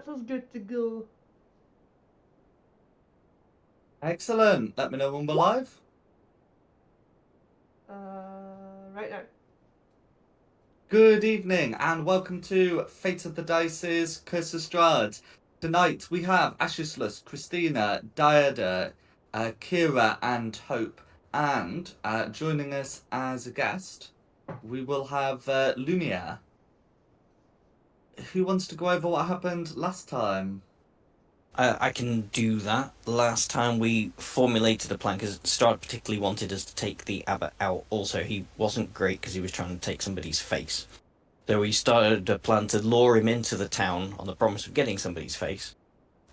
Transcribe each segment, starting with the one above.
Castle's good to go. Excellent. Let me know when we're live. Right now. Good evening and welcome to Fate of the Dice's Curse of Strahd. Tonight we have Ashislus, Christina, Diada, Kira, and Hope. And joining us as a guest, we will have Lumiere. Who wants to go over what happened last time? I can do that. Last time we formulated a plan because Straud particularly wanted us to take the abbot out. Also, he wasn't great because he was trying to take somebody's face. So we started a plan to lure him into the town on the promise of getting somebody's face.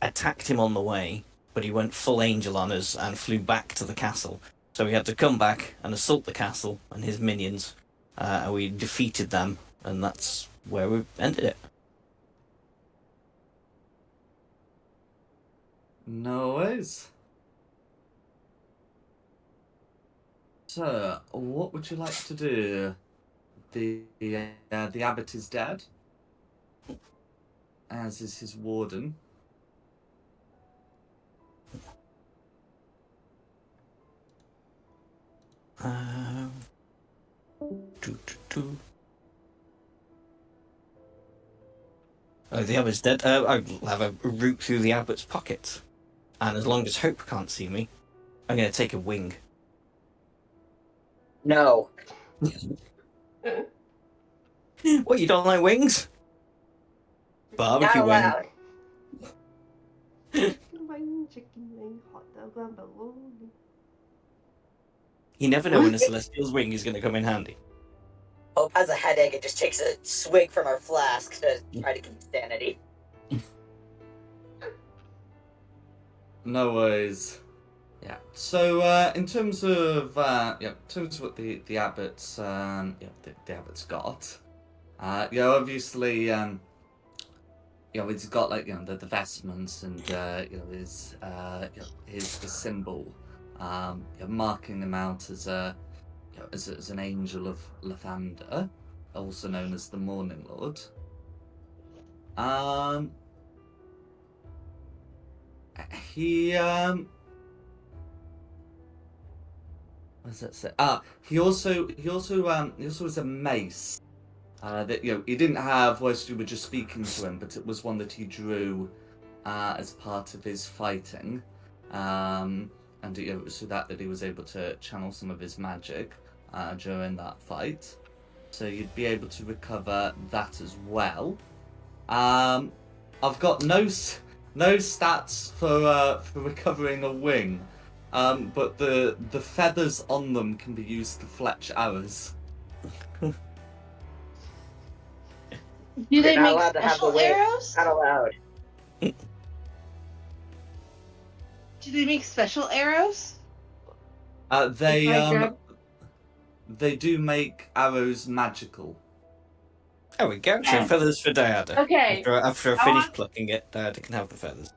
Attacked him on the way, but he went full angel on us and flew back to the castle. So we had to come back and assault the castle and his minions. And we defeated them, and that's where we ended it. No worries. So, what would you like to do? The abbot is dead, as is his warden. Oh, the abbot's dead. I'll have a root through the abbot's pockets. And as long as Hope can't see me, I'm going to take a wing. No. What, you don't like wings? Barbecue Not wing. allowed. Chicken wing, hot dog on bologna. You never know when a Celestial's wing is going to come in handy. Hope has a headache and just takes a swig from her flask to try to keep sanity. No worries. Yeah. So in terms of what the abbot's the abbot's got, obviously he's got like the vestments and his the symbol, marking him out as as an angel of Lathander, also known as the Morning Lord. He what does that say? He also has a mace. That he didn't have whilst you were just speaking to him, but it was one that he drew as part of his fighting, and it was through that he was able to channel some of his magic during that fight. So you'd be able to recover that as well. I've got no stats for recovering a wing, but the feathers on them can be used to fletch arrows. Do they You're not make allowed to have the special wing. arrows? Not allowed. Do they make special arrows? They do make arrows magical. There we go. So feathers for Diada. Okay. After I finish plucking it, Diada can have the feathers.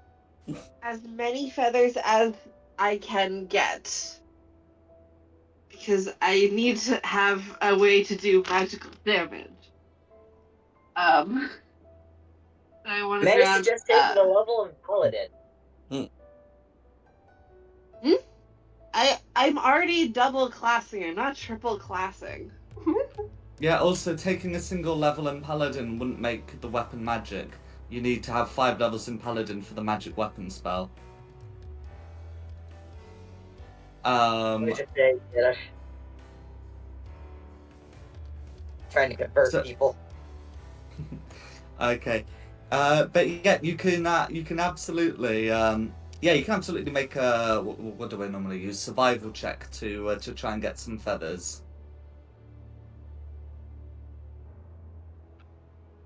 As many feathers as I can get. Because I need to have a way to do magical damage. I want to May I grab. suggest taking the level of paladin? I'm already double classing. I'm not triple classing. Yeah. Also, taking a single level in paladin wouldn't make the weapon magic. You need to have 5 levels in paladin for the magic weapon spell. Let me just say, trying to convert people. Okay, but yeah, you can absolutely you can absolutely make a what do I normally use, survival check to try and get some feathers.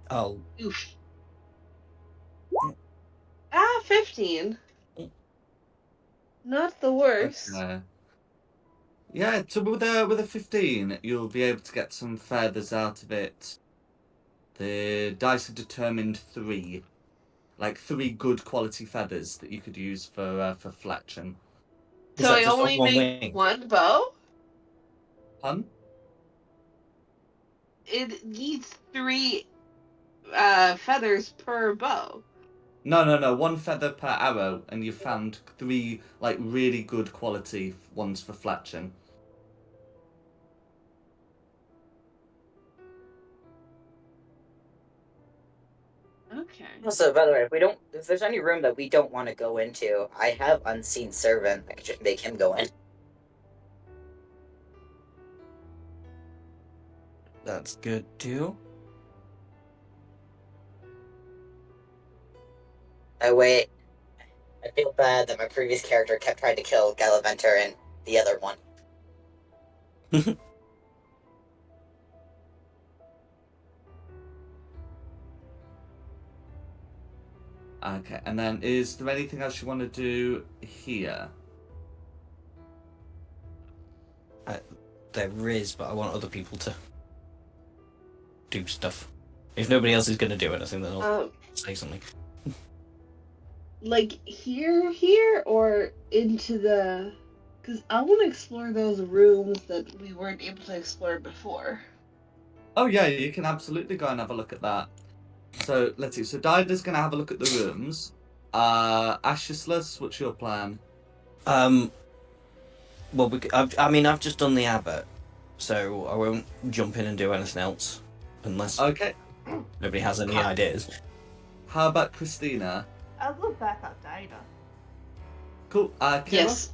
Oh. Oof. 15. Not the worst. Okay. Yeah, so with a 15, you'll be able to get some feathers out of it. The dice have determined 3, like 3 good quality feathers that you could use for fletching. So I only make one bow? Pun? It needs 3 feathers per bow. No. 1 feather per arrow, and you've found 3 like really good quality ones for fletching. Okay. Also, by the way, if there's any room that we don't want to go into, I have unseen servant. I could just make him go in. That's good too. That way, I feel bad that my previous character kept trying to kill Galliventer and the other one. Okay, and then is there anything else you want to do here? There is, but I want other people to do stuff. If nobody else is going to do anything, then I'll say something. Like here, or into the. Because I want to explore those rooms that we weren't able to explore before. Oh yeah, you can absolutely go and have a look at that. So let's see. So Dida's gonna have a look at the rooms. Ashisless, what's your plan? Well, I've just done the abbot, so I won't jump in and do anything else unless Okay. nobody has any ideas. How about Christina? I'll go back up Dinah. Cool. Kira? Yes.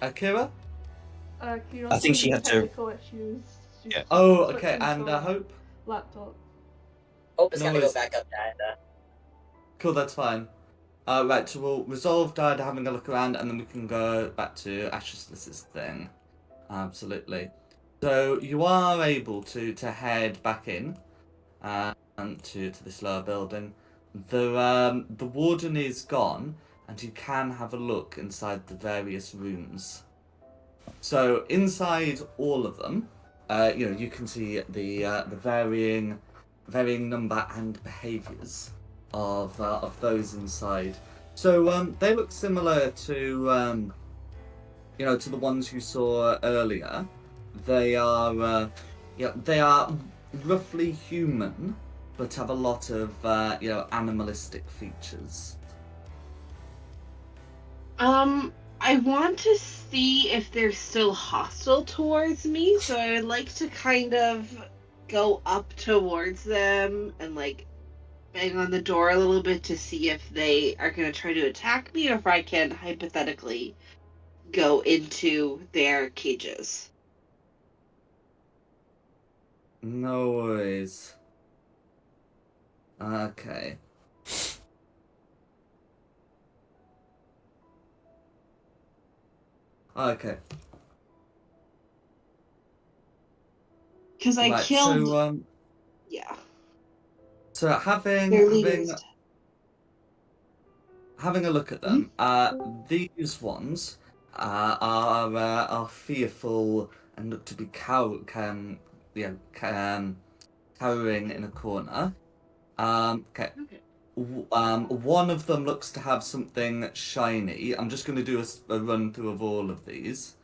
Kira? Kira's I think she having had to- technical issues. She's Yeah. Oh, switching okay. And to Hope? laptop. Hope is No gonna go worries. back up to Cool, that's fine. Right, so we'll resolve Dida having a look around, and then we can go back to Ashisless's thing. Absolutely. So you are able to head back in, to this lower building. The warden is gone, and you can have a look inside the various rooms. So inside all of them, you can see the varying number and behaviours of those inside. So they look similar to to the ones you saw earlier. They are they are roughly human, but have a lot of animalistic features. I want to see if they're still hostile towards me, so I would like to kind of go up towards them and like bang on the door a little bit to see if they are going to try to attack me, or if I can hypothetically go into their cages. No worries. Okay. Okay. Because I Right. killed. So Yeah, so their leaders. having a look at them, these ones are fearful and look to be cowering in a corner. Okay. Okay. One of them looks to have something shiny. I'm just going to do a run through of all of these.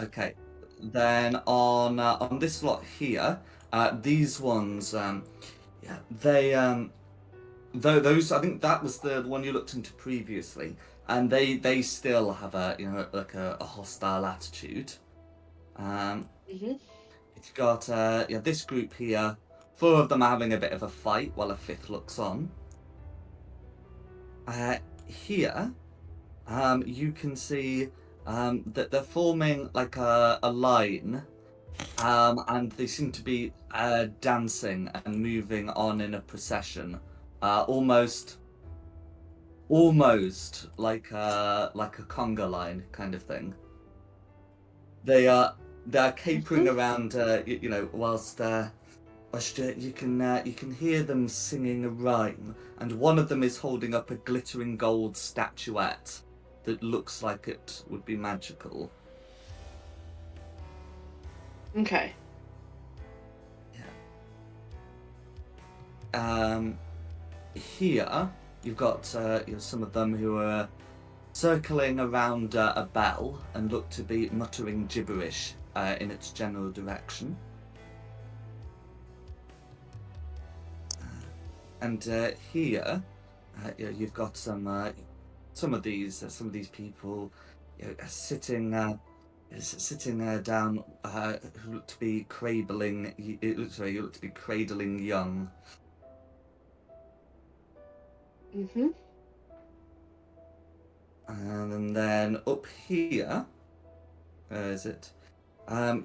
Okay. Then on this lot here, these ones, they those, I think that was the one you looked into previously, and they still have a like a hostile attitude. You've got this group here. 4 of them are having a bit of a fight while a 5th looks on. Here, you can see that they're forming like a line, and they seem to be dancing and moving on in a procession, almost like a conga line kind of thing. They're capering around, whilst you can hear them singing a rhyme, and one of them is holding up a glittering gold statuette that looks like it would be magical. Okay. Yeah. Here you've got some of them who are circling around a bell and look to be muttering gibberish in its general direction. And here, you've got some of these people sitting down who look to be cradling. You look to be cradling young. Mm-hmm. And then up here, where is it? So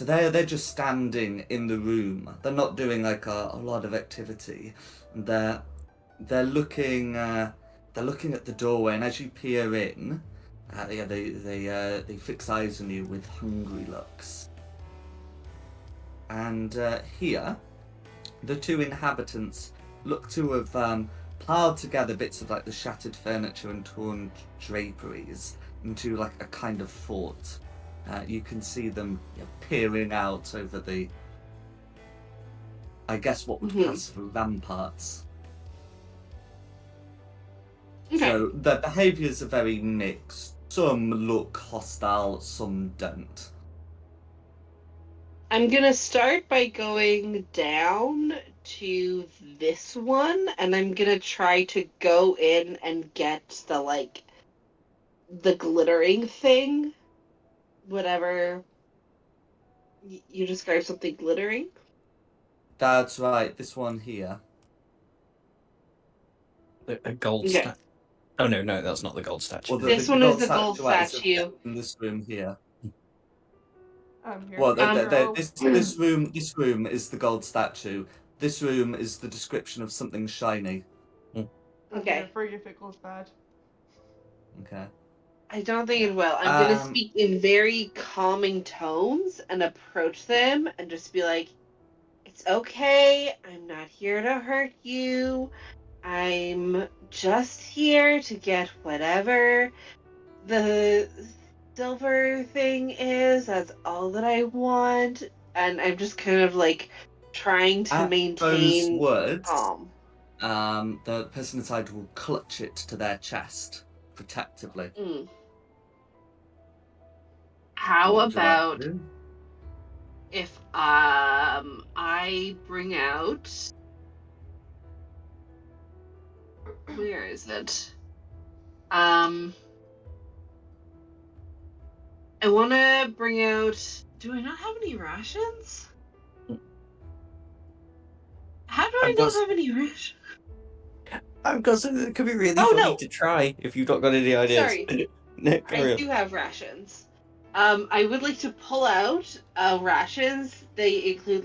they're just standing in the room. They're not doing like a lot of activity. And they're looking at the doorway, and as you peer in, they fix eyes on you with hungry looks. And here, the two inhabitants look to have piled together bits of like the shattered furniture and torn draperies into like a kind of fort. You can see them peering out over the, I guess, what would pass for ramparts. Okay. So their behaviours are very mixed. Some look hostile, some don't. I'm gonna start by going down to this one, and I'm gonna try to go in and get the glittering thing. Whatever you describe something glittering. That's right, this one here. A gold Okay. statue. Oh no, that's not the gold statue. Well, This the one is gold the gold statue is statue. in this room here. I'm here Well, for your help. this room is the gold statue. This room is the description of something shiny. I'm Okay. here for you if it goes bad. Okay. I don't think it will. I'm gonna speak in very calming tones and approach them and just be like, "It's okay. I'm not here to hurt you. I'm just here to get whatever the silver thing is. That's all that I want." And I'm just kind of like trying to At those maintain words, calm. the person inside will clutch it to their chest protectively. How What would you like about to do? if I bring out, where is it? I want to bring out. Do I not have any rations? How do I I've got not have any rations? something that could be really Oh, funny no. to try if you've not got any ideas. Sorry. No, carry I on. do have rations. I would like to pull out rations. They include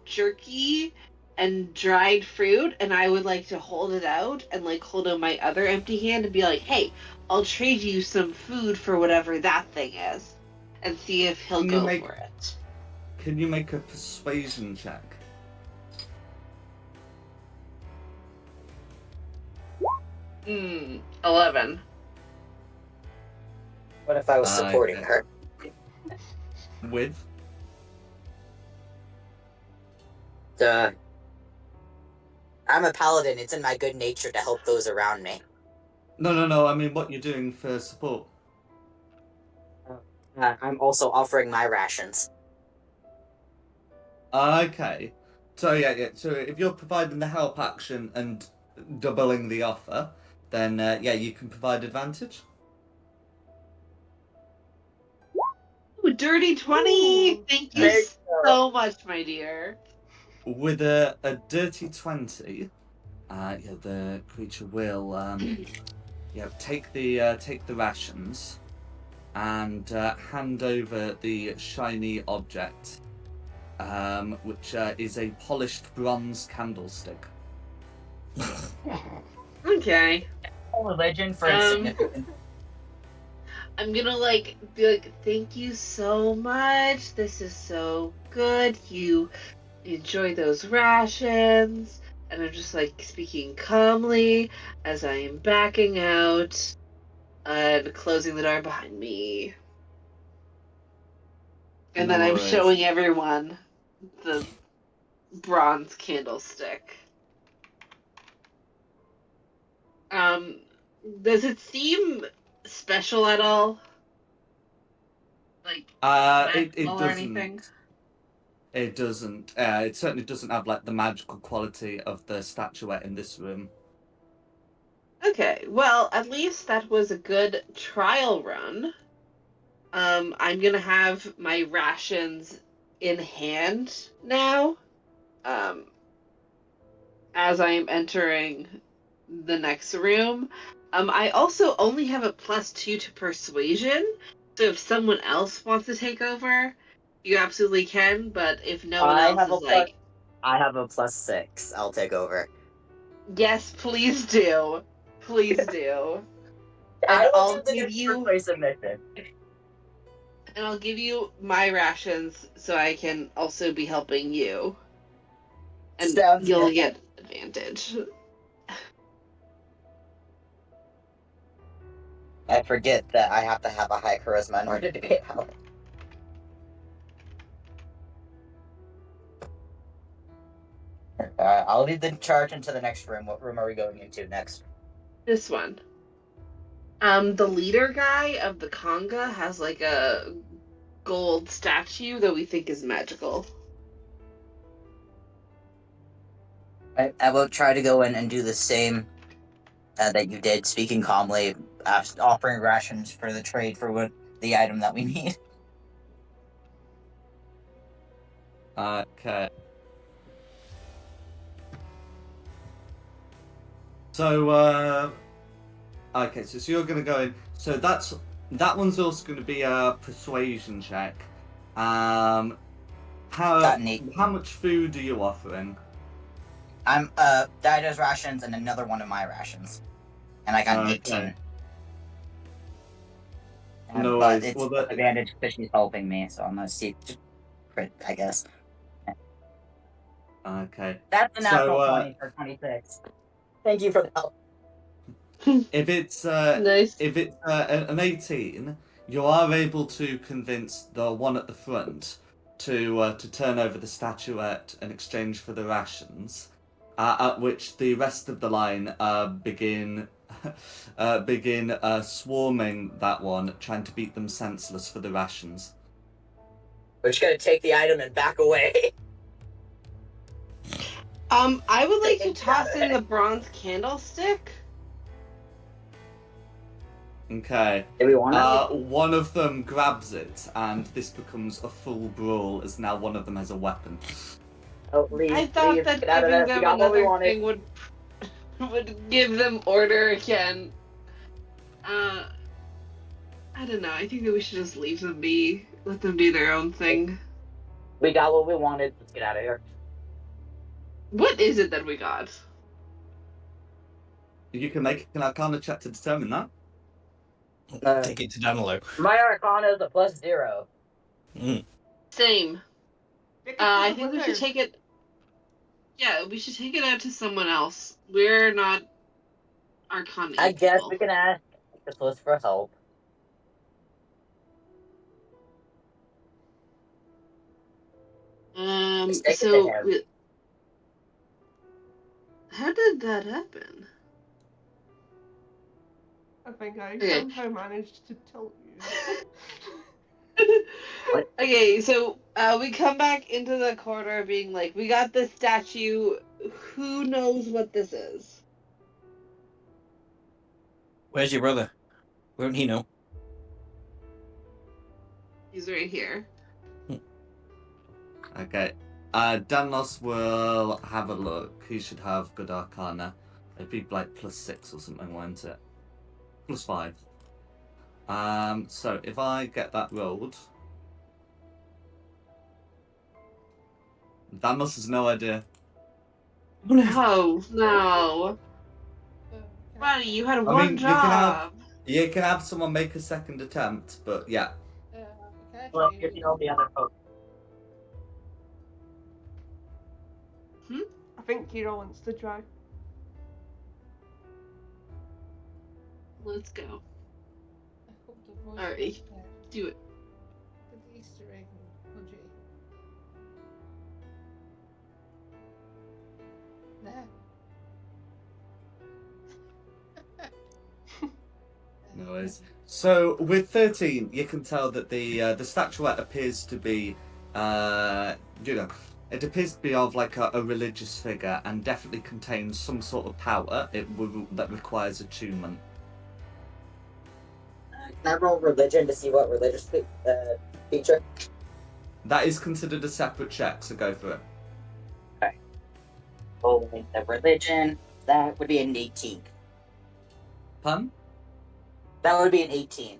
jerky and dried fruit, and I would like to hold it out and hold out my other empty hand and be like, "Hey, I'll trade you some food for whatever that thing is," and see if he'll Can you go make- for it. Can you make a persuasion check? 11. What if I was supporting Okay. her? With? I'm a paladin. It's in my good nature to help those around me. No. I mean, what you're doing for support. I'm also offering my rations. Okay. So yeah. So if you're providing the help action and doubling the offer, then you can provide advantage. Ooh, dirty 20! Ooh. Thank There you you go. so much, my dear. With a dirty 20, the creature will take the rations and hand over the shiny object, which is a polished bronze candlestick. Okay. Religion for Um, insignificant. I'm gonna be like, "Thank you so much. This is so good. You enjoy those rations." And I'm just speaking calmly as I am backing out and closing the door behind me. And No then I'm worries. showing everyone the bronze candlestick. Does it seem special at all? Like It magical or doesn't. anything? It doesn't. It certainly doesn't have like the magical quality of the statuette in this room. Okay, well, at least that was a good trial run. I'm gonna have my rations in hand now. Um, as I am entering the next room. I also only have a +2 to persuasion, so if someone else wants to take over, you absolutely can. But if no one I else have a is plus. like, I have a +6. I'll take over. yes, please do, please do, and I will do the next persuasive mission. I'll give you my rations so I can also be helping you, and Sounds you'll good. get advantage. I forget that I have to have a high charisma in order to be out. I'll lead the charge into the next room. What room are we going into next? This one. The leader guy of the conga has like a gold statue that we think is magical. I will try to go in and do the same that you did, speaking calmly, offering rations for the trade for what the item that we need. Okay. So, okay, so you're gonna go in. So that one's also gonna be a persuasion check. How Got an 18. how much food are you offering? I'm Dido's rations and another one of my rations, and I got an 18. No But worries. it's Well, advantage because she's helping me, so I'm gonna see crit, I guess. okay. That's a natural So, 20 for 26. Thank you for the help. if it's Nice. an 18, you are able to convince the one at the front to turn over the statuette in exchange for the rations. At which the rest of the line begin swarming that one, trying to beat them senseless for the rations. We're just gonna take the item and back away. I would like to Get out toss of in it. the bronze candlestick. Okay. Do we want to? One of them grabs it, and this becomes a full brawl, as now one of them has a weapon. Oh, leave, I thought leave. that Get out of giving there. We them got what we another wanted. thing would give them order again. Uh, I don't know. I think that we should just leave them be. Let them do their own thing. We got what we wanted. Let's get out of here. What is it that we got? You can make an Arcana check to determine that. Take it to Danilo. My Arcana is a +0. Mm. Same. Take it to I the think we should wizard. take it. Yeah, we should take it out to someone else. We're not Arcana I guess people. we can ask the list for help. Let's take it to So him. how did that happen? I think I Okay. somehow managed to tilt you. What? Okay, so we come back into the corridor being like, we got this statue. Who knows what this is? Where's your brother? Won't he know? He's right here. Okay. Danos will have a look. He should have good Arcana. It'd be like +6 or something, won't it? +5. So if I get that rolled, Danos has no idea. Oh no, Can buddy, you had I one mean, job. you can have someone make a second attempt, but yeah. can I Well, train if you? you know the other folks. I think Kira wants to try. Let's go. I hope the voice Alright. was there. Do it. Put the Easter egg in Country. There. No worries. So with 13, you can tell that the statuette appears to be, you know, it appears to be of like a religious figure and definitely contains some sort of power that requires attunement. Can I roll religion to see what religious feature? That is considered a separate check, so go for it. Rolling the religion. That would be an 18. Pun? That would be an 18.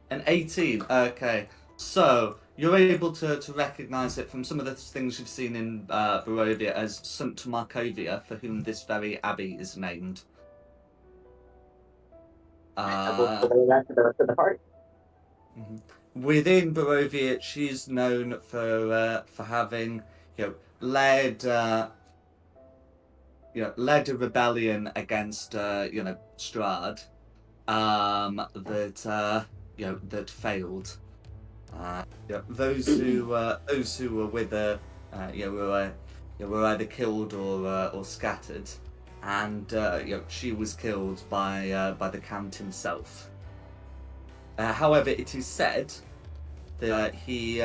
An 18. Okay. So you're able to recognise it from some of the things you've seen in Barovia as St. Markovia, for whom this very abbey is named. I will relay that to the rest of the party. Within Barovia, she's known for having, led led a rebellion against Straud, that failed. Those who were with her, were either killed or scattered, and she was killed by the Count himself. However, it is said that he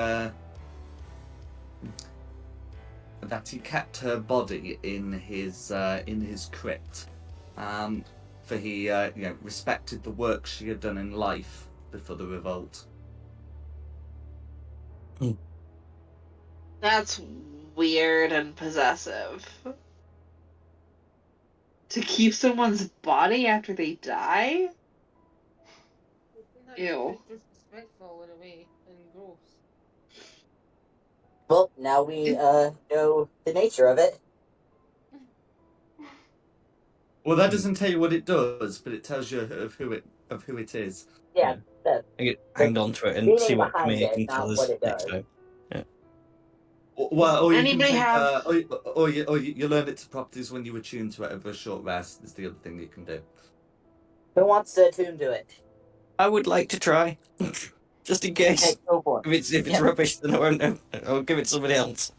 kept her body in his crypt, for he respected the work she had done in life before the revolt. That's weird and possessive. To keep someone's body after they die? Ew. Disrespectful in a way and gross. Well, now we know the nature of it. Well, that doesn't tell you what it does, but it tells you of who it is. Yeah, that I could hang on to it and meaning see what behind Camille it, can not tell us what it next does. time. Well, or you can Anybody take, have- you learn its properties when you attune to it over a short rest. Is the other thing you can do. Who wants to attune to it? I would like to try, just in case. Hey, go for it. If it's Yeah. rubbish, then I won't know. I'll give it to somebody else.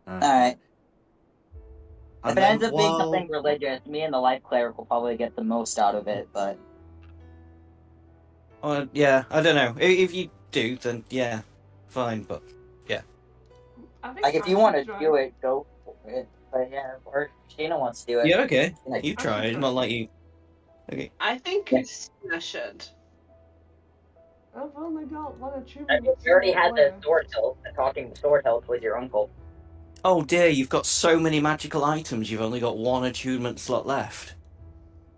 Alright. And If it then ends up being while- something religious, me and the life cleric will probably get the most out of it, but Yeah, I don't know. If you do, then yeah, fine. But I think like if I you should want to try. do it, go for it. But yeah, or if Shayna wants to do it. yeah, okay, Like, you I try. should It's try. not like you. Okay. I think Yeah. Christina should. I've only got one I achievement. mean, you already had the left. sword hilt, and talking to sword hilt with your uncle. Oh dear, you've got so many magical items. You've only got one attunement slot left.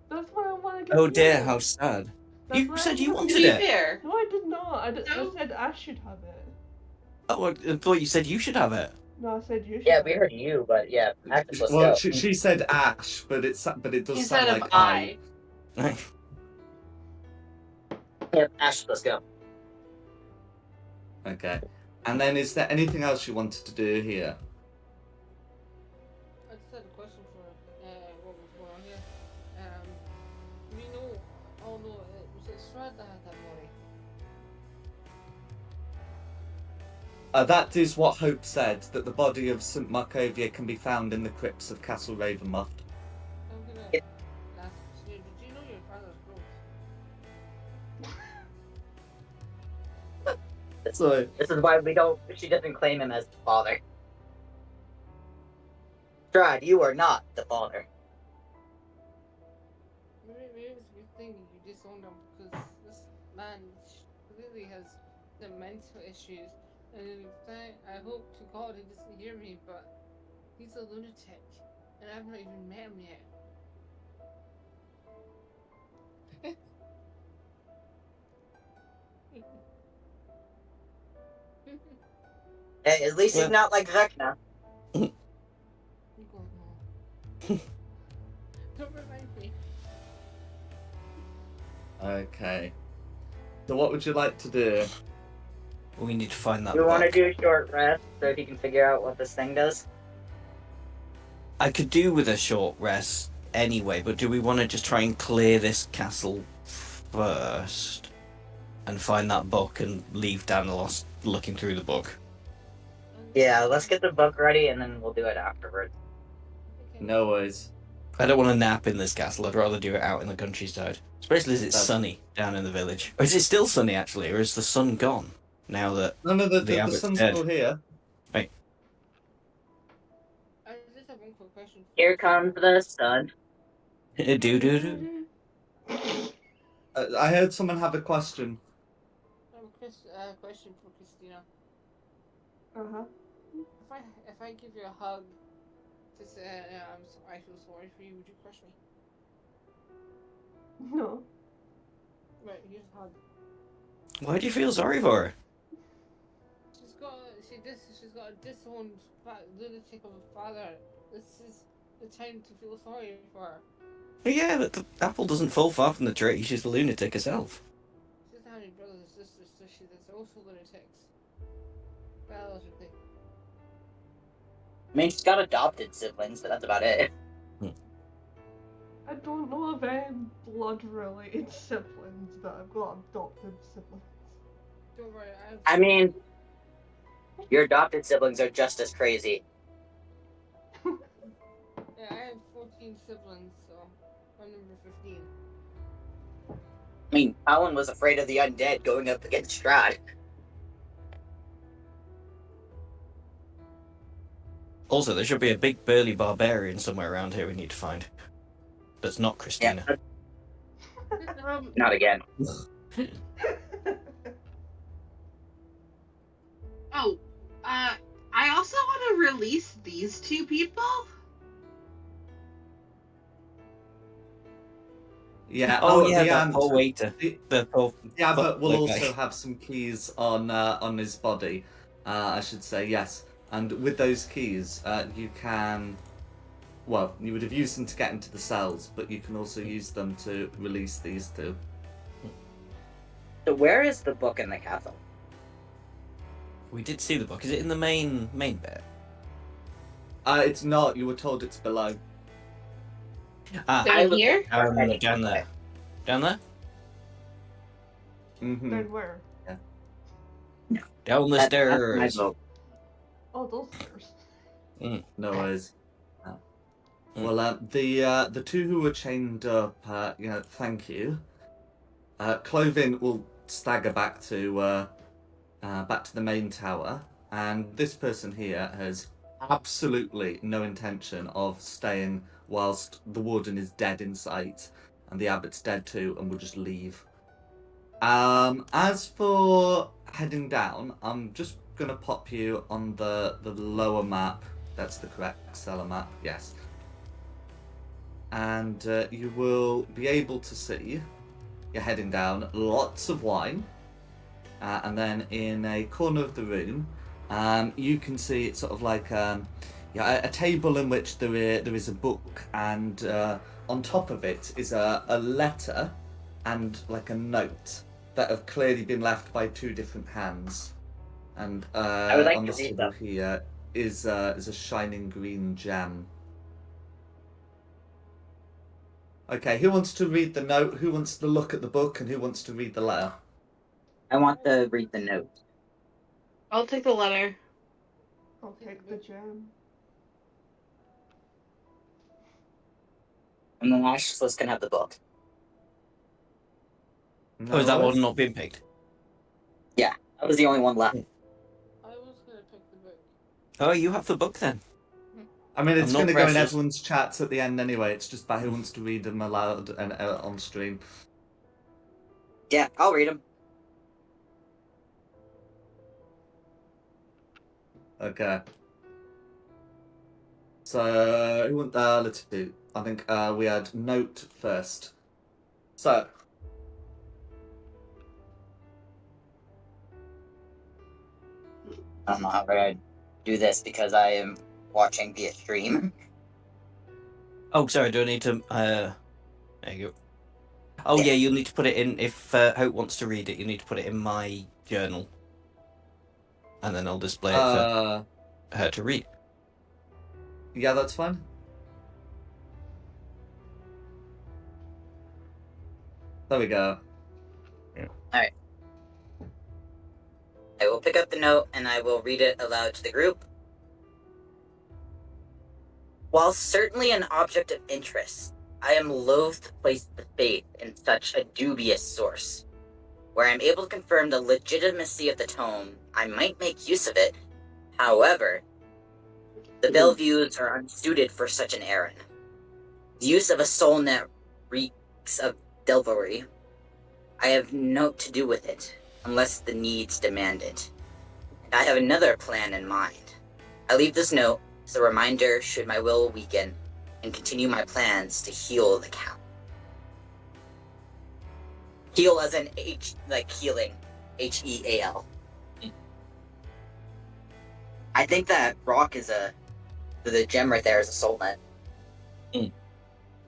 That's what I want to give Oh you. dear, how sad. That's You why said I'm you gonna- To wanted be it. fair, No, I did not. I No. said I should have it. Oh, I thought you said you should have it. No, I said you should. Yeah, have we it. heard you, but yeah, Magnus, let's Well, go. she said Ash, but it does instead sound of like I. Yep, Ash, let's go. Okay. And then, is there anything else you wanted to do here? I just had a question for what was going on here. We know, oh no, was it Straud that had that body? That is what Hope said, that the body of St. Markovia can be found in the crypts of Castle Ravenloft. I'm gonna It- ask you, did you know your father's gross? So, This is why she doesn't claim him as the father. Stride, you are not the father. Maybe it's a good thing you disowned him because this man clearly has some mental issues. And in fact, I hope to God he doesn't hear me, but he's a lunatic, and I've not even met him yet. Hey, at least he's Well- not like Vecna. You God no. Don't remind me. okay. So what would you like to do? We need to find that You want to book. do a short rest so he can figure out what this thing does? I could do with a short rest anyway, but do we want to just try and clear this castle first and find that book and leave Danielos looking through the book? Yeah, let's get the book ready and then we'll do it afterwards. No worries. I don't want to nap in this castle. I'd rather do it out in the countryside. Especially as it's That's- sunny down in the village. Or is it still sunny, actually? Or is the sun gone now that No, the the abbot's sun's dead? still here. Right. I just have one quick question. Here comes the sun. Do. I heard someone have a question. I have a question for Christina. Uh-huh. If I give you a hug to say I feel sorry for you, would you crush me? No. Right, here's a hug. Why do you feel sorry for her? She's got a disowned lunatic of a father. This is the time to feel sorry for her. Yeah, but the apple doesn't fall far from the tree. She's a lunatic herself. She doesn't have any brothers and sisters, so there's also lunatics. Biologically. I mean, she's got adopted siblings, but that's about it. I don't know of any blood-related siblings, but I've got adopted siblings. Don't worry, I mean, your adopted siblings are just as crazy. Yeah, I have 14 siblings, so I'm number 15. I mean, Alan was afraid of the undead going up against Straud. Also, there should be a big burly barbarian somewhere around here we need to find. That's not Christina. Yeah, not again. Oh, I also want to release these two people. Yeah. Oh, the yeah, that ant. poor waiter. The, The poor the abbot will butler also guy. have some keys on his body. I should say yes. And with those keys, you can. Well, you would have used them to get into the cells, but you can also use them to release these two. So where is the book in the castle? We did see the book. Is it in the main bit? It's not. You were told it's below. Ah, Down here? down there. Down there? Mm-hmm. Then where? Down the That's my stairs. vote. Oh, those stairs. No worries. Well, the two who were chained up, thank you. Cloven will stagger back to the main tower, and this person here has absolutely no intention of staying whilst the warden is dead in sight, and the abbot's dead too, and will just leave. As for heading down, I'm just gonna pop you on the lower map. That's the correct cellar map. Yes. And you will be able to see, you're heading down, lots of wine, and then in a corner of the room, you can see it's sort of like a table in which there is a book, and on top of it is a letter and like a note that have clearly been left by two different hands. And I would like on to the read table them. here is a shining green gem. Okay, who wants to read the note? Who wants to look at the book? And who wants to read the letter? I want to read the note. I'll take the letter. I'll take the gem. And then Ashless can have the book. No Oh, is that worries. one not being picked? Yeah, I was the only one left. I was gonna pick the book. Oh, you have the book then. I mean, it's I'm not going to go in precious. everyone's chats at the end anyway. It's just about who wants to read them aloud and on stream. Yeah, I'll read them. Okay. So, who want? Let's do. I think we had note first. So, I don't know how we're gonna do this because I am watching via stream. Oh, sorry, do I need to... There you go. Oh, yeah, you'll need to put it in... If Hope wants to read it, you need to put it in my journal. And then I'll display it for her to read. yeah, that's fine. There we go. I will pick up the note and I will read it aloud to the group. While certainly an object of interest, I am loath to place the faith in such a dubious source. Where I am able to confirm the legitimacy of the tome, I might make use of it. However, the Bellevues are unsuited for such an errand. The use of a soul net reeks of devilry. I have naught to do with it, unless the needs demand it. And I have another plan in mind. I leave this note as a reminder should my will weaken, and continue my plans to heal the Count. Heal as in H, like healing. Heal. I think that rock is the gem right there is a soul net.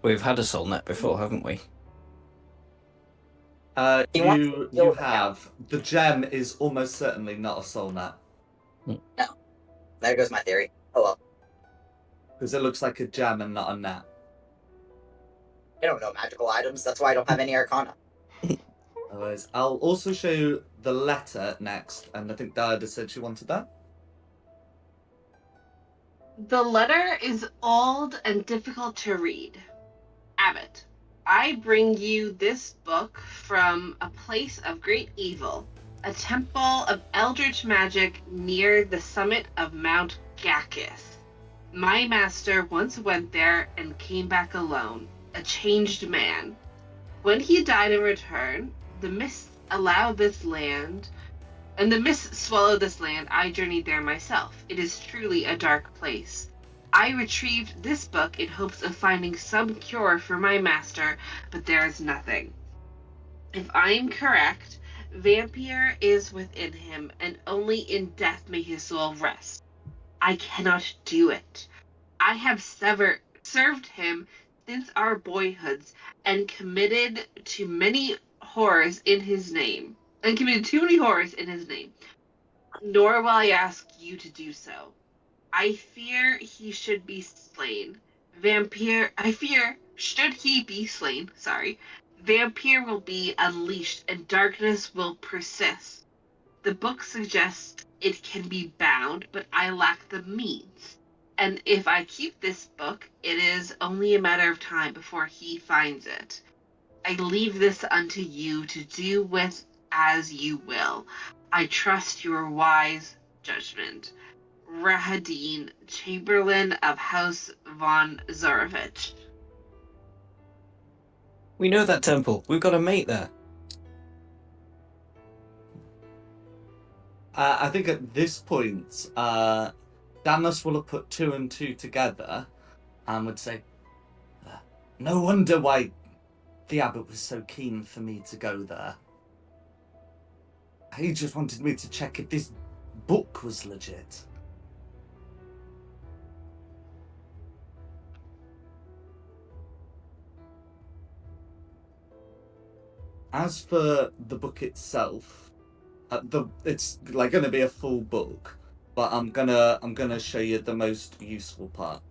We've had a soul net before, haven't we? He wants to You heal the have. The gem is almost certainly not a soul net. There goes my theory. Oh well. Because it looks like a gem and not a net. I don't know magical items, that's why I don't have any arcana. Otherwise, I'll also show you the letter next, and I think Dad said she wanted that. The letter is old and difficult to read. Abbot, I bring you this book from a place of great evil, a temple of eldritch magic near the summit of Mount Gacchus. My master once went there and came back alone, a changed man. When he died in return, the mists allowed this land, and the mists swallowed this land. I journeyed there myself. It is truly a dark place. I retrieved this book in hopes of finding some cure for my master, but there is nothing. If I am correct, Vampire is within him, and only in death may his soul rest. I cannot do it. I have served him since our boyhoods, and committed to many horrors in his name, and committed too many horrors in his name. Nor will I ask you to do so. I fear he should be slain. I fear, should he be slain, Vampire will be unleashed and darkness will persist. The book suggests it can be bound, but I lack the means. And if I keep this book, it is only a matter of time before he finds it. I leave this unto you to do with as you will. I trust your wise judgment. Rahadin, Chamberlain of House von Zarovich. We know that temple. We've got a mate there. I think at this point, Damus will have put 2 and 2 together and would say, no wonder why the abbot was so keen for me to go there. He just wanted me to check if this book was legit. As for the book itself, it's like going to be a full book, but I'm gonna show you the most useful part.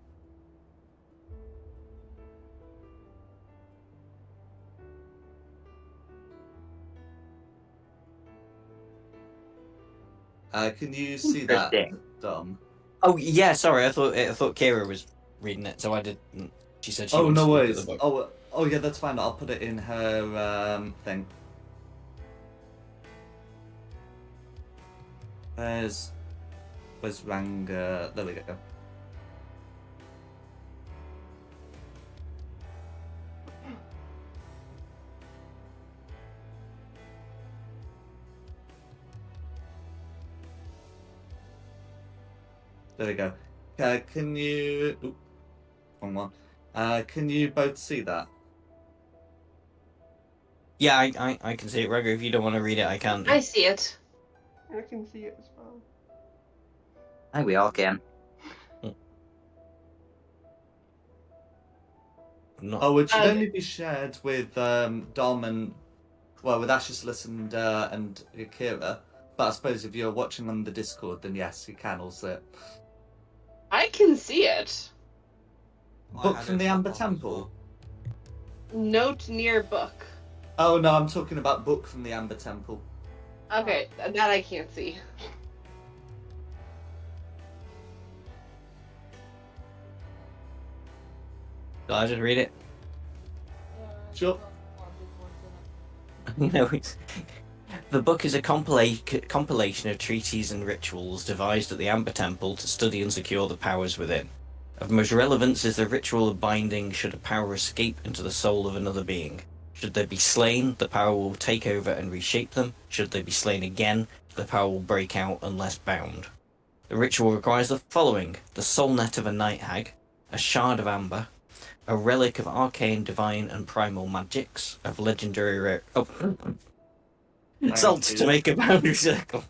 Can you see that, Interesting. Dom? Oh yeah, sorry. I thought Kira was reading it, so I didn't. She said she Oh, wanted no to look at worries. the book. Oh yeah, that's fine. I'll put it in her thing. Where's Ranga? There we go. There we go. Can you? Oop, wrong one. Can you both see that? Yeah, I can see it, Roger. If you don't want to read it, I can. I see it. I can see it as well. I think we all can. Not. Oh, it should Okay. only be shared with Dom and with Ashley and Kira. But I suppose if you're watching on the Discord, then yes, you can all see it. I can see it. Book from the Amber Temple. Note near book. Oh no, I'm talking about book from the Amber Temple. Okay, that I can't see. Shall I just read it? Sure. No, it's... The book is a compilation of treaties and rituals devised at the Amber Temple to study and secure the powers within. Of most relevance is the ritual of binding should a power escape into the soul of another being. Should they be slain, the power will take over and reshape them. Should they be slain again, the power will break out unless bound. The ritual requires the following: the soul net of a night hag, a shard of amber, a relic of arcane, divine, and primal magics, of legendary rare... Oh. Salt to make a boundary circle.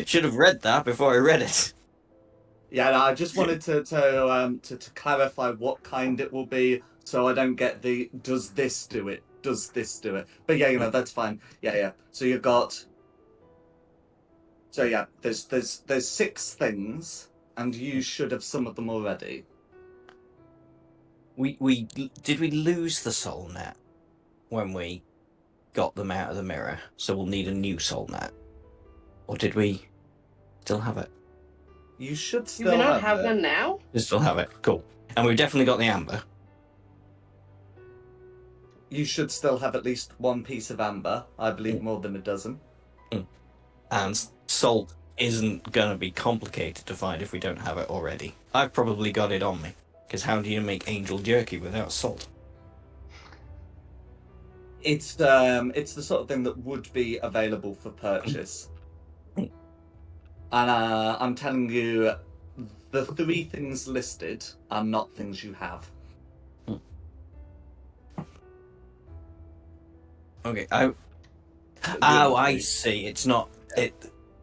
Should have read that before I read it. Yeah, no, I just wanted to clarify what kind it will be, so I don't get the does this do it? Does this do it? But yeah, that's fine. Yeah. So you've got. So yeah, there's 6 things, and you should have some of them already. We did we lose the soul net when we got them out of the mirror? So we'll need a new soul net, or did we still have it? You should Do still we not have have it. them now? We still have it. Cool. And we've definitely got the amber. You should still have at least one piece of amber. I believe more than a dozen. And salt isn't going to be complicated to find if we don't have it already. I've probably got it on me, because how do you make angel jerky without salt? It's the sort of thing that would be available for purchase. And I'm telling you, the 3 things listed are not things you have. Okay. I see. It's not it.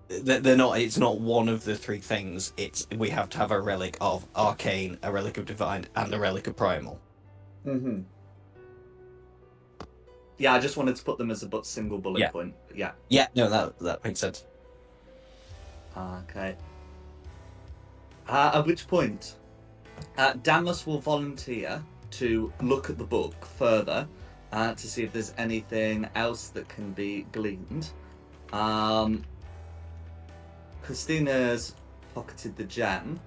They're not. It's not one of the 3 things. It's we have to have a relic of arcane, a relic of divine, and a relic of primal. Mm-hmm. Yeah, I just wanted to put them as a single bullet point. Yeah. Yeah. No, that makes sense. Okay. At which point, Damus will volunteer to look at the book further to see if there's anything else that can be gleaned. Christina's pocketed the gem,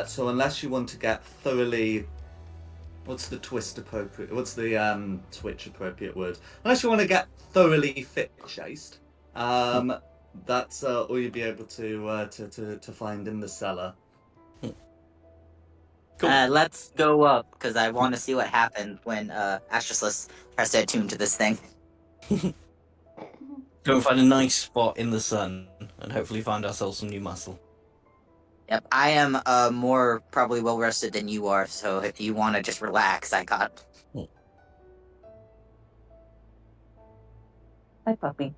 so unless you want to get thoroughly... What's the twist appropriate? What's the twitch appropriate word? Unless you want to get thoroughly fit chased, that's all you'll be able to find in the cellar. Cool. Let's go up, because I want to see what happened when Astralis tries to attune to this thing. Go and find a nice spot in the sun, and hopefully find ourselves some new muscle. Yep, I am more probably well rested than you are, so if you want to just relax, I got. Hi, puppy.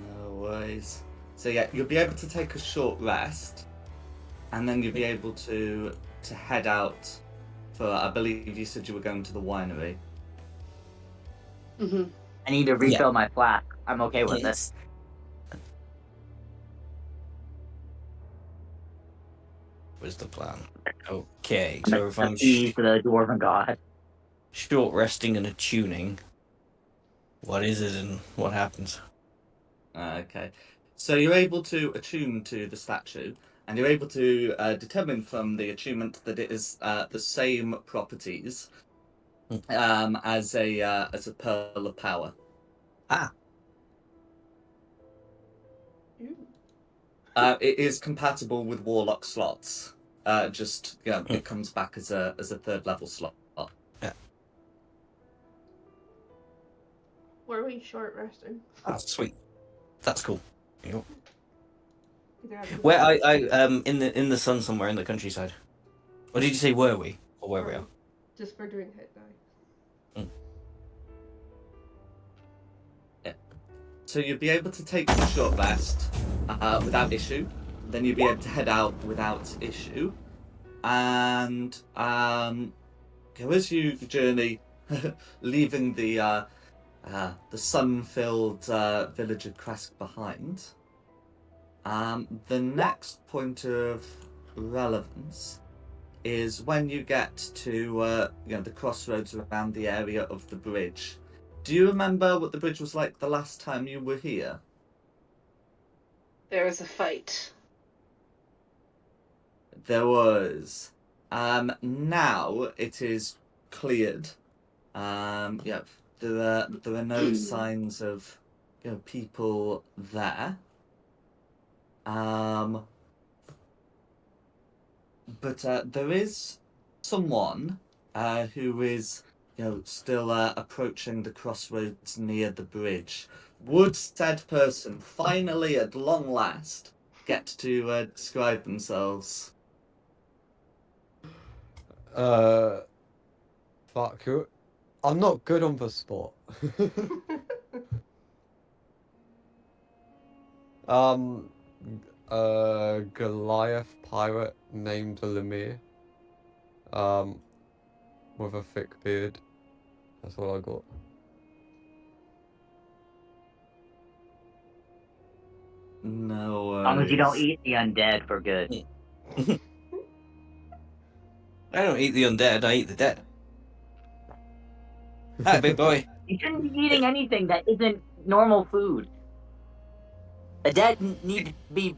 No worries. So yeah, you'll be able to take a short rest, and then you'll be able to head out for, I believe you said you were going to the winery. Mm-hmm. I need to refill my flask. I'm okay with this. Was the plan? Okay, so if I'm the dwarven god. short resting and attuning, what is it and what happens? Okay. So you're able to attune to the statue, and you're able to determine from the attunement that it is the same properties as a pearl of power. It is compatible with warlock slots. Just it comes back as a 3rd level slot. Were we short resting? Sweet. That's cool. Either Where I in the sun somewhere in the countryside. Or did you say were we? Or where we are? Just for doing hit die. Yeah. So you'll be able to take a short rest without issue. Then you'll be able to head out without issue. And as you journey, leaving the sun-filled village of Krask behind, the next point of relevance is when you get to the crossroads around the area of the bridge. Do you remember what the bridge was like the last time you were here? There was a fight. There was. Now it is cleared. Yeah, there are no signs of people there. But there is someone who is still approaching the crossroads near the bridge. Would said person finally, at long last, get to describe themselves? Fuck you. I'm not good on the spot. um, Goliath pirate named Lemire. With a thick beard. That's what I got. No As long as you don't worries. eat the undead for good. I don't eat the undead, I eat the dead. Hi, big boy. You shouldn't be eating anything that isn't normal food. The dead need to be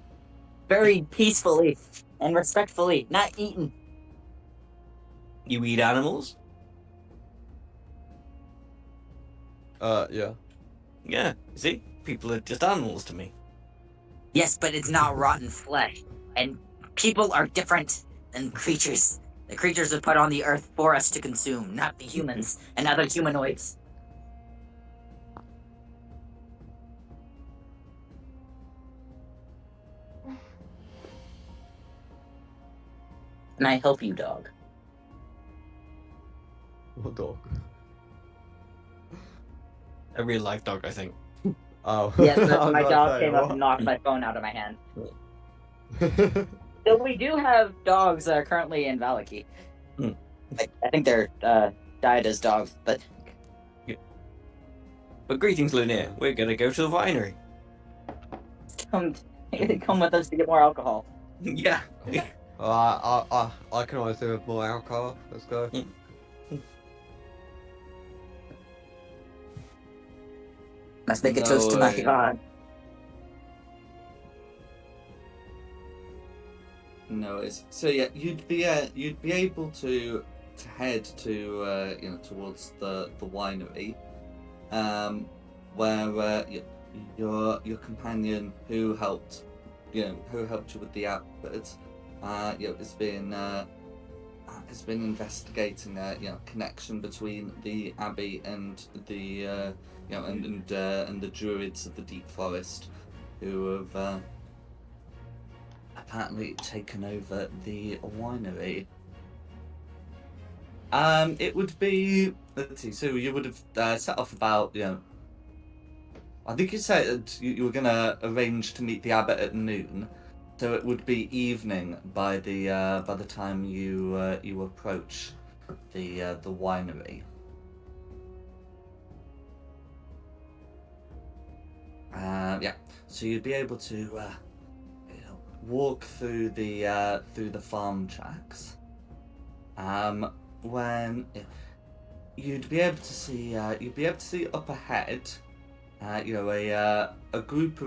buried peacefully and respectfully, not eaten. You eat animals? Yeah. Yeah, you see? People are just animals to me. Yes, but it's not rotten flesh. And people are different than creatures. The creatures are put on the earth for us to consume, not the humans and other humanoids. And I help you, dog. What dog? A real life dog, I think. Oh. Yes, I was my about to dog say, came up what? and knocked my phone out of my hand. So we do have dogs currently in Valaki. Hmm. I think they're died as dogs, but But greetings, Linnea. We're gonna go to the winery. come with us to get more alcohol. Yeah. I can always do with more alcohol. Let's go. Let's make a No toast to my way. god. No worries. So yeah, you'd be able to head to towards the winery, where your companion who helped you with the outfit, has been investigating connection between the abbey and the and the druids of the deep forest, who have apparently taken over the winery. It would be, let's see. So you would have set off about I think you said you were gonna arrange to meet the abbot at noon, so it would be evening by the time you approach the winery. Yeah, so you'd be able to walk through the farm tracks. When you'd be able to see up ahead, a group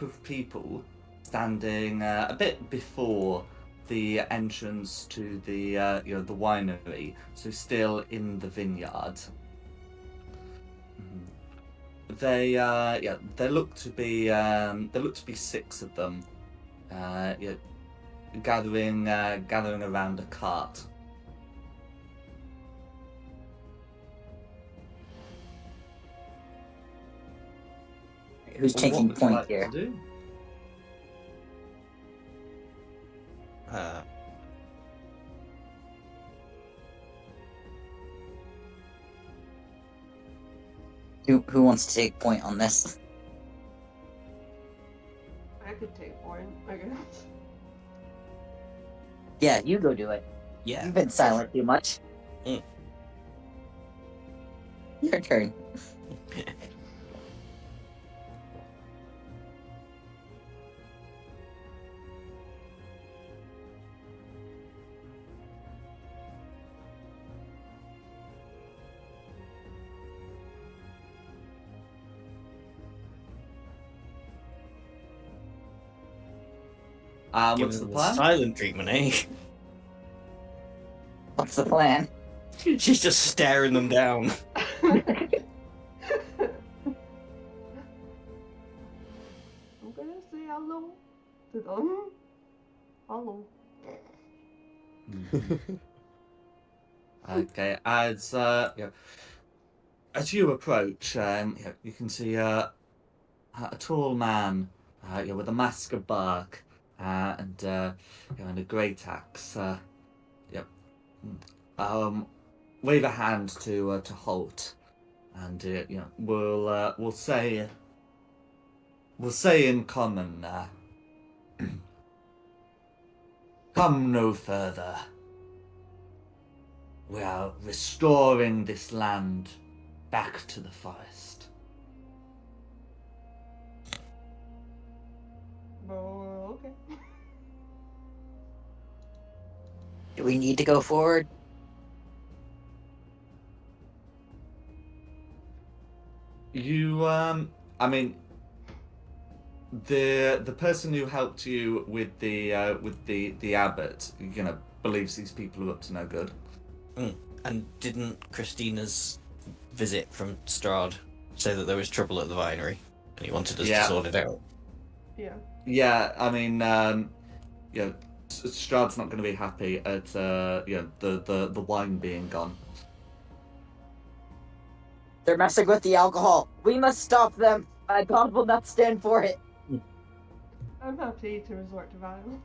of people standing a bit before the entrance to the winery, so still in the vineyard. There look to be 6 of them, gathering around a cart. Who's What taking would you point like here? to do? Uh, Who wants to take point on this? I could take point, I guess. Yeah, you go do it. yeah. You've been silent too much. Mm. Your turn. Give What's the them the plan? silent treatment, eh? What's the plan? She's just staring them down. I'm gonna say hello to them. Hello. Okay, as you approach, you can see a tall man, with a mask of bark, and a great axe. Yep. Um, wave a hand to halt, and we'll say in common, come no further. We are restoring this land back to the forest. Oh, okay. Do we need to go forward? I mean, the person who helped you with the abbot, believes these people are up to no good. And didn't Christina's visit from Straud say that there was trouble at the vinery and he wanted us to Yeah. sort it out? Yeah. Yeah, I mean, Strahd's not going to be happy at the wine being gone. They're messing with the alcohol. We must stop them. My god will not stand for it. I'm happy to resort to violence.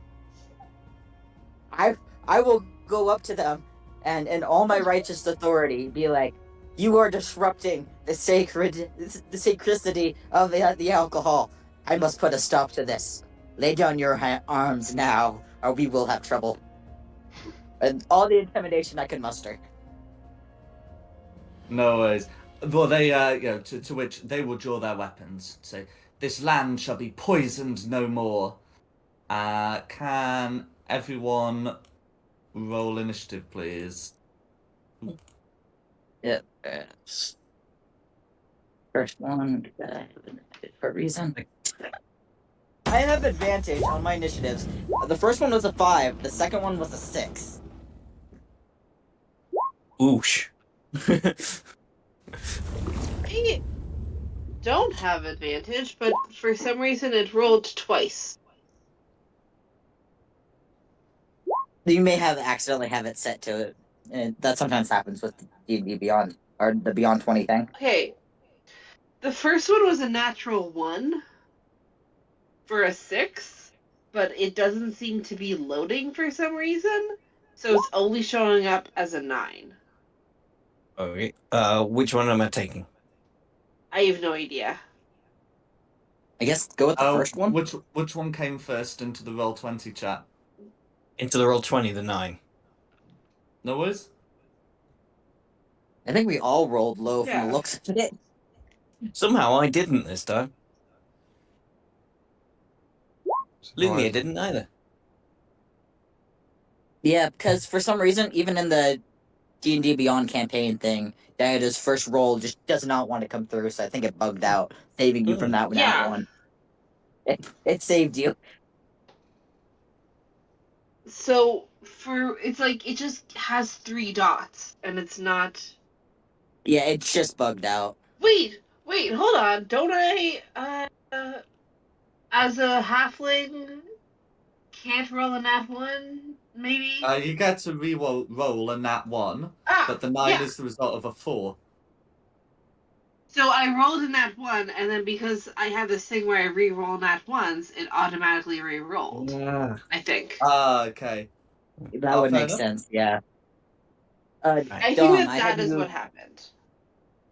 I will go up to them and in all my righteous authority be like, you are disrupting the sacredity of the alcohol. I must put a stop to this. Lay down your arms now, or we will have trouble. And all the intimidation I can muster. No worries. Well, they, to which they will draw their weapons. Say, this land shall be poisoned no more. Can everyone roll initiative, please? Yep. First one, for a reason. I have advantage on my initiatives. The first one was a 5. The second one was a 6. Oosh. I don't have advantage, but for some reason it rolled twice. You may have accidentally have it set to it. And that sometimes happens with D&D Beyond, or the Beyond 20 thing. Okay. The first one was a natural 1 for a 6, but it doesn't seem to be loading for some reason, so it's only showing up as a 9. Okay. Which one am I taking? I have no idea. I guess go with the first one. Which one came first into the Roll20 chat? Into the Roll20, the 9. No worries? I think we all rolled low from the Yeah. looks of it. Somehow I didn't this time. Lumia Surprise. didn't either. Yeah, because for some reason, even in the D&D Beyond campaign thing, Diana's first roll just does not want to come through, so I think it bugged out, saving you from that Yeah. one. It saved you. So it's like it just has 3 dots, and it's not. Yeah, it's just bugged out. Wait, hold on. Don't I, as a halfling, can't roll a nat 1? Maybe. You get to roll a nat 1, but the 9 Yeah. is the result of a 4. So I rolled a nat 1, and then because I have this thing where I re-roll nat 1s, it automatically re-rolled. Yeah. I think. Okay. That would fair make enough. sense, yeah. I think Dom, that is what happened.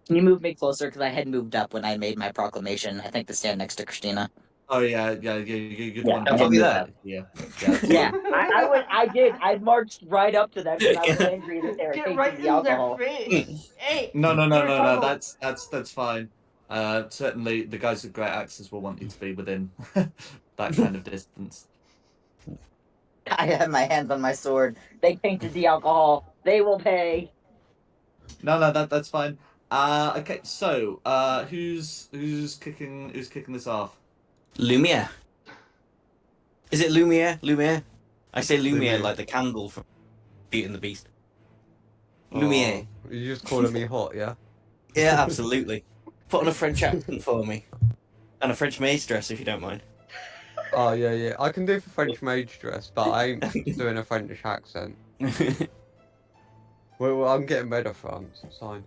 Can you move me closer? Because I had moved up when I made my proclamation. I think to stand next to Christina. Oh yeah, you'd Yeah, want I'll to copy do that. Yeah, that's Yeah, fine. I did. I marched right up to them because I was angry that they were Get taking right the in their alcohol. face. Hey, No. hello. That's fine. Certainly the guys with great axes will want you to be within that kind of distance. I have my hands on my sword. They tainted the alcohol. They will pay. No, that's fine. Okay, so who's kicking this off? Lumia. Is it Lumiere? Lumiere? I say Lumiere Lumiere. like the candle from Beauty and the Beast. Oh, Lumiere. you just calling me hot, yeah? Yeah, absolutely. Put on a French accent for me. And a French maid's dress, if you don't mind. Oh, yeah, yeah. I can do for French maid's dress, but I ain't doing a French accent. Well, I'm getting rid of France. It's fine.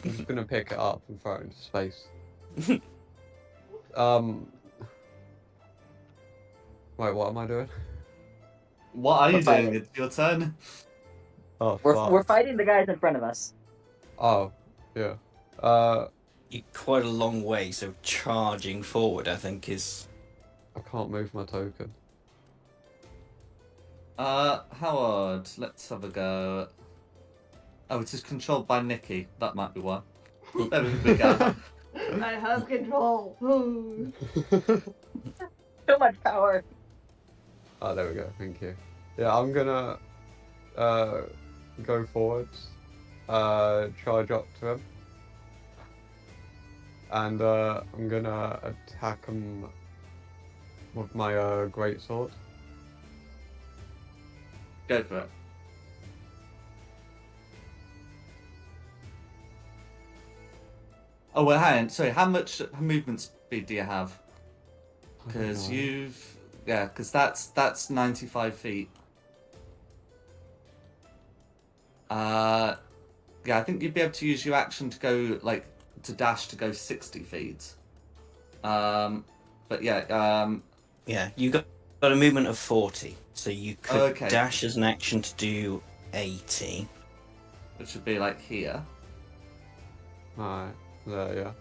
I'm just gonna pick it up and throw it into space. Um. Wait, what am I doing? What are you We're doing? fighting. It's your turn. Oh, We're fuck. fighting the guys in front of us. Oh, yeah. You're quite a long way, so charging forward, I think, is... I can't move my token. Howard, let's have a go. Oh, it is controlled by Nikki. That might be why. There we go. I have control. So much power. Oh, there we go. Thank you. Yeah, I'm gonna go forwards, charge up to him, and I'm gonna attack him with my great sword. Go for it. Oh, well, hang on. Sorry, how much movement speed do you have? Because you've... Yeah, because that's 95 feet. Yeah, I think you'd be able to use your action to go, like, to dash to go 60 feet. But yeah, Yeah, you got a movement of 40, so you could Okay. dash as an action to do 80. which would be like here. Alright, there, yeah.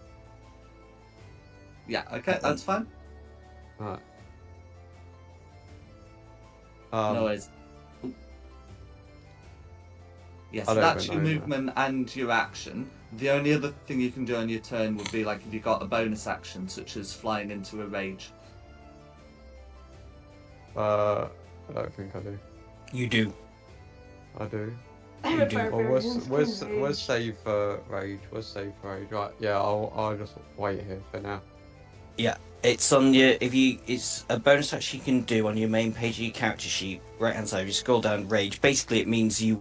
Yeah, okay, that's fine. Alright. No worries. Yes, I don't that's even your know that. movement and your action. The only other thing you can do on your turn would be like if you got a bonus action, such as flying into a rage. I don't think I do. You do. I do. You do. Well, where's save for rage? Where's save for rage? Right, yeah, I'll just wait here for now. Yeah, it's on your... It's a bonus action you can do on your main page of your character sheet, right hand side. If you scroll down, rage. Basically, it means you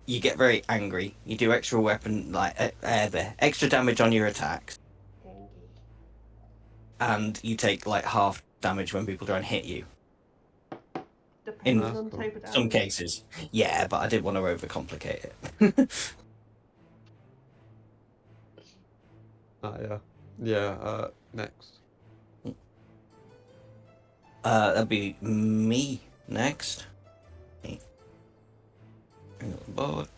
get very angry. You do extra weapon, extra damage on your attacks, and you take like half damage when people try and hit you. Depends That's on cool. type of damage. Some cases. Yeah, but I didn't want to overcomplicate it. Yeah. Yeah, next. That'd be me next. Bring up the board.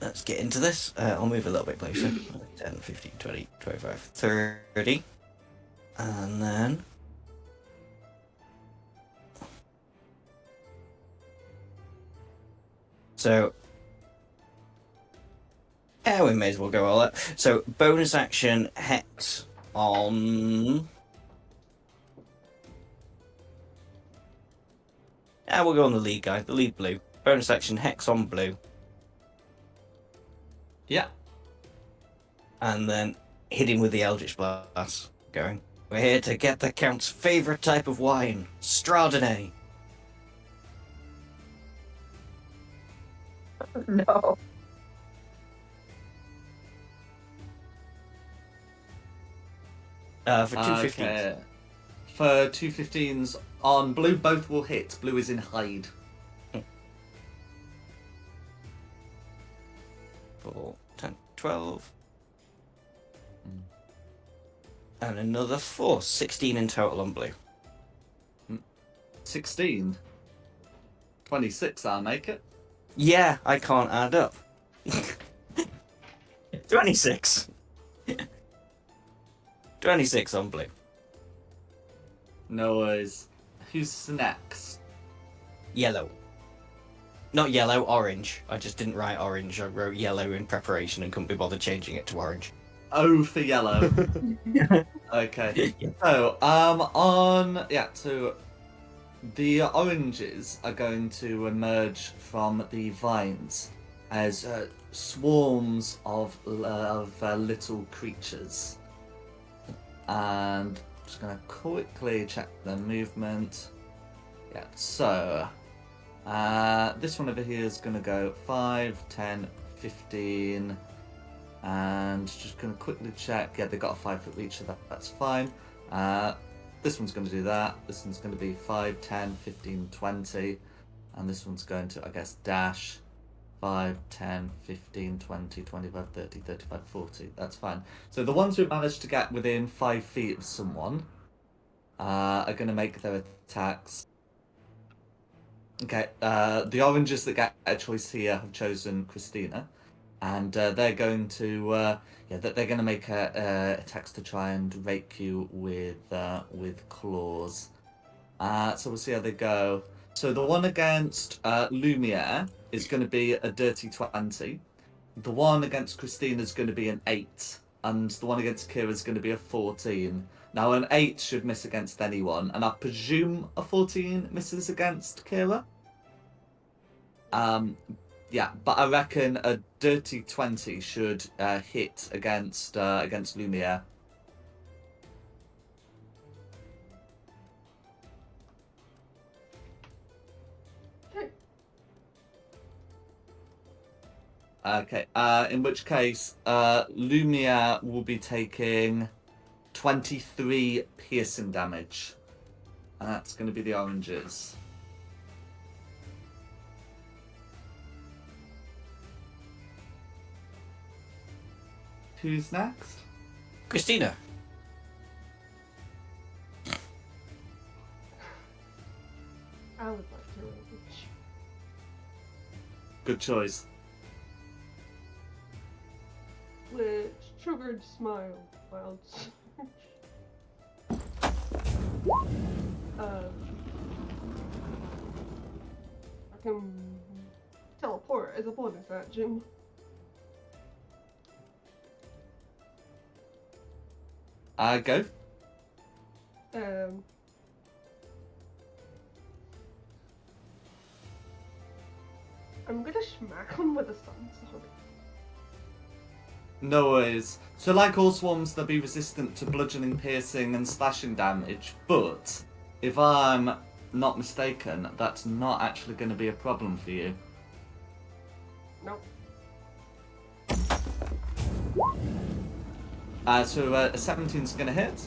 Let's get into this. I'll move a little bit closer. 10, 15, 20, 25, 30. And then... So... Yeah, we may as well go all out. So, bonus action, Hex on... Yeah, we'll go on the lead guy, the lead blue. Bonus action, Hex on blue. Yeah. And then hit him with the Eldritch Blast. Going, we're here to get the Count's favourite type of wine, Straud. No. For 215. Okay. For 215s on blue, both will hit. Blue is in hide. 4, 10, 12. And another 4, 16 in total on blue. 16. 26, I'll make it. Yeah, I can't add up. 26. 26 on blue. No worries. Who's next? Yellow. Not yellow, orange. I just didn't write orange. I wrote yellow in preparation and couldn't be bothered changing it to orange. O for yellow. Okay. So, so the oranges are going to emerge from the vines as swarms of little creatures. And just going to quickly check their movement. Yeah, so this one over here is going to go 5, 10, 15, and just going to quickly check. Yeah, they got a 5-foot reach, so that's fine. This one's going to do that. This one's going to be 5, 10, 15, 20, and this one's going to, I guess, dash 5, 10, 15, 20, 25, 30, 35, 40. That's fine. So the ones who managed to get within 5 feet of someone are going to make their attacks. Okay, the oranges that get a choice here have chosen Christina, and they're going to they're going to make attacks to try and rake you with claws. So we'll see how they go. So the one against Lumiere is going to be a dirty 20. The one against Christina is going to be an 8, and the one against Kira is going to be a 14. Now an 8 should miss against anyone, and I presume a 14 misses against Kira. Yeah, but I reckon a dirty 20 should hit against Lumiere. Okay, in which case, Lumiere will be taking 23 piercing damage. And that's going to be the oranges. Who's next? Christina. I would like to rage. Good choice. Which triggered smile clouds. I can teleport as a bonus action. Go. I'm gonna smack him with a sun sword. No worries. So like all swarms, they'll be resistant to bludgeoning, piercing, and slashing damage, but if I'm not mistaken, that's not actually going to be a problem for you. Nope. So a 17 is going to hit.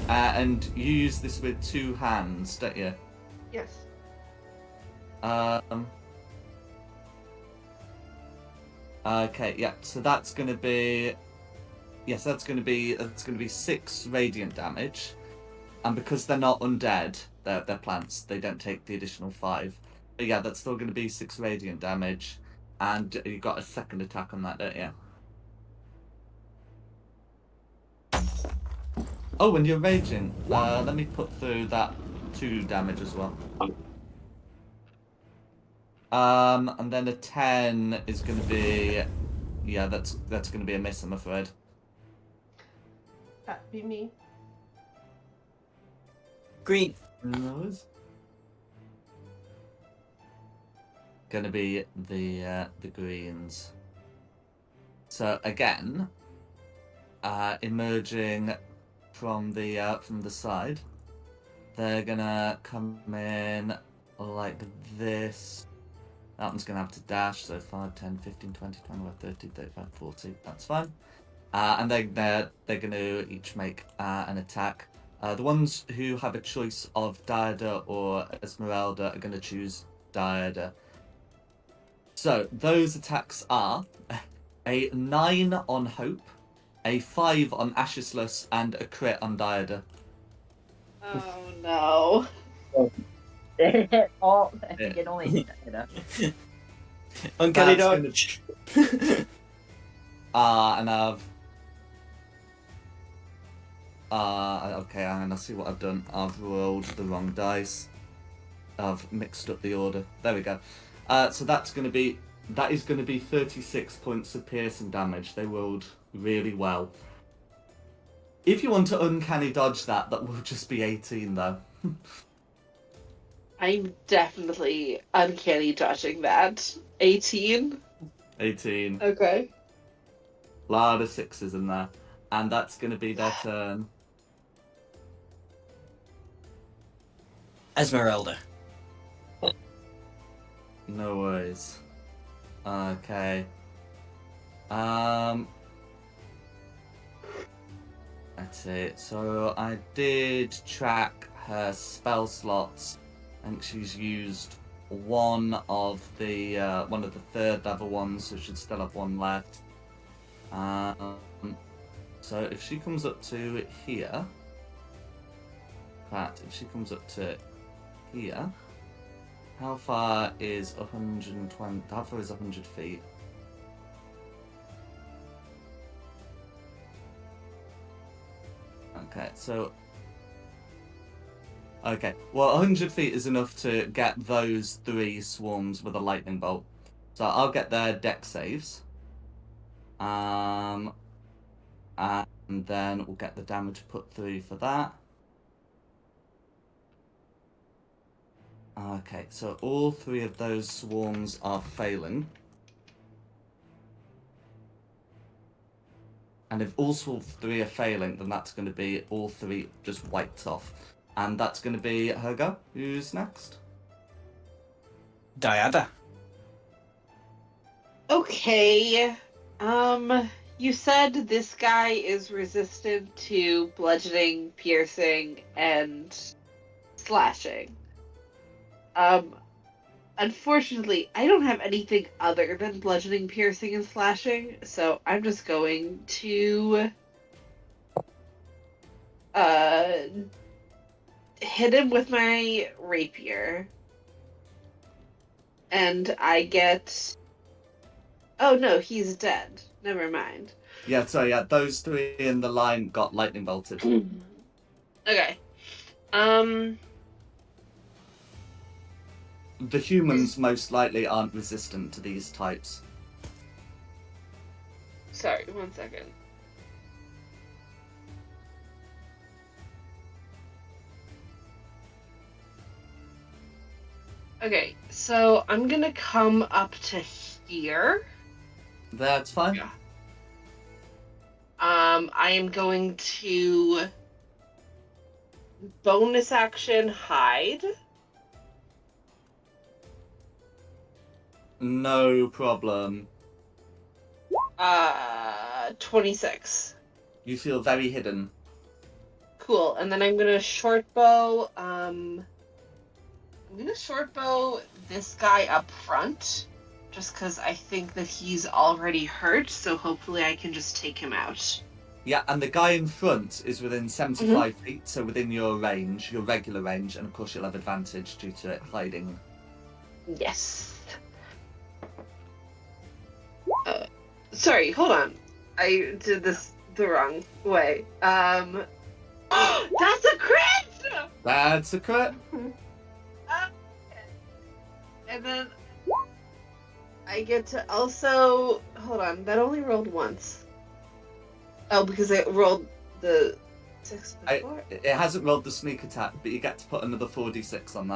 And you use this with 2 hands, don't you? Yes. Okay, yeah. So that's going to be, yes, that's going to be 6 radiant damage, and because they're not undead, they're plants. They don't take the additional 5. But yeah, that's still going to be 6 radiant damage, and you got a second attack on that, don't you? Oh, when you're raging, let me put through that 2 damage as well. And then a 10 is going to be, yeah, that's going to be a miss, I'm afraid. That'd be me. Green. Nose. Going to be the greens. So again, emerging from the side, they're gonna come in like this. That one's going to have to dash, so 5, 10, 15, 20, 25, 30, 35, 40. That's fine. And then they're going to each make an attack. The ones who have a choice of Diada or Esmeralda are going to choose Diada. So those attacks are a 9 on Hope, a 5 on Ashesless, and a crit on Diada. Oh no. All Yeah. you can only Uncanny That's dodge. and I've okay, and I see what I've done. I've rolled the wrong dice. I've mixed up the order. There we go. So that is going to be 36 points of piercing damage. They rolled really well. If you want to uncanny dodge that will just be 18 though. I'm definitely uncanny dodging that. 18? 18. Okay. Lot of sixes in there. And that's going to be their turn. Esmeralda. No worries. Okay. Let's see. So I did track her spell slots. I think she's used one of the third level ones, so she'd still have one left. So if she comes up to here, in fact, if she comes up to here, how far is 120? How far is 100 feet? Okay, so okay, well, 100 feet is enough to get those 3 swarms with a lightning bolt. So I'll get their deck saves. And then we'll get the damage put through for that. Okay, so all 3 of those swarms are failing. And if all 3 are failing, then that's going to be all 3 just wiped off. And that's going to be her go. Who's next? Diada. Okay. You said this guy is resistant to bludgeoning, piercing, and slashing. Unfortunately, I don't have anything other than bludgeoning, piercing, and slashing, so I'm just going to hit him with my rapier. And I get... Oh no, he's dead. Never mind. Yeah, so yeah, those 3 in the line got lightning bolted. Okay. The humans most likely aren't resistant to these types. Sorry, 1 second. Okay, so I'm gonna come up to here. That's fine. Yeah. I am going to bonus action hide. No problem. 26. You feel very hidden. Cool, and then I'm gonna short bow, I'm gonna short bow this guy up front, just because I think that he's already hurt, so hopefully I can just take him out. Yeah, and the guy in front is within 75 feet, so within your range, your regular range, and of course you'll have advantage due to it hiding. Yes. Sorry, hold on. I did this the wrong way. That's a crit! That's a crit. And then I get to also... Hold on, that only rolled once. Oh, because I rolled the 6 before? It hasn't rolled the sneak attack, but you get to put another 4d6 on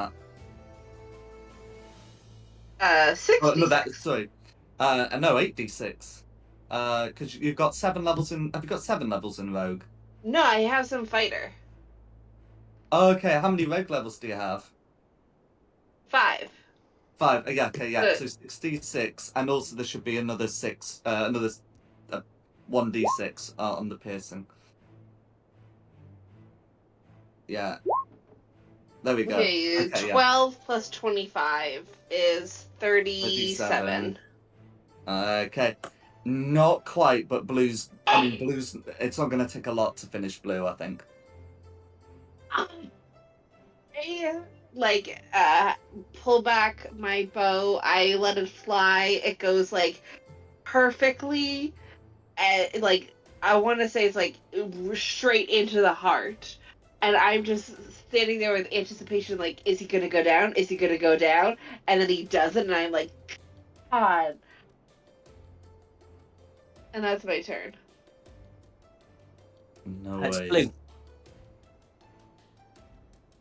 that. 6. Oh, no, sorry. No, 8d6. Because you've got 7 levels in... Have you got 7 levels in Rogue? No, I have some fighter. Okay, how many Rogue levels do you have? 5. 5. Yeah, okay, yeah. Good. So 66, and also there should be another 6, another 1d6 on the piercing. Yeah. There we go. Okay, 12 plus 25 is 37. Okay. Not quite, but Blue's... I mean, Blue's... It's not going to take a lot to finish Blue, I think. Pull back my bow. I let it fly. It goes, perfectly. I want to say it's, straight into the heart. And I'm just standing there with anticipation, is he going to go down? Is he going to go down? And then he doesn't, and I'm like, God. And that's my turn. No That's way. Blue.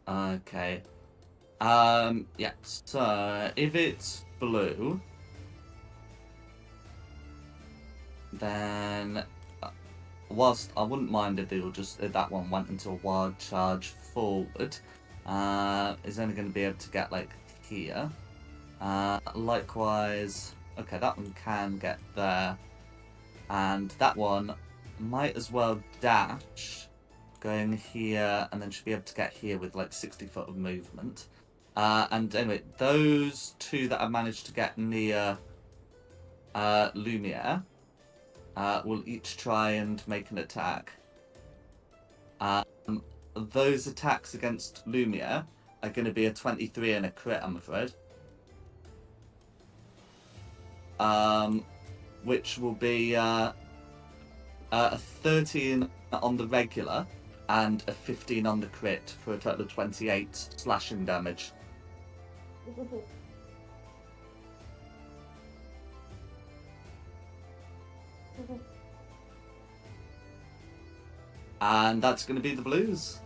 Okay. Yeah, so if it's Blue... Then, whilst I wouldn't mind if they were just if that one went into a wild charge forward, is only going to be able to get like here. Likewise, okay, that one can get there, and that one might as well dash, going here, and then should be able to get here with like 60 foot of movement. And anyway, those two that I managed to get near Lumiere will each try and make an attack. Those attacks against Lumiere are going to be a 23 and a crit, I'm afraid. Which will be a 13 on the regular and a 15 on the crit for a total of 28 slashing damage. And that's going to be the blues.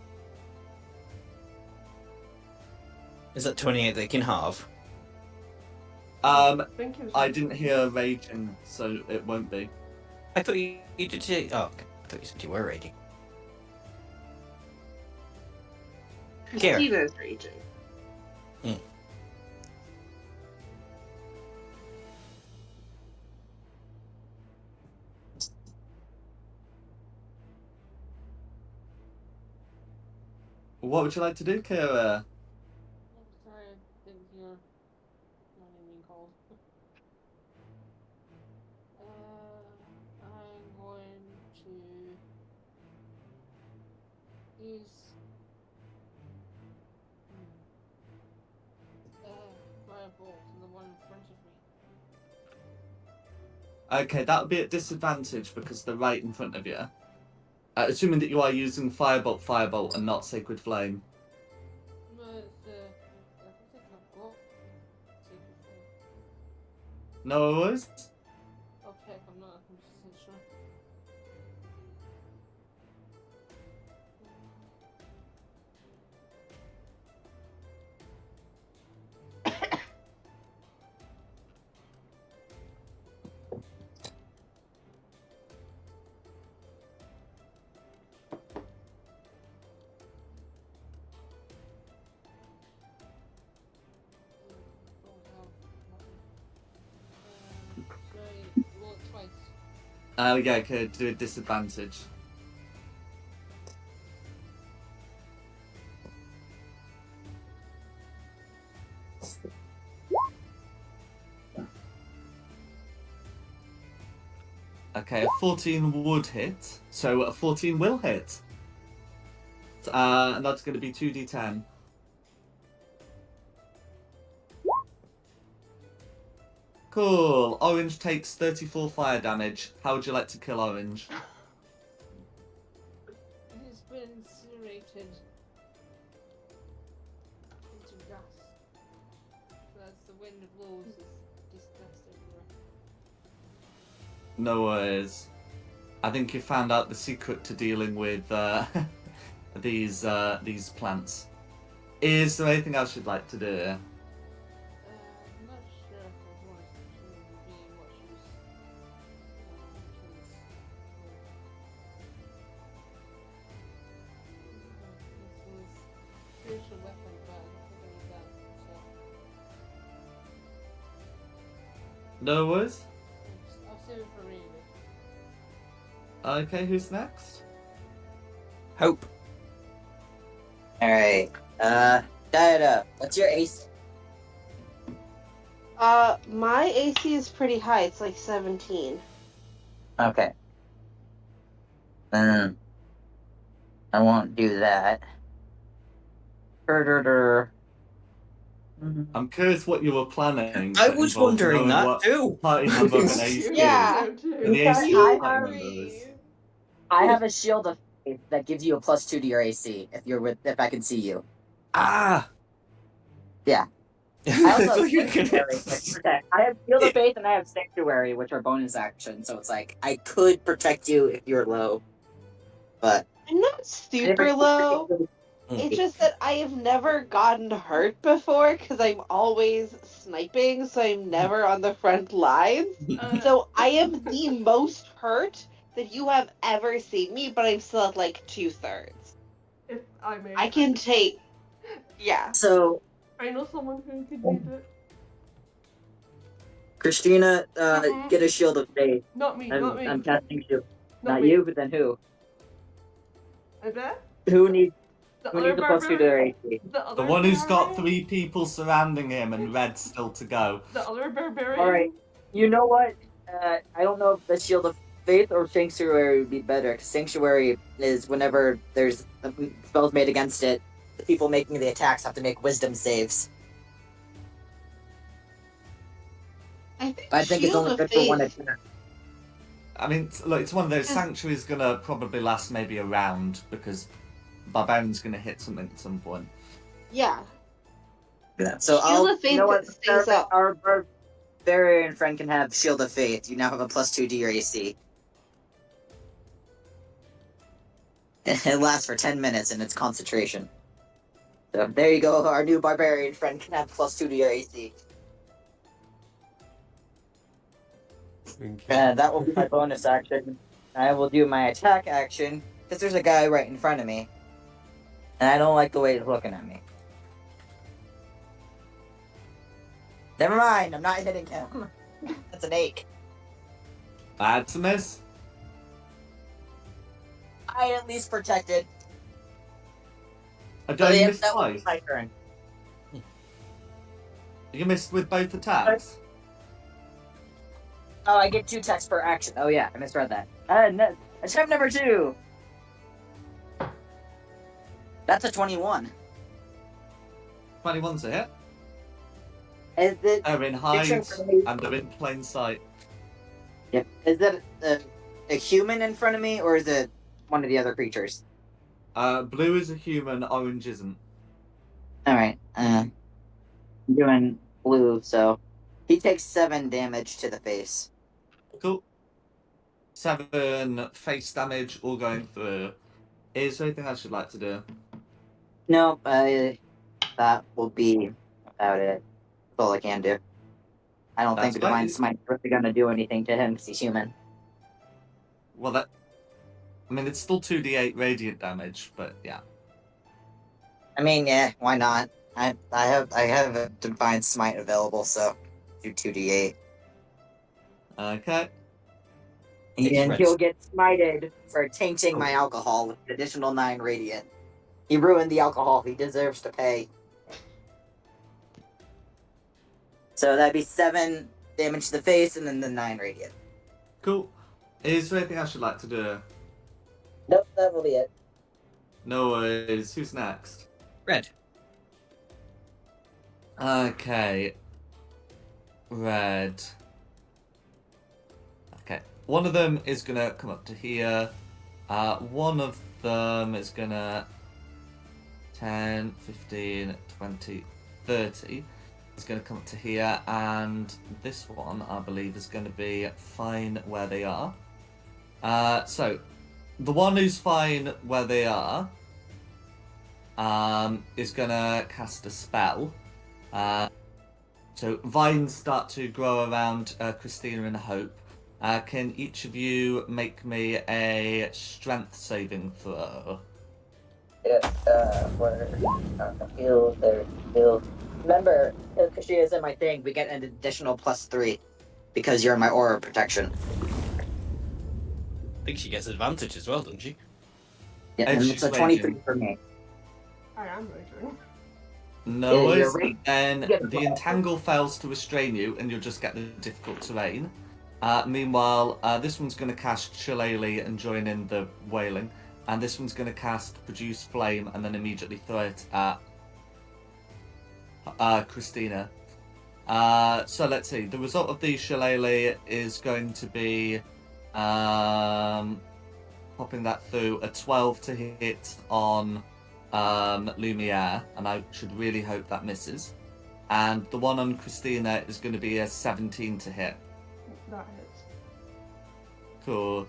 Is that 28 they can halve? Thank you. I didn't hear raging, so it won't be. I thought you did say. Oh, okay. I thought you said you were raging. Here. Christina's raging. What would you like to do, Kira? Sorry, I didn't hear my name being called. I'm going to use Firebolt to the one in front of me. Okay, that would be at disadvantage because they're right in front of you. Assuming that you are using Firebolt, and not Sacred Flame. But I think I've got Sacred Flame. No worries? I'll check, I'm not 100% sure. Roll it twice. Yeah, okay, do a disadvantage. Okay, a 14 would hit, so a 14 will hit. And that's going to be 2d10. Cool. Orange takes 34 fire damage. How would you like to kill Orange? It has been incinerated into dust. As the wind blows, it's just dust everywhere. No worries. I think you found out the secret to dealing with these plants. Is there anything else you'd like to do? I'm not sure if I want it to be much use. This is spiritual weapon, but I don't think I need that. So No worries. I'll save it for Raven. Okay, who's next? Hope. Alright. Diana, what's your AC? My AC is pretty high. It's like 17. Okay. Then I won't do that. I'm curious what you were planning. I that was involved wondering knowing that what too. Party handbook and AC. Yeah. And the Because AC I party have- members. I have a shield of faith that gives you a +2 to your AC if I can see you. Ah. Yeah. I I also thought have you were gonna. Sanctuary, which protect. I have Shield of Faith and I have Sanctuary, which are bonus action. So it's like I could protect you if you're low, but I'm not super low. It's just that I have never gotten hurt before because I'm always sniping, so I'm never on the front lines. So I am the most hurt that you have ever seen me, but I'm still at like 2/3. If I may. I can take. Yeah. So, I know someone who could need it. Christina, Mhm. get a shield of faith. Not me, not me. I'm casting shield. Not Not me. you, but then who? I bet? Who needs The who other needs a plus 2 to their barbarian. AC? The other The one who's got barbarian? 3 people surrounding him and Red's still to go. The other barbarian? Alright. You know what? I don't know if the shield of faith or sanctuary would be better, because sanctuary is whenever there's spells made against it, the people making the attacks have to make wisdom saves. I think I think it's Shield only of good for one Faith. attack. I mean, look, it's one of those. Yes. Sanctuary's gonna probably last maybe a round because Barbarian's gonna hit something at some point. Yeah. So Shield of you know what? Faith stays up. Our barbarian friend can have shield of faith. You now have a plus 2 to your AC. It lasts for 10 minutes and it's concentration. So there you go. Our new barbarian friend can have plus 2 to your AC. That will be my bonus action. I will do my attack action because there's a guy right in front of me, and I don't like the way he's looking at me. Never mind. I'm not hitting him. That's an 8. Bad to miss. I at least protected. I So don't yeah, miss that will twice. be my turn. You missed with both attacks. Oh, I get 2 attacks per action. Oh yeah, I misread that. No, attempt number 2. That's a 21. 21's a hit. Is it? They're in Picture hide for me. and they're in plain sight. Yeah. Is that a human in front of me, or is it one of the other creatures? Blue is a human, orange isn't. All right. I'm doing blue, so he takes 7 damage to the face. Cool. 7 face damage, all going through. Is there anything else you'd like to do? No, that will be about it. That's all I can do. I don't think That's the Divine fine. Smite is really going to do anything to him because he's human. Well, that. I mean, it's still 2d8 radiant damage, but yeah. I mean, yeah, why not? I have a Divine Smite available, so do 2d8. Okay. It's And red. he'll get smited for tainting my alcohol with an additional 9 radiant. He ruined the alcohol. He deserves to pay. So that'd be 7 damage to the face and then the 9 radiant. Cool. Is there anything else you'd like to do? Nope, that will be it. No worries. Who's next? Red. Okay. Red. Okay. One of them is gonna come up to here. One of them is gonna 10, 15, 20, 30. Is gonna come up to here, and this one, I believe, is gonna be fine where they are. So the one who's fine where they are is gonna cast a spell. So vines start to grow around Christina and Hope. Can each of you make me a strength saving throw? Heal. Remember, because she is in my thing, we get an additional +3 because you're in my aura of protection. I think she gets advantage as well, doesn't she? Yeah, If and she's it's a 23 raging. for me. I am raging. No Yeah, worries. you're right. Then You get a the plus. entangle fails to restrain you, and you'll just get the difficult terrain. Meanwhile, this one's going to cast Shillelagh and join in the wailing, and this one's going to cast Produce Flame and then immediately throw it at Christina. So let's see. The result of the Shillelagh is going to be popping that through a 12 to hit on Lumiere, and I should really hope that misses. And the one on Christina is going to be a 17 to hit. That hits. Cool.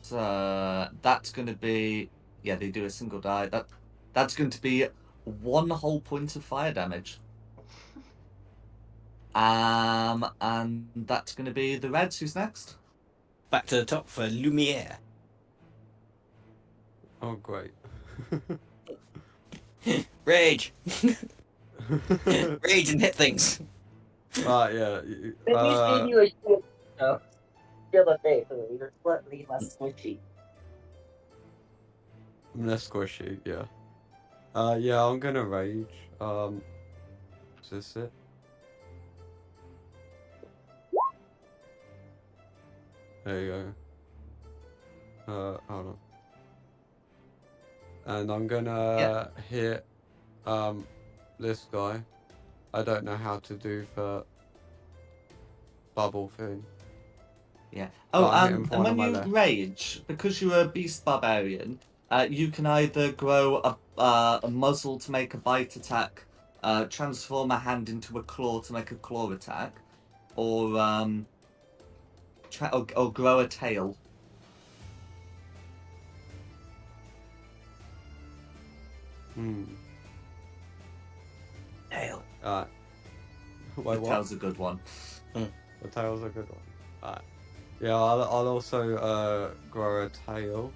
So that's going to be, yeah, they do a single die. That's going to be 1 whole point of fire damage. And that's going to be the Reds. Who's next? Back to the top for Lumiere. Oh, great. Rage! Rage and hit things. Right, yeah. At least gave you a shield, shield of faith, so you're slightly less squishy. Less squishy, yeah. Yeah, I'm gonna rage. Is this it? There you go. Hold on. And I'm gonna hit, this guy. I don't know how to do the bubble thing. Yeah. But Oh, I'm hitting and for one on when my you left. rage, because you're a beast barbarian, you can either grow a muzzle to make a bite attack, transform a hand into a claw to make a claw attack, or or grow a tail. Tail. Alright. Wait, The what? tail's a good one. The tail's a good one. Alright. Yeah, I'll also grow a tail.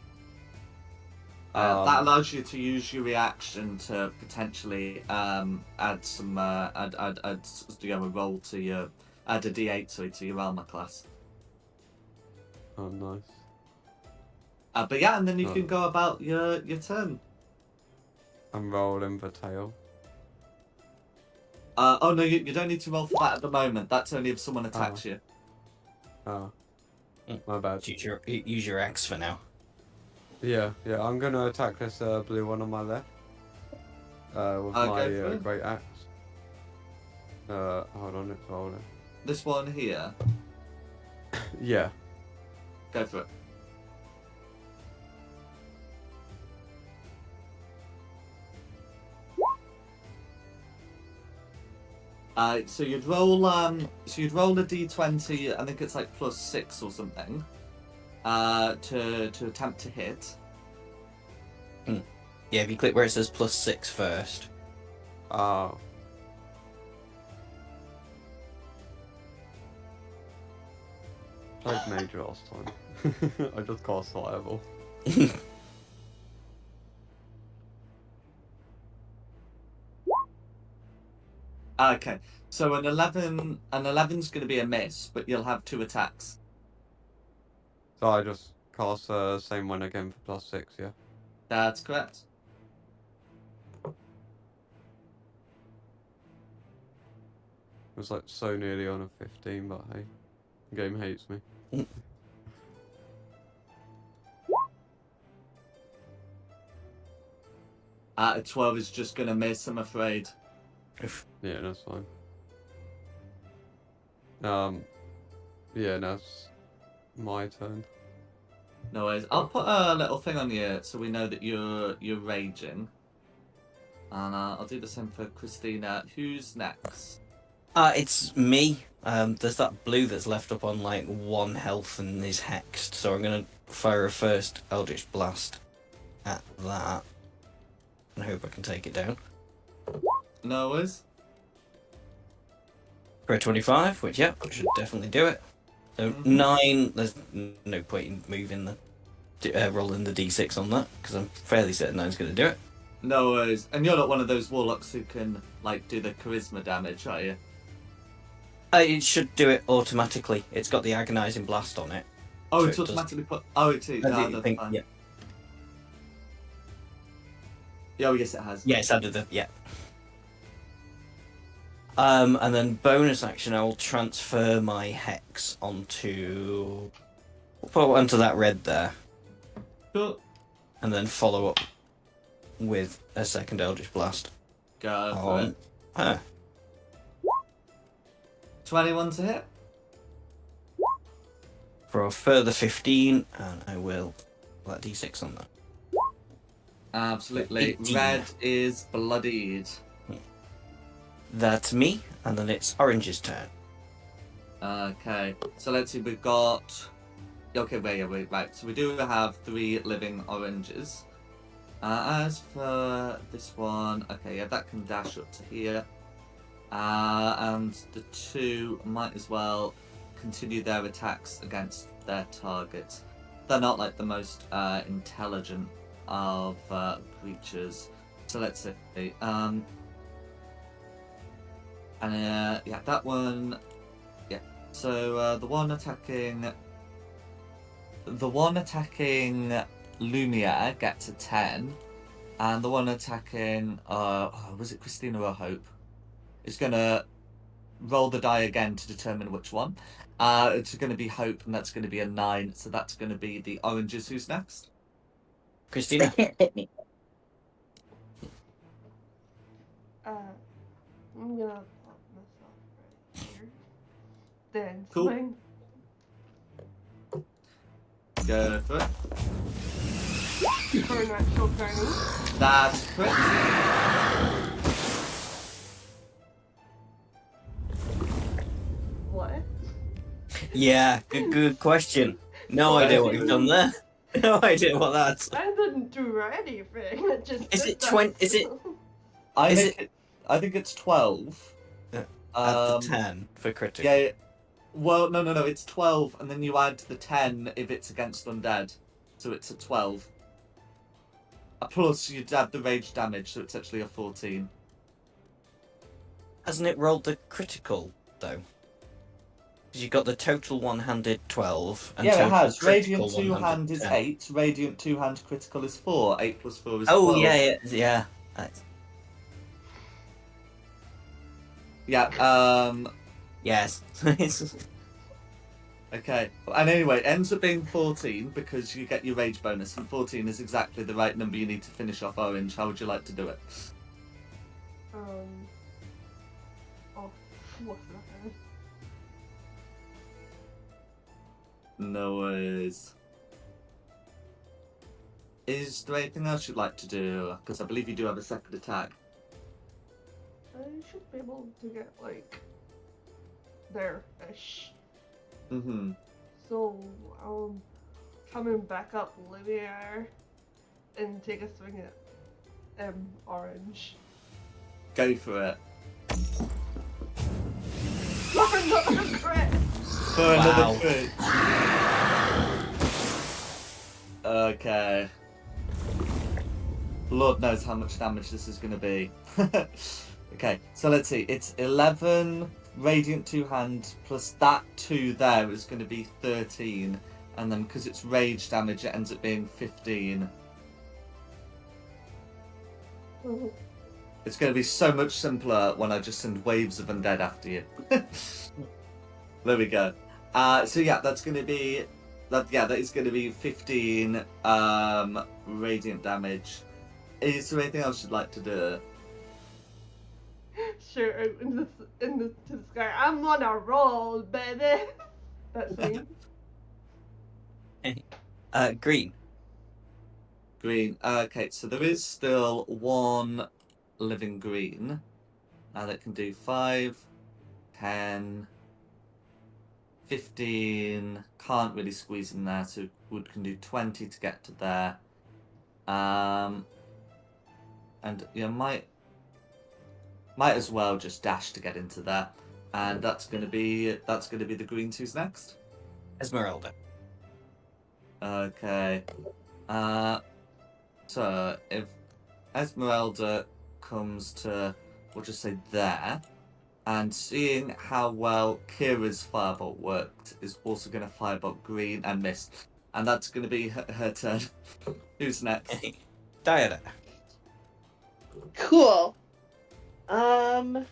That allows you to use your reaction to potentially add some add a roll to your add a d8 to your armor class. Oh, nice. But yeah, and then you Oh. can go about your turn. I'm rolling the tail. Oh no, you don't need to roll for that at the moment. That's only if someone attacks you. Oh. My bad. Use your axe for now. Yeah, I'm gonna attack this blue one on my left. With Go my for it. great axe. Hold on, it's rolling. This one here. Yeah. Go for it. So you'd roll a d20. I think it's like +6 or something. To attempt to hit. Yeah, if you click where it says +6 first. Oh. Played major last time. I just cast fireball. Okay, so an 11's going to be a miss, but you'll have 2 attacks. So I just cast the same one again for +6, yeah? That's correct. It was like so nearly on a 15, but hey, the game hates me. A 12 is just going to miss, I'm afraid. Yeah, that's fine. Yeah, now it's my turn. No worries. I'll put a little thing on you so we know that you're raging. And I'll do the same for Christina. Who's next? It's me. There's that blue that's left up on like 1 health and is hexed, so I'm gonna fire a first Eldritch Blast at that. And hope I can take it down. No worries. For a 25, which, yeah, should definitely do it. So 9, there's no point in moving rolling the d6 on that, because I'm fairly certain 9's going to do it. No worries. And you're not one of those warlocks who can, like, do the charisma damage, are you? It should do it automatically. It's got the agonizing blast on it. Oh, So it's it does- automatically put... Oh, it is. I That's think, fine. yeah. Oh, yes, it has. Yeah, it's under the... Yeah. And then bonus action, I will transfer my hex onto... We'll put it onto that red there. Cool. And then follow up with a second Eldritch Blast. Go for it. Huh. 21 to hit. For a further 15, and I will put that d6 on that. Absolutely. 18. Red is bloodied. That's me, and then it's Orange's turn. Okay. So let's see. We've got... Okay, wait. Right. So we do have 3 living oranges. As for this one, okay, yeah, that can dash up to here. And the 2 might as well continue their attacks against their targets. They're not like the most intelligent of creatures. So let's see. Yeah, that one. Yeah. So the one attacking Lumiere gets a 10, and the one attacking was it Christina or Hope? Is gonna roll the die again to determine which one. It's going to be Hope, and that's going to be a 9. So that's going to be the oranges. Who's next? Christina. Hit me. I'm gonna pop myself right here. Then Cool. swing. Go for it. For an actual 20. That's correct. What? Yeah, good question. No What? idea what you've done there. No idea what that's. I didn't do anything. It just Is did it that. 20? Is it I Is make it. I think it's 12. at the 10 for critical? Yeah. Well, no. It's 12, and then you add the 10 if it's against undead, so it's a 12. Plus, you'd add the rage damage, so it's actually a 14. Hasn't it rolled the critical though? Because you got the total one-handed 12. And Yeah, it total has. critical Radiant 2 one-handed hand is 10. 8. Radiant 2 hand critical is 4. 8 plus 4 is Oh 12. yeah. Yeah. Yes. Okay. And anyway, it ends up being 14 because you get your rage bonus, and 14 is exactly the right number you need to finish off orange. How would you like to do it? Oh, what's that? No worries. Is there anything else you'd like to do? Because I believe you do have a second attack. I should be able to get like there-ish. Mm-hmm. So coming back up Linear and take a swing at orange. Go for it. For another crit! For another Wow. crit. Okay. Lord knows how much damage this is going to be. Okay, so let's see. It's 11 Radiant 2 hand plus that 2 there is going to be 13. And then because it's rage damage, it ends up being 15. It's going to be so much simpler when I just send waves of undead after you. There we go. So yeah, that's going to be... that is going to be 15 radiant damage. Is there anything else you'd like to do? Shoot out to the sky. I'm on a roll, baby! That's me. Green. Green. Okay, so there is still 1 living green. That can do 5, 10, 15. Can't really squeeze in there, so Wood can do 20 to get to there. And you might as well just dash to get into there. And that's gonna be the green 2's next. Esmeralda. Okay. So if Esmeralda comes to, we'll just say there, and seeing how well Kira's firebolt worked, is also going to firebolt green and miss, and that's going to be her turn. Who's next? Diana. Cool. I'm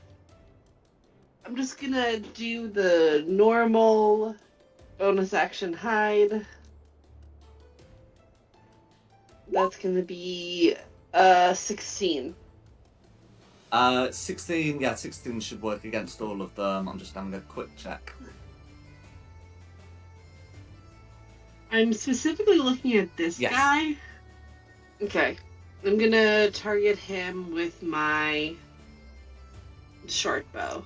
just gonna do the normal bonus action hide. That's gonna be 16. 16. Yeah, 16 should work against all of them. I'm just having a quick check. I'm specifically looking at this Yes. guy. Okay. I'm gonna target him with my short bow.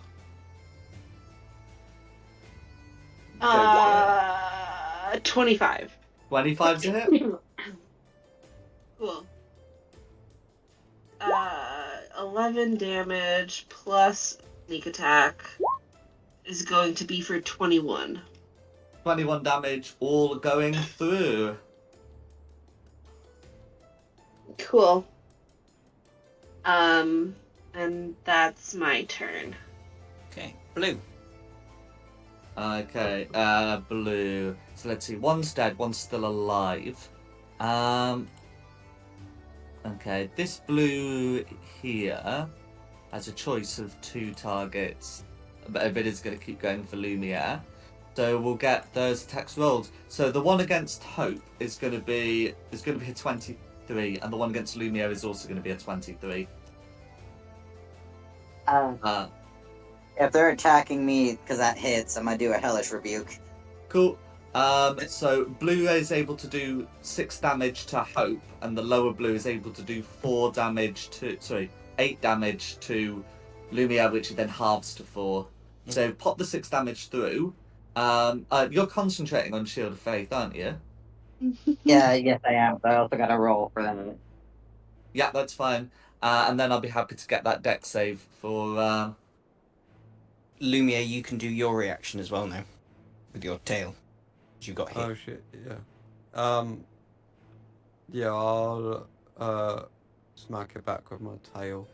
Go 25. 25 to hit. Cool. 11 damage plus sneak attack is going to be for 21. 21 damage, all going through. Cool. And that's my turn. Okay, Blue. Okay, Blue. So let's see, one's dead, one's still alive. Okay, this Blue here has a choice of 2 targets, but it is going to keep going for Lumiere. So we'll get those attacks rolled. So the one against Hope is going to be a 23, and the one against Lumiere is also going to be a 23. If they're attacking me, because that hits, I'm gonna do a Hellish Rebuke. Cool. So Blue is able to do 6 damage to Hope, and the lower Blue is able to do 8 damage to Lumiere, which it then halves to 4. So pop the 6 damage through. You're concentrating on Shield of Faith, aren't you? Yeah, yes I am, but I also gotta roll for them. Yeah, that's fine. And then I'll be happy to get that deck save for. Lumiere, you can do your reaction as well now. With your tail. You got hit. Oh shit, yeah. Yeah, I'll smack it back with my tail.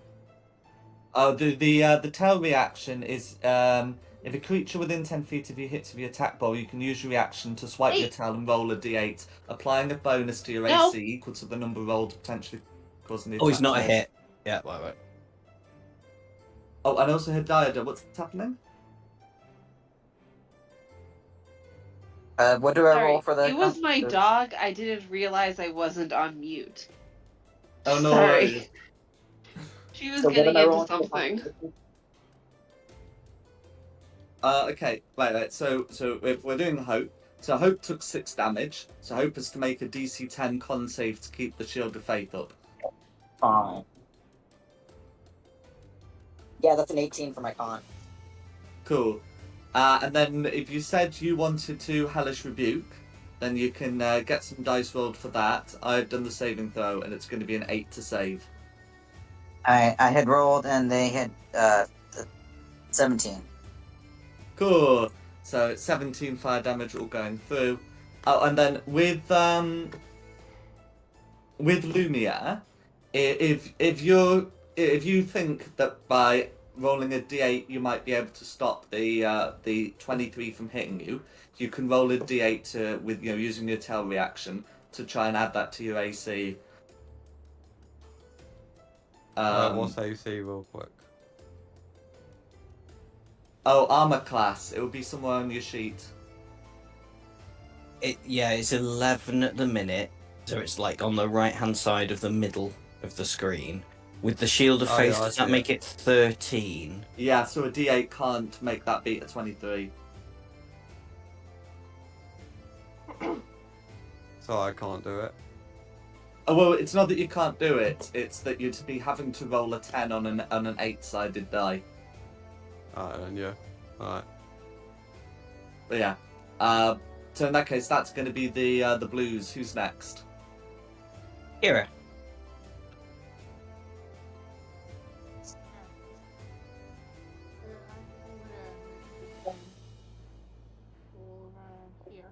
Oh, the tail reaction is if a creature within 10 feet of you hits with your attack ball, you can use your reaction to swipe your tail and roll a d8, applying a bonus to your AC equal to the number rolled, potentially causing the attack. Oh, he's not a to miss. hit. Yeah, right. Oh, and also had Diada. What's happening? What do I Sorry, roll for the... it was my dog. I didn't realize I wasn't on mute. Oh, no Sorry. worries. She was So what getting am I into rolling for the something. Okay, right. So if we're doing Hope, so Hope took 6 damage. So Hope is to make a DC 10 con save to keep the Shield of Faith up. Fine. Yeah, that's an 18 for my con. Cool. And then if you said you wanted to Hellish Rebuke, then you can get some dice rolled for that. I've done the saving throw, and it's going to be an 8 to save. I had rolled and they had 17. Cool. So it's 17 fire damage all going through. Oh, and then with Lumiere, if you think that by rolling a d8 you might be able to stop the 23 from hitting you, you can roll a d8 with using your tail reaction to try and add that to your AC. What's AC real quick? Oh, armor class. It will be somewhere on your sheet. It's 11 at the minute, so it's like on the right-hand side of the middle of the screen. With the Shield of Oh, Faith, yeah, I does that see make it 13? Yeah, so a d8 can't make that beat a 23. So I can't do it. Oh, well, it's not that you can't do it. It's that you'd be having to roll a 10 on an 8-sided die. Alright then, yeah. Alright. But yeah. So in that case, that's going to be the Blues. Who's next? Kira. Here.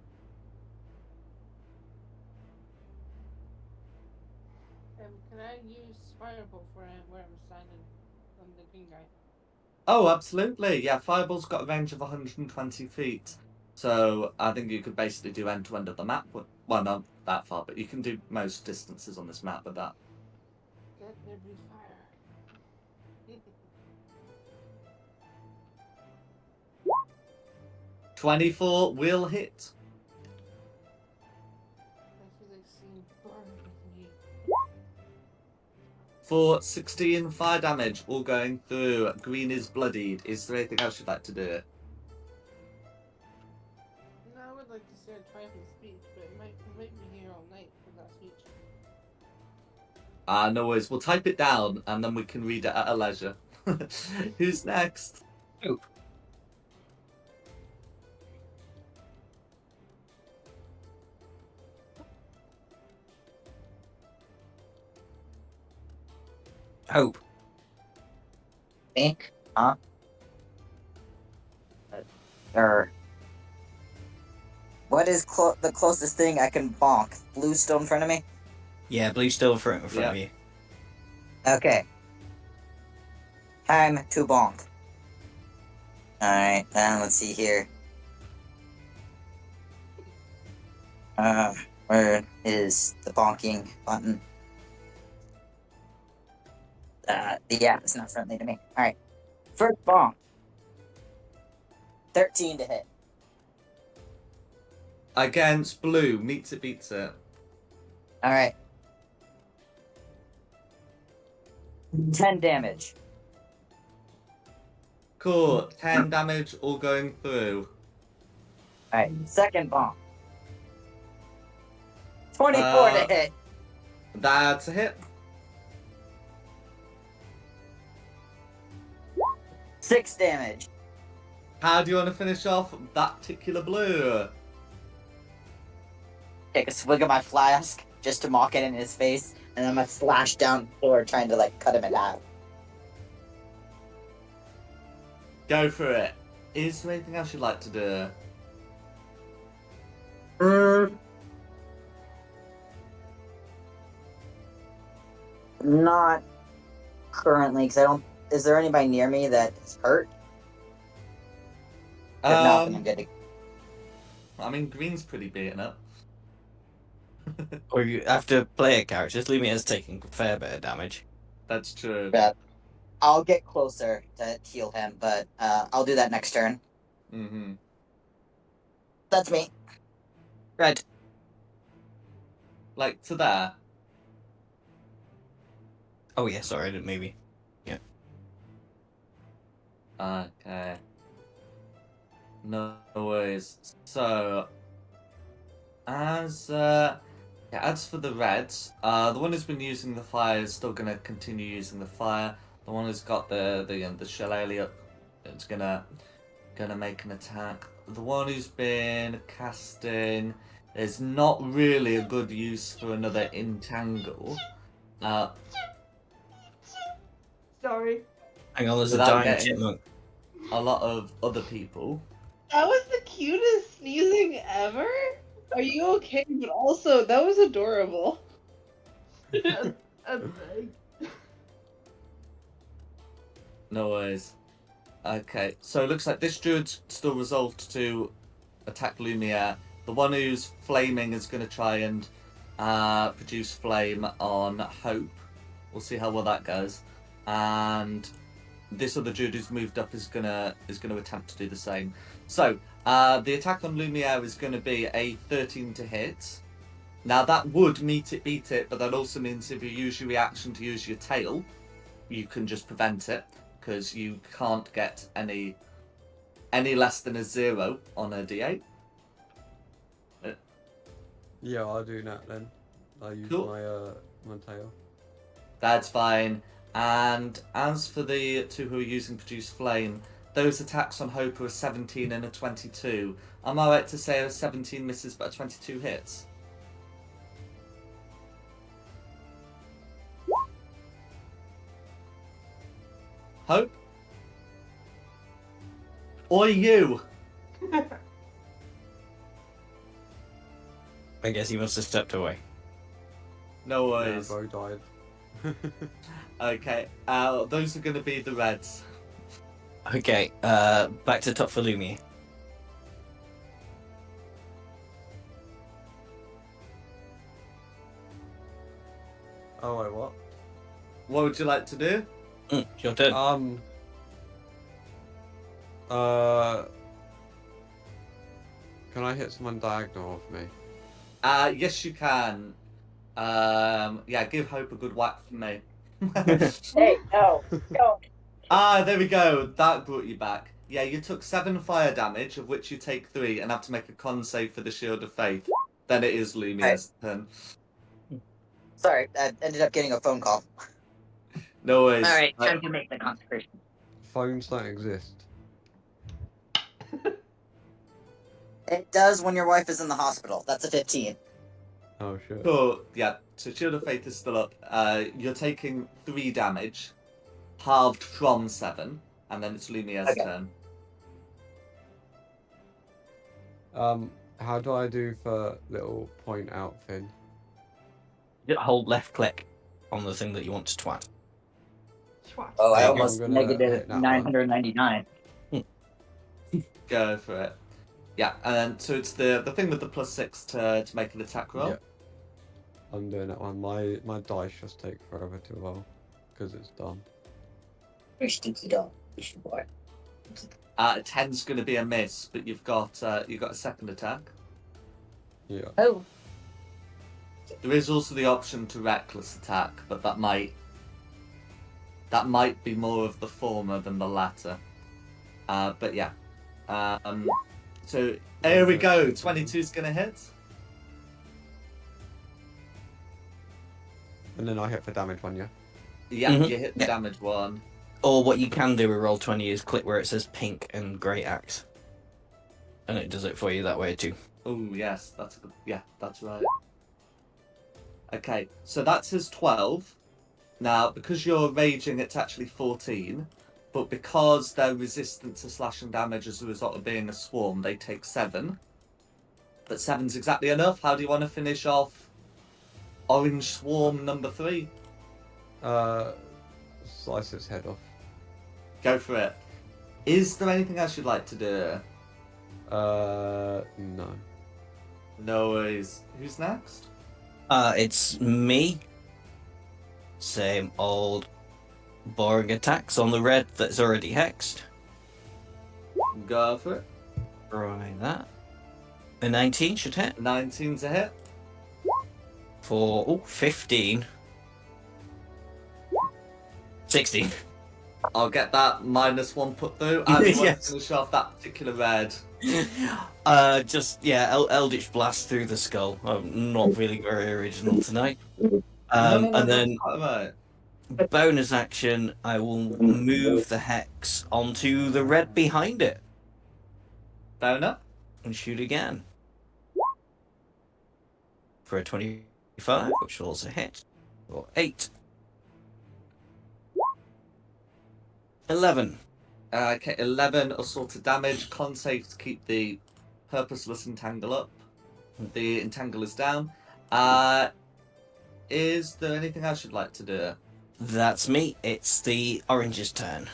Can I use Fireball for where I'm standing on the green guy? Oh, absolutely. Yeah, Fireball's got a range of 120 feet. So I think you could basically do end to end of the map. Well, not that far, but you can do most distances on this map with that. Get there, breathe fire. 24 will hit. I feel like seeing burn with me. For 16 fire damage, all going through. Green is bloodied. Is there anything else you'd like to do? No, I would like to say a triumphant speech, but it might be here all night for that speech. No worries. We'll type it down and then we can read it at a leisure. Who's next? Hope. Me? Huh? Or what is the closest thing I can bonk? Blue still in front of me? Yeah, blue still in front Yeah. of you. Okay. Time to bonk. Alright, then let's see here. Where is the bonking button? Yeah, it's not friendly to me. Alright. First bonk. 13 to hit. Against blue, meets it, beats it. Alright. 10 damage. Cool. 10 damage, all going through. Alright, second bonk. 24 to hit. That's a hit. 6 damage. How do you want to finish off that particular blue? Take a swig of my flask just to mock it in his face, and I'm gonna slash down the floor trying to like cut him in half. Go for it. Is there anything else you'd like to do? Not currently, because I don't. Is there anybody near me that is hurt? If not, then I'm good to. I mean, green's pretty beaten up. Or you after player characters, Lumia's taking a fair bit of damage. That's true. Yeah. I'll get closer to heal him, but I'll do that next turn. Mm-hmm. That's me. Red. Like to there. Oh yeah, sorry, I didn't maybe. Okay. No worries. So, as for the reds, the one who's been using the fire is still gonna continue using the fire. The one who's got the shillelagh up, it's gonna make an attack. The one who's been casting is not really a good use for another entangle. Sorry. Hang on, there's a Without dying getting- chipmunk. A lot of other people. That was the cutest sneezing ever. Are you okay? But also, that was adorable. No worries. Okay, so it looks like this druid still resolved to attack Lumiere. The one who's flaming is going to try and produce flame on Hope. We'll see how well that goes. And this other druid who's moved up is gonna attempt to do the same. So the attack on Lumiere is going to be a 13 to hit. Now that would meet it, beat it, but that also means if you use your reaction to use your tail, you can just prevent it, because you can't get any less than a 0 on a d8. Yeah, I'll do that then. I'll use Cool. my tail. That's fine. And as for the two who are using Produce Flame, those attacks on Hope are a 17 and a 22. Am I right to say a 17 misses but a 22 hits? Hope? Or you? I guess he must have stepped away. No Yeah, worries. bro died. Okay, those are going to be the reds. Okay, back to top for Lumia. Oh wait, what? What would you like to do? Your turn. Can I hit someone diagonal of me? Yes, you can. Yeah, give Hope a good whack from me. Hey, no. There we go. That brought you back. Yeah, you took 7 fire damage, of which you take 3, and have to make a con save for the Shield of Faith. Then it is Lumia's turn. Sorry, I ended up getting a phone call. No worries. Alright, time to make the consecration. Phones don't exist. It does when your wife is in the hospital. That's a 15. Oh shit. Cool. Yeah, So Shield of Faith is still up. You're taking 3 damage, halved from 7, and then it's Lumiere's Okay. turn. How do I do for little point out thing? Just hold left click on the thing that you want to twat. Swat. Oh, I There you go. almost I'm gonna negative hit that one. 999. Go for it. Yeah, and then, so it's the thing with the +6 to make an attack roll. Yeah. I'm doing that one. My dice just take forever to roll because it's done. You're stinky dog. You should boy. 10's going to be a miss, but you've got a second attack. Yeah. Oh. There is also the option to reckless attack, but that might be more of the former than the latter. But yeah. So here we go. 22's going to hit. And then I hit for damage one, yeah? Yeah, Mhm. you hit the Yeah. damage one. Or what you can do with roll 20 is click where it says pink and great axe, and it does it for you that way too. Oh yes, that's good. Yeah, that's right. Okay, so that's his 12. Now, because you're raging, it's actually 14. But because they're resistant to slashing damage as a result of being a swarm, they take 7. But 7's exactly enough. How do you want to finish off Orange Swarm number 3? Slice its head off. Go for it. Is there anything else you'd like to do? No. No worries. Who's next? It's me. Same old boring attacks on the red that's already hexed. Go for it. Try that. A 19 should hit. 19's a hit. For 15. 16. I'll get that -1 put through. And you want Yes. to finish off that particular red. Eldritch blast through the skull. I'm not feeling very original tonight. No, And that's then quite right. bonus action, I will move the hex onto the red behind it Fair enough. and shoot again. For a 25, which will also hit. Or 8. 11. Okay, 11 assaulted damage. Con save to keep the purposeless entangle up. The entangle is down. Is there anything else you'd like to do? That's me. It's the orange's turn.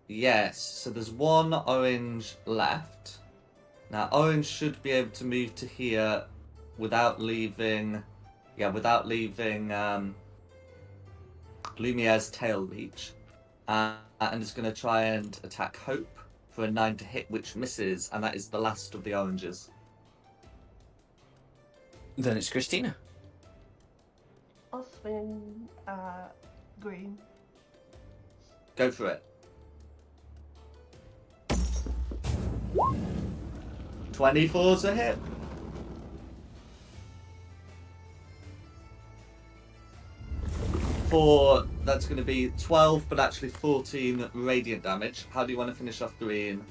Yes, so there's one orange left. Now, orange should be able to move to here without leaving Lumiere's tail reach. And it's going to try and attack Hope for a 9 to hit, which misses, and that is the last of the oranges. Then it's Christina. I'll swing green. Go for it. 24's a hit. That's going to be 12, but actually 14 radiant damage. How do you want to finish off green?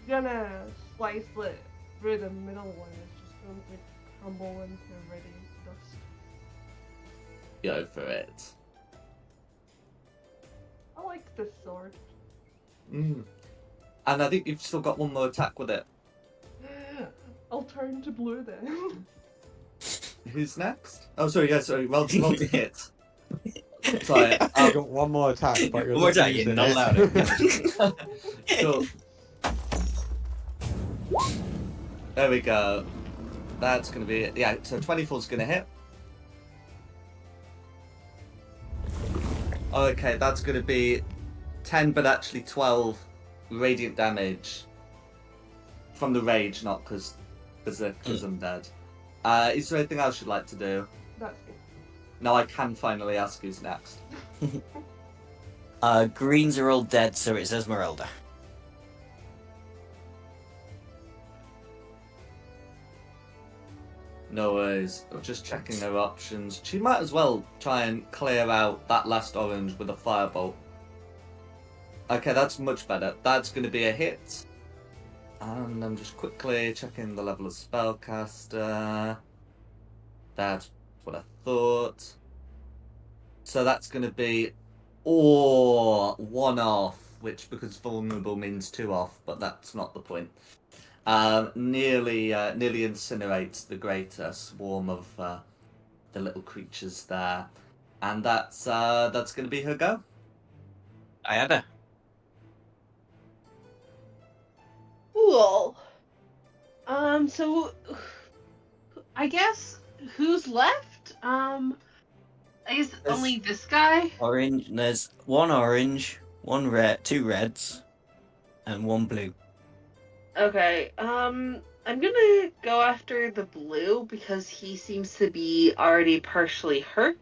Gonna slice it through the middle one. It's just going to crumble into radiant dust. Go for it. I like this sword. And I think you've still got one more attack with it. I'll turn to blue then. Who's next? Oh, sorry, roll to hit. Sorry. I got one more attack, but you're One more not attack, using you're not it. allowed Cool. There we go. That's going to be it. Yeah, so 24's going to hit. Okay, that's going to be 10, but actually 12 radiant damage from the rage, not because I'm dead. Is there anything else you'd like to do? That's me. Now I can finally ask who's next. Greens are all dead, so it's Esmeralda. No worries. I'm just checking her options. She might as well try and clear out that last orange with a firebolt. Okay, that's much better. That's going to be a hit. And I'm just quickly checking the level of spellcaster. That's what I thought. So that's going to be one off, which because vulnerable means 2 off, but that's not the point. Nearly incinerates the greater swarm of the little creatures there, and that's going to be her go. Ayada. Cool. So I guess who's left? I guess There's- only this guy. Orange. There's one orange, one red, 2 reds, and 1 blue. Okay. I'm gonna go after the blue because he seems to be already partially hurt.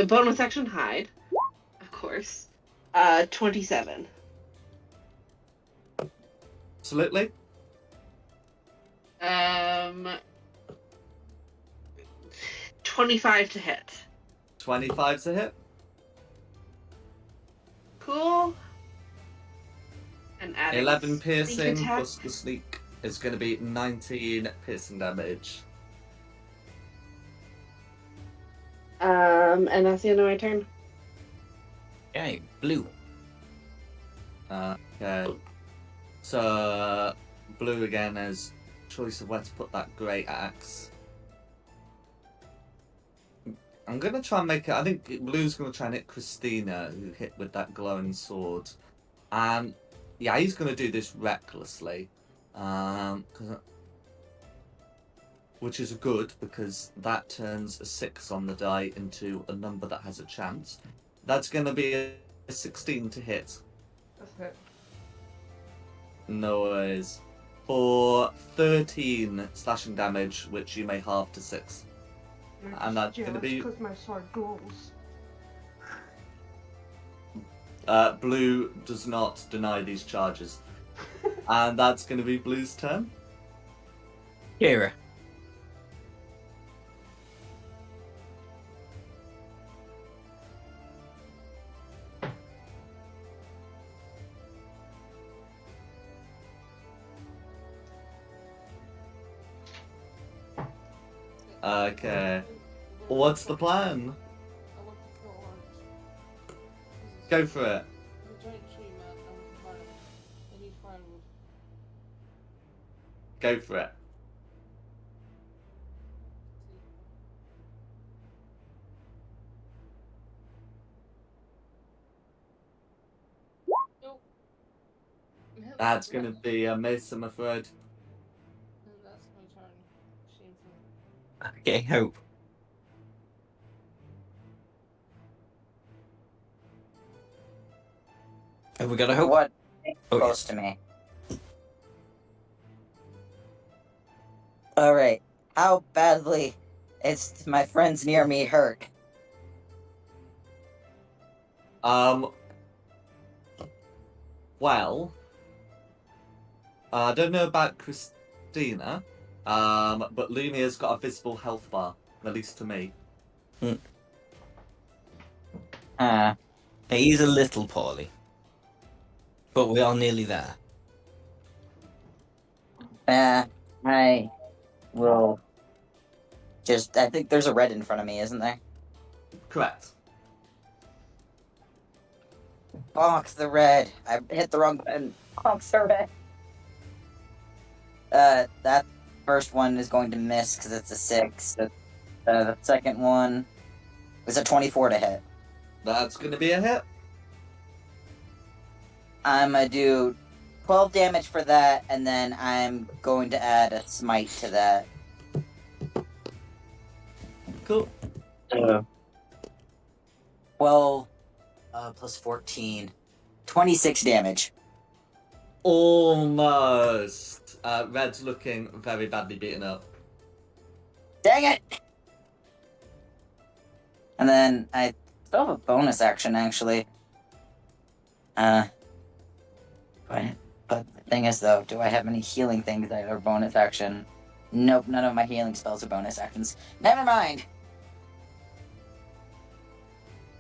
Bonus action hide, of course. 27. Absolutely. 25 to hit. 25's a hit. Cool. And adding 11 sneak piercing attack. plus the sneak is going to be 19 piercing damage. And that's the end of my turn. Okay, blue. Okay. So blue again has choice of where to put that great axe. I'm gonna try and make it. I think blue's gonna try and hit Christina, who hit with that glowing sword, and yeah, he's gonna do this recklessly, which is good because that turns a 6 on the die into a number that has a chance. That's gonna be a 16 to hit. That's it. Noise for 13 slashing damage, which you may halve to 6. You're And that's just gonna jealous be- because my sword glows. Blue does not deny these charges, and that's going to be Blue's turn. Kira. Okay. What's the plan? I want to kill orange. Go for it. The giant tree, man. I want to firewood. I need firewood. Go for it. Nope. That's going to be a miss, I'm afraid. And that's my turn. Shameful. Okay, Hope. Have we got a Hope? What? Oh, Close to me. Alright. How badly is my friends near me hurt? Well, I don't know about Christina, but Lumia's got a visible health bar, at least to me. He's a little poorly. But we are nearly there. I will just. I think there's a red in front of me, isn't there? Correct. Bonk the red. I hit the wrong button. Bonk the red. That first one is going to miss because it's a 6. The second one is a 24 to hit. That's going to be a hit. I'm gonna do 12 damage for that, and then I'm going to add a smite to that. Cool. 12 plus 14. 26 damage. Almost. Red's looking very badly beaten up. Dang it! And then I still have a bonus action, actually. But the thing is, though, do I have any healing things that are bonus action? Nope, none of my healing spells are bonus actions. Never mind!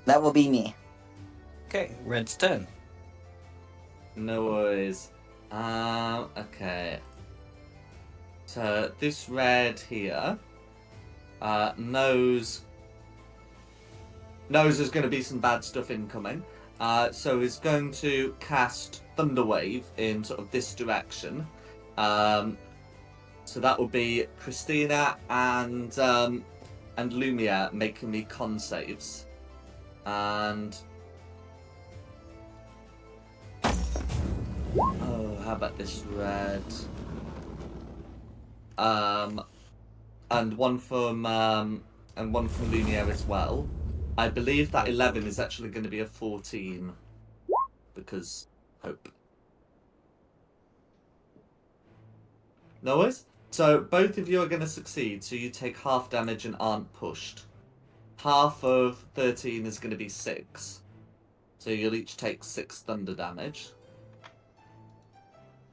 That will be me. Okay, red's turn. No worries. Okay. So this red here knows there's going to be some bad stuff incoming. So he's going to cast Thunderwave in sort of this direction. So that will be Christina and Lumia making me con saves. And oh, how about this red? And one from Lumia as well. I believe that 11 is actually going to be a 14 because hope. No worries. So both of you are going to succeed. So you take half damage and aren't pushed. Half of 13 is going to be 6. So you'll each take 6 thunder damage.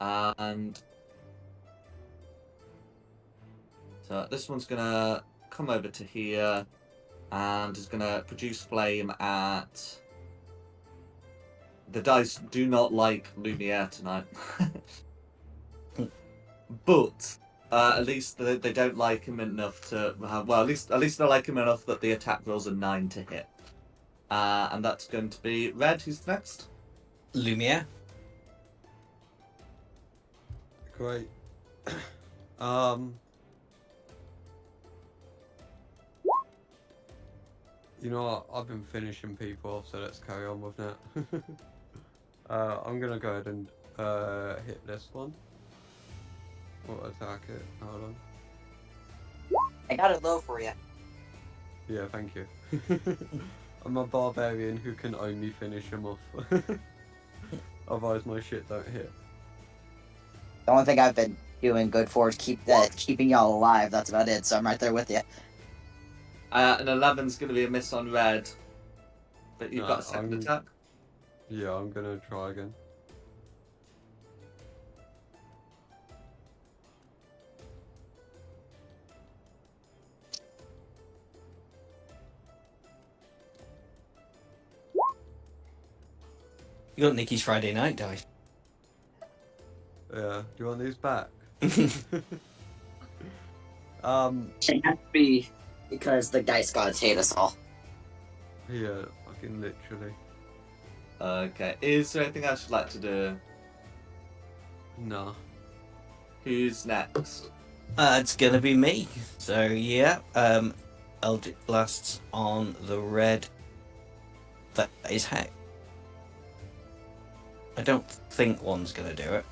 And so this one's going to come over to here and is going to produce flame at... The dice do not like Lumiere tonight. But at least they don't like him enough to... Well, at least they like him enough that the attack rolls a 9 to hit. And that's going to be red. Who's next? Lumiere. Great. You know what? I've been finishing people off, so let's carry on with that. I'm gonna go ahead and hit this one. Or attack it. Hold on. I got it low for you. Yeah, thank you. I'm a barbarian who can only finish him off. Otherwise my shit don't hit. The only thing I've been doing good for is keeping y'all alive. That's about it. So I'm right there with you. An 11's going to be a miss on red. But you've got a second attack. Yeah, I'm gonna try again. You got Nikki's Friday night dice. Yeah, do you want these back? Shouldn't have to be because the dice gods hate us all. Yeah, fucking literally. Okay. Is there anything else you'd like to do? Nah. Who's next? It's gonna be me. So yeah, Eldritch Blasts on the red. That is heck. I don't think one's gonna do it.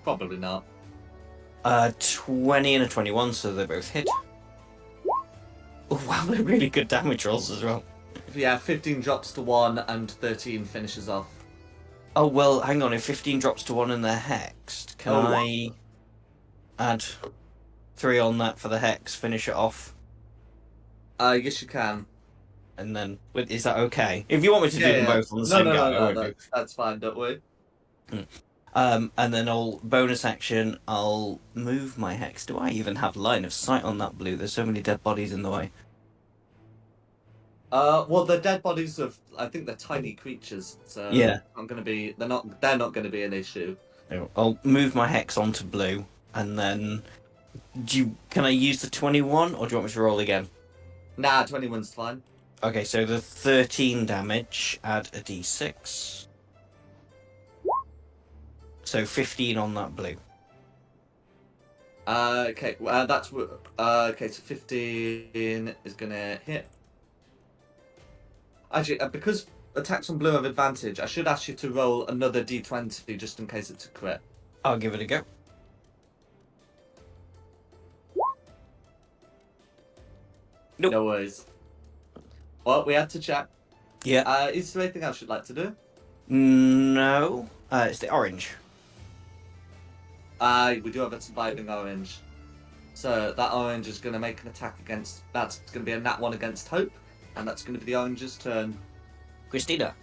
Probably not. 20 and a 21, so they both hit. Oh wow, they're really good damage rolls as well. Yeah, 15 drops to 1 and 13 finishes off. Oh well, hang on. If 15 drops to 1 and they're hexed, can I add 3 on that for the hex? Finish it off, Yes you can. and then is that okay? If you want me to do them both on the same go, I won't do. That's fine, don't worry. And then I'll bonus action. I'll move my hex. Do I even have line of sight on that blue? There's so many dead bodies in the way. Well, the dead bodies of, I think they're tiny creatures, so Yeah. they're not going to be an issue. I'll move my hex onto blue, and then can I use the 21, or do you want me to roll again? Nah, 21's fine. Okay, so the 13 damage. Add a d6. So 15 on that blue. Okay, that's okay. So 15 is gonna hit. Actually, because attacks on blue have advantage, I should ask you to roll another d20 just in case it's a crit. I'll give it a go. Nope. No worries. Well, we had to check. Yeah. Is there anything else you'd like to do? No. It's the orange. We do have a surviving orange. So that orange is going to make an attack against... That's going to be a nat 1 against Hope. And that's going to be the orange's turn. Christina.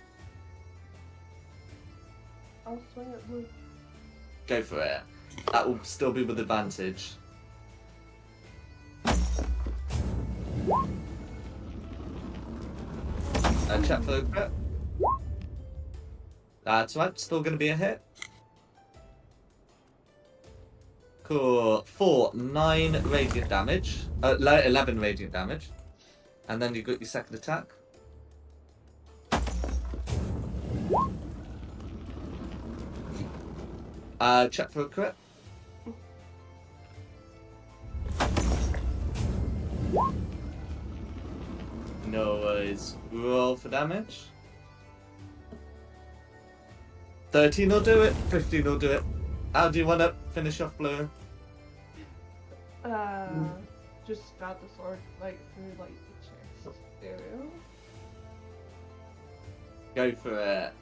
I'll swing at blue. Go for it. That will still be with advantage. Check for the crit. That's right, still going to be a hit. Cool. 9 radiant damage. 11 radiant damage. And then you got your second attack. Check for a crit. No worries. Roll for damage. 13 will do it. 15 will do it. How do you want to finish off Blue? Just stab the sword like through like the chest area. Go for it.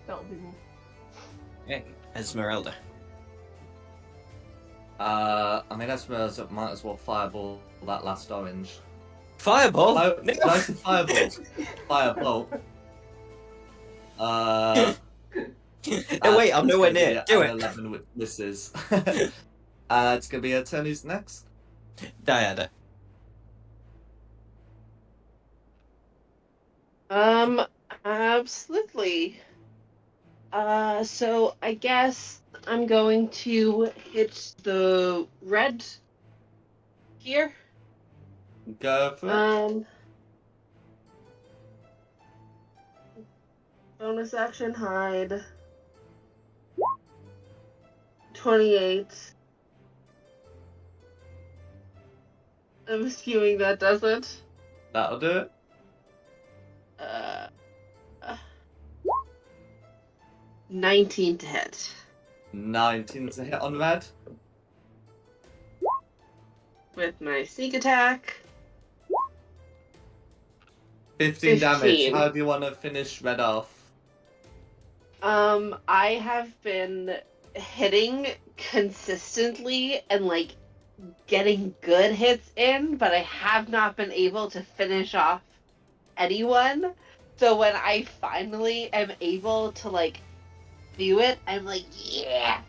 That'll be me. Hey, Esmeralda. I mean, Esmeralda might as well fireball that last orange. Fireball? No, No. nice fireball. Firebolt. No, wait, I'm That's nowhere gonna be near. Do an it. 11 misses. It's gonna be a turn. Who's next? Diada. Absolutely. So I guess I'm going to hit the red here. Go for it. Bonus action hide. 28. I'm assuming that does it. That'll do it. Uh, 19 to hit. 19 to hit on red. With my sneak attack. 15 damage. 15. How do you want to finish red off? I have been hitting consistently and like getting good hits in, but I have not been able to finish off anyone. So when I finally am able to like do it, I'm like, yeah,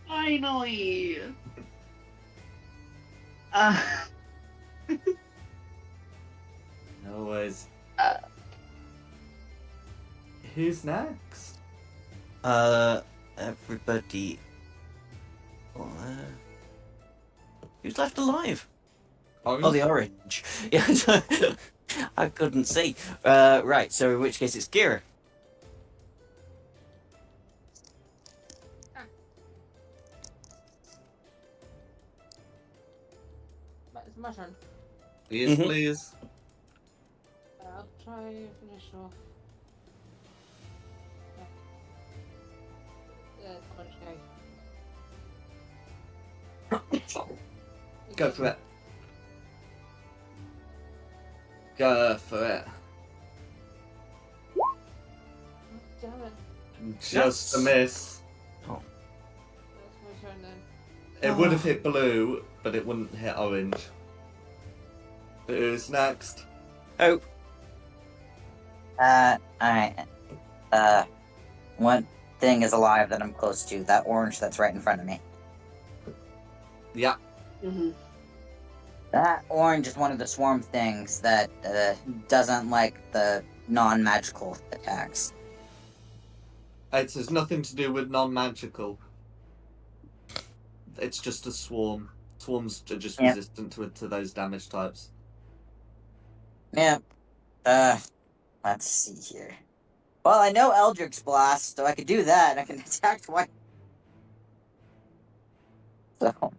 finally. No worries. Who's next? Everybody. Who's left alive? Orange? Oh, the orange. Yeah, I couldn't see. Right, so in which case it's Gira. It's my turn. Yes, Mhm. please. I'll try and finish off. Orange guy. Go for it. Go for it. Damn it. Just a miss. That's my turn then. It would have hit blue, but it wouldn't hit orange. Who's next? Oh, Alright. One thing is alive that I'm close to. That orange that's right in front of me. Yeah. Mm-hmm. That orange is one of the swarm things that doesn't like the non-magical attacks. It has nothing to do with non-magical. It's just a swarm. Swarms are just Yep. resistant to those damage types. Yeah. Let's see here. Well, I know Eldritch Blast, so I could do that. I can attack twice. So,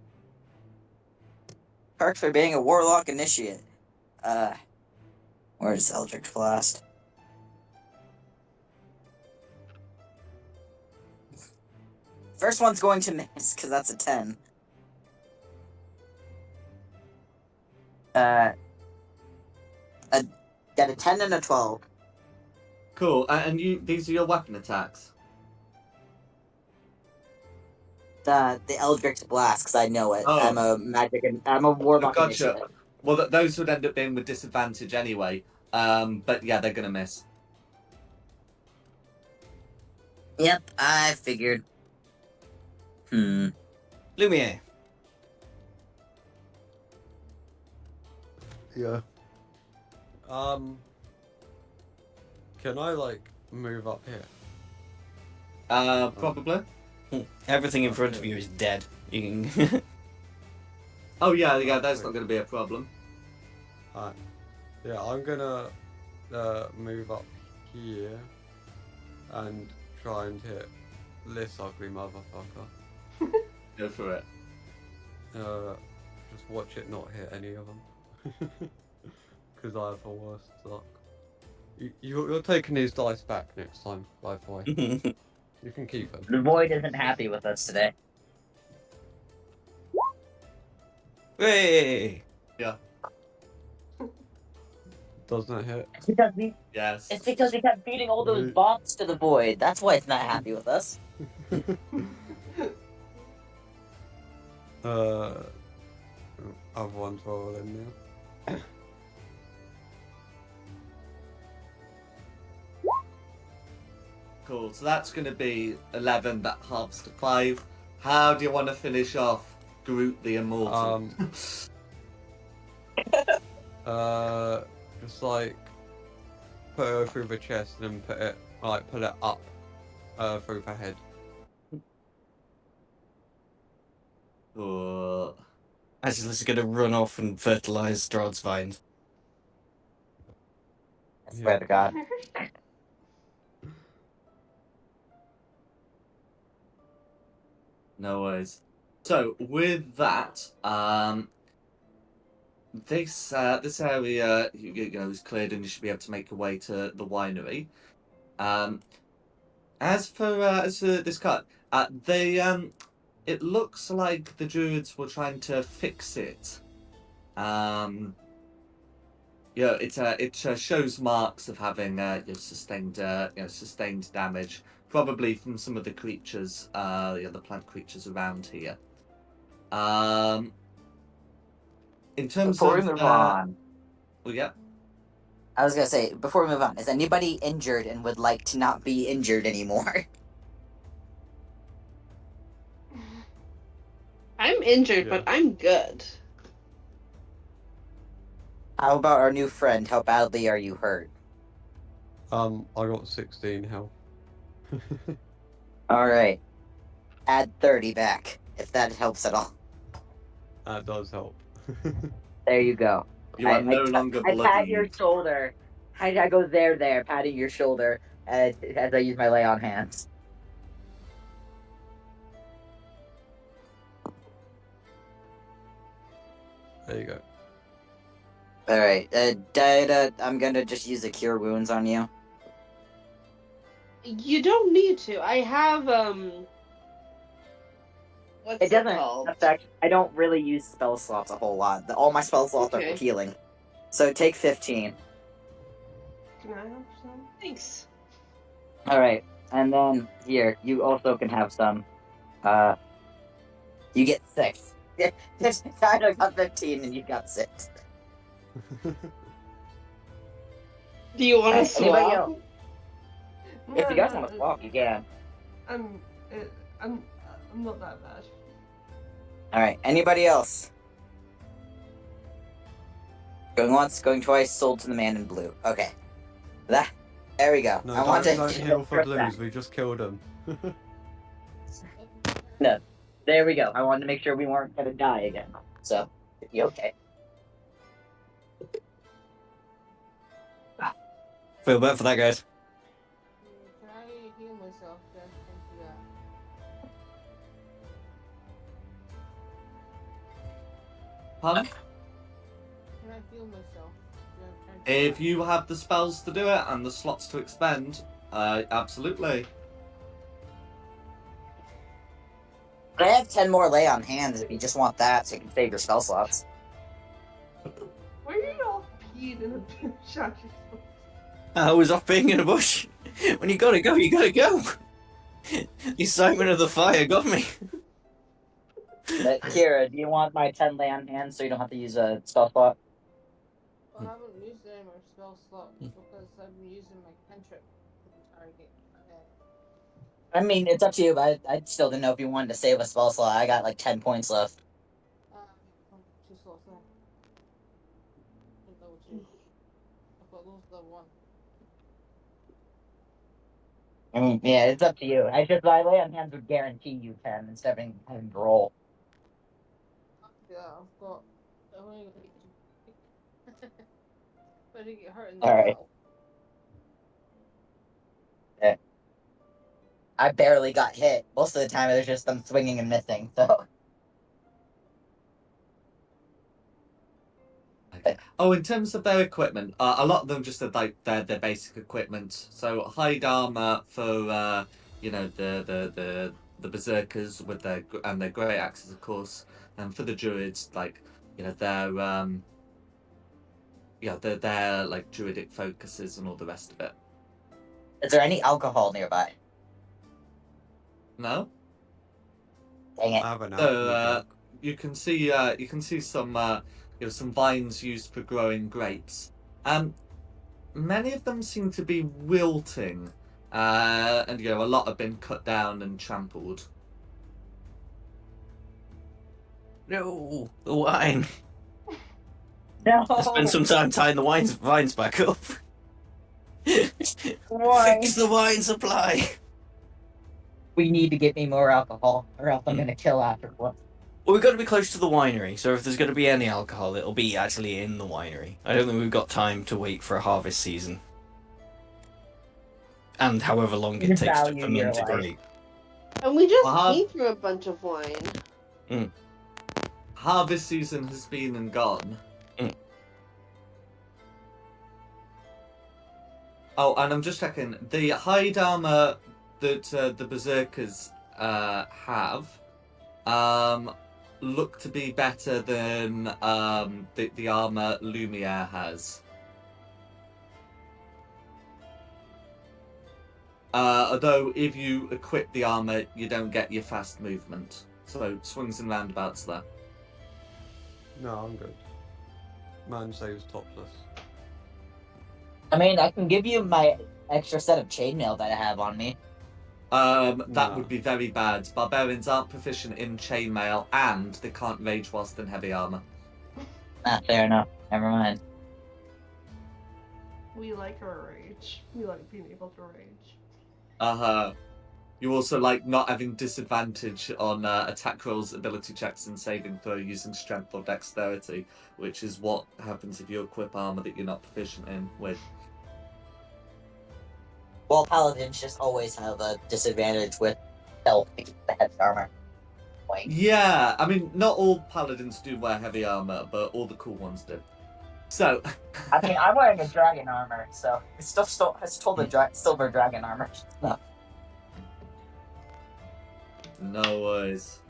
perks for being a Warlock Initiate. Where's Eldritch Blast? First one's going to miss, because that's a 10. Got a 10 and a 12. Cool. And these are your weapon attacks. The Eldritch Blast, because I know it. Oh. I'm a Warlock Gotcha. Initiate. Well, those would end up being with disadvantage anyway. But yeah, they're gonna miss. Yep, I figured. Lumiere. Yeah. Can I like move up here? Probably. Everything in front of Okay. you is dead. You can. Oh yeah, that's Sweet. not going to be a problem. Alright. Yeah, I'm gonna move up here and try and hit this ugly motherfucker. Go for it. Just watch it not hit any of them. Because I have the worst luck. You're taking these dice back next time, by the way. You can keep them. The void isn't happy with us today. Hey! Yeah. Doesn't it hit? It's because we Yes. it's because we kept feeding all those Right. bots to the void. That's why it's not happy with us. Other ones roll in now. Cool. So that's going to be 11. That halves to 5. How do you want to finish off Groot the Immortal? Just like put her through the chest and then pull it up through the head. Cool. Actually, going to run off and fertilize Straud's vines. I swear to God. No worries. So with that, this area is cleared, and you should be able to make your way to the winery. As for this cut, it looks like the druids were trying to fix it. It shows marks of having sustained sustained damage, probably from some of the creatures, the plant creatures around here. In terms Before of we move on, well, yeah. I was gonna say, before we move on, is anybody injured and would like to not be injured anymore? I'm injured, Yeah. but I'm good. How about our new friend? How badly are you hurt? I got 16 health. Alright. Add 30 back, if that helps at all. That does help. There you go. You are no longer I pat your bloodied. shoulder. I go there, patting your shoulder as I use my lay on hands. There you go. Alright, Dida, I'm gonna just use a cure wounds on you. You don't need to. I have what's It doesn't called? affect. I don't really use spell slots a whole lot. All my spell slots are for Okay. healing. So take 15. Can I have some? Thanks. Alright, and then here, you also can have some. You get 6. I got 15 and you got 6. Do you want to Alright, anybody swap? else? If you guys want to swap, you can. I'm not that bad. Alright, anybody else? Going once, going twice, sold to the man in blue. Okay. There we go. No, I want don't to heal for strip blues. that. We just killed him. No. There we go. I wanted to make sure we weren't gonna die again. So, you okay? Feel bad for that, guys. Can I heal myself then? Thank you that. Pardon? Can I heal myself? Yeah, I'm trying to do If that. you have the spells to do it and the slots to expend, absolutely. I have 10 more lay on hands if you just want that, so you can save your spell slots. Why are you all peed in a bush? I was off being in a bush. When you gotta go, you gotta go. The excitement of the fire got me. But Kira, do you want my 10 lay on hands so you don't have to use a spell slot? Well, I haven't used any of my spell slots because I've been using my cantrip for the target. I mean, it's up to you, but I still didn't know if you wanted to save a spell slot. I got like 10 points left. Two slots now. level 2. I've got those level 1. I mean, yeah, it's up to you. I just I lay on hands would guarantee you 10 instead of having to roll. Yeah, I've got. I'm only gonna get you. But I didn't get hurt in the Alright. battle. I barely got hit. Most of the time, it was just them swinging and missing. So Okay. Oh, in terms of their equipment, a lot of them just have like their basic equipment. So hide armor for the berserkers with their great axes, of course, and for the druids, like their like druidic focuses and all the rest of it. is there any alcohol nearby? No. Dang it. I have an So alchemy jug. you can see some vines used for growing grapes. Many of them seem to be wilting, and a lot have been cut down and trampled. No, the wine. No. Spend some time tying the vines back up. Wine. Fix the wine supply. We need to get me more alcohol, or else I'm gonna kill afterwards. Well, we've got to be close to the winery, so if there's going to be any alcohol, it'll be actually in the winery. I don't think we've got time to wait for a harvest season. And however long it takes to Value your ferment a life. grape. And we just Well, came through a bunch of wine. Harvest season has been and gone. Oh, and I'm just checking the hide armor that the berserkers have. Look to be better than the armor Lumiere has. Although if you equip the armor, you don't get your fast movement. So swings and roundabouts there. No, I'm good. Man saves topless. I mean, I can give you my extra set of chainmail that I have on me. That No. would be very bad. Barbarians aren't proficient in chainmail, and they can't rage whilst in heavy armor. Ah, fair enough. Never mind. We like our rage. We like being able to rage. You also like not having disadvantage on attack rolls, ability checks, and saving throw using strength or dexterity, which is what happens if you equip armor that you're not proficient in with. Well, paladins just always have a disadvantage with health because of the heavy armor. Like, Yeah, I mean, not all paladins do wear heavy armor, but all the cool ones do. So, I mean, I'm wearing a dragon armor, so it's still the silver dragon armor. No. no worries.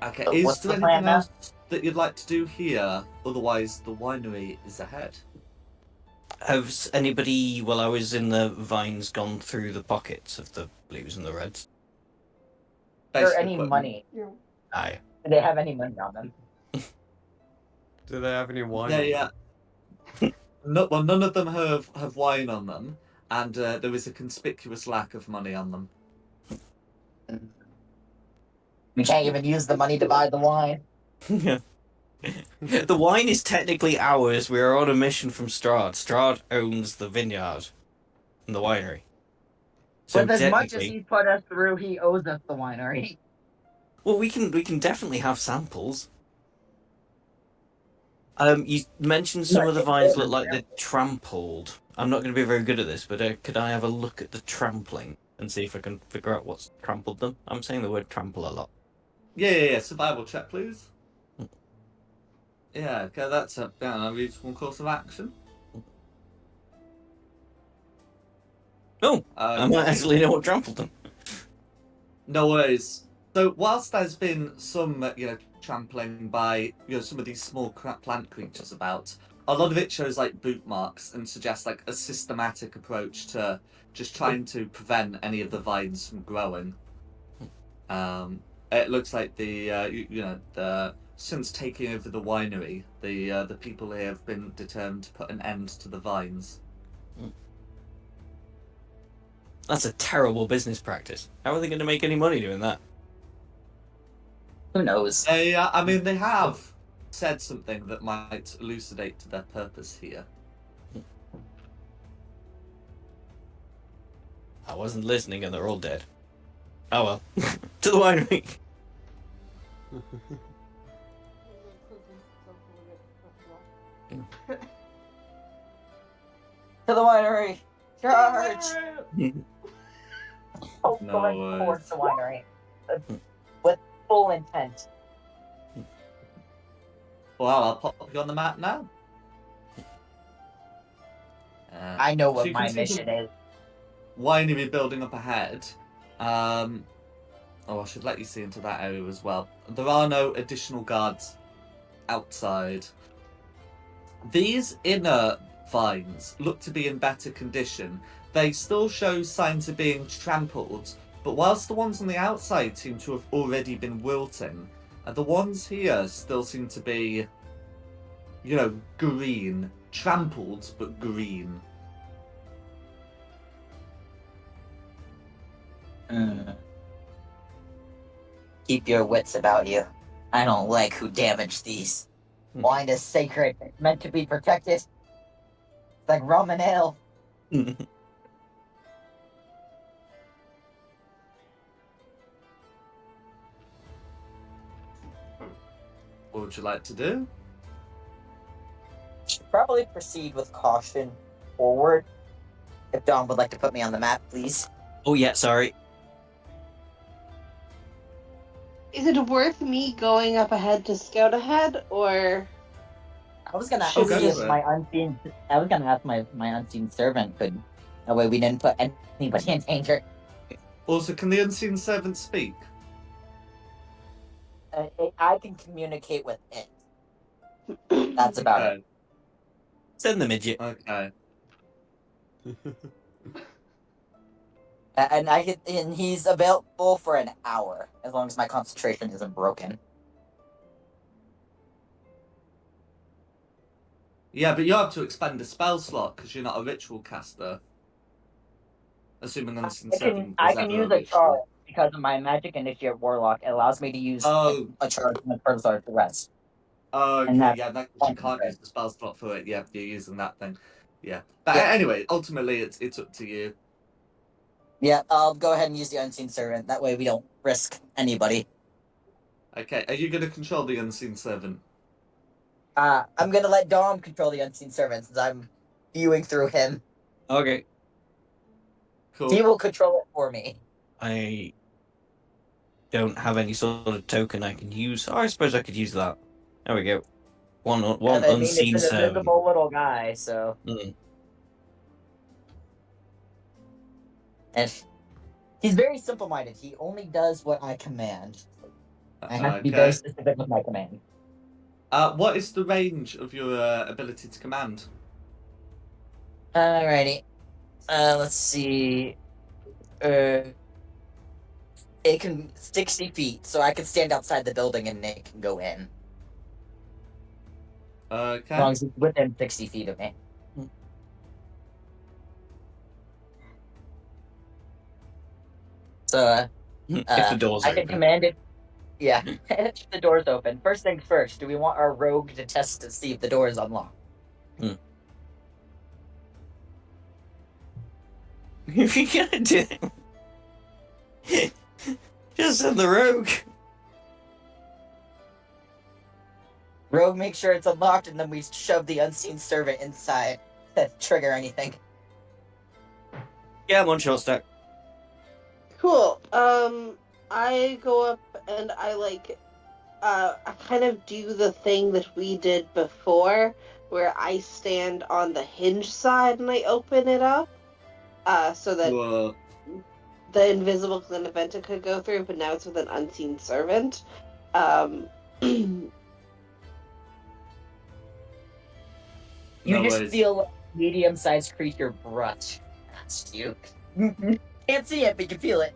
Okay, So is what's there the plan anything now? else that you'd like to do here? Otherwise, the winery is ahead. Has anybody, while I was in the vines, gone through the pockets of the blues and the reds? Is there Basic any equipment. money? Aye. Do they have any money on them? Do they have any wine? Yeah, on yeah. No, well, none of them have wine on them, and there is a conspicuous lack of money on them. We can't even use the money to buy the wine. The wine is technically ours. We are on a mission from Straud. Straud owns the vineyard and the winery. So With as much as technically, he put us through, he owes us the winery. well, we can definitely have samples. You mentioned some of the vines look like they're trampled. I'm not going to be very good at this, but could I have a look at the trampling and see if I can figure out what's trampled them? I'm saying the word trample a lot. Yeah. Survival check, please. Yeah, okay, that's a reasonable course of action. Oh, I might actually know what trampled them. No worries. So whilst there's been some, trampling by, some of these small plant creatures about, a lot of it shows like boot marks and suggests like a systematic approach to just trying to prevent any of the vines from growing. It looks like since taking over the winery, the people here have been determined to put an end to the vines. That's a terrible business practice. How are they going to make any money doing that? Who knows? They have said something that might elucidate to their purpose here. I wasn't listening and they're all dead. Oh well. To the winery. To the winery! Charge! No Going worries. towards the winery. With full intent. Well, I'll pop you on the map now. I know so what you can my see mission is. winery building up ahead. I should let you see into that area as well. There are no additional guards outside. These inner vines look to be in better condition. They still show signs of being trampled, but whilst the ones on the outside seem to have already been wilting, the ones here still seem to be, green. Trampled, but green. Keep your wits about you. I don't like who damaged these. Wine is sacred, meant to be protected. It's like rum and ale. What would you like to do? Should probably proceed with caution forward. If Dom would like to put me on the map, please. Oh yeah, sorry. Is it worth me going up ahead to scout ahead, or I was gonna Should see we if just- my unseen. I was gonna ask my unseen servant could. That way we didn't put anybody in danger. Also, can the unseen servant speak? I can communicate with it. That's about it. Send the midget. Okay. And he's available for an hour as long as my concentration isn't broken. Yeah, but you have to expend a spell slot because you're not a ritual caster. Assuming unseen servant I was can ever use a a charge ritual. because of my magic initiate warlock. It allows me to use Oh, a charge and a turn to rest. okay, And that's yeah, that, you fun, can't right? use the spell slot for it. Yeah, you're using that thing. Yeah, but Yeah. anyway, ultimately, it's up to you. Yeah, I'll go ahead and use the unseen servant. That way we don't risk anybody. Okay, are you going to control the unseen servant? I'm gonna let Dom control the unseen servant since I'm viewing through him. Okay. Cool. He will control it for me. I don't have any sort of token I can use. Oh, I suppose I could use that. There we go. One I mean, unseen it's an servant. invisible little guy, so. Mm. And he's very simple-minded. He only does what I command. I have to be very specific with my command. What is the range of your ability to command? Alrighty. Let's see. It can 60 feet, so I can stand outside the building and Nick can go in. Okay. As long as he's within 60 feet of me. So, If the door's I can open. command it. Yeah, if the door's open. First things first, do we want our rogue to test to see if the door is unlocked? If you're gonna do it, just send the rogue. Rogue, make sure it's unlocked, and then we shove the unseen servant inside to trigger anything. Yeah, I'm on short stack. Cool. I go up and I kind of do the thing that we did before, where I stand on the hinge side and I open it up, so that Whoa. the invisible Glenaventa could go through, but now it's with an unseen servant. You No just worries. feel a medium-sized creature brush past you. Can't see it, but you can feel it.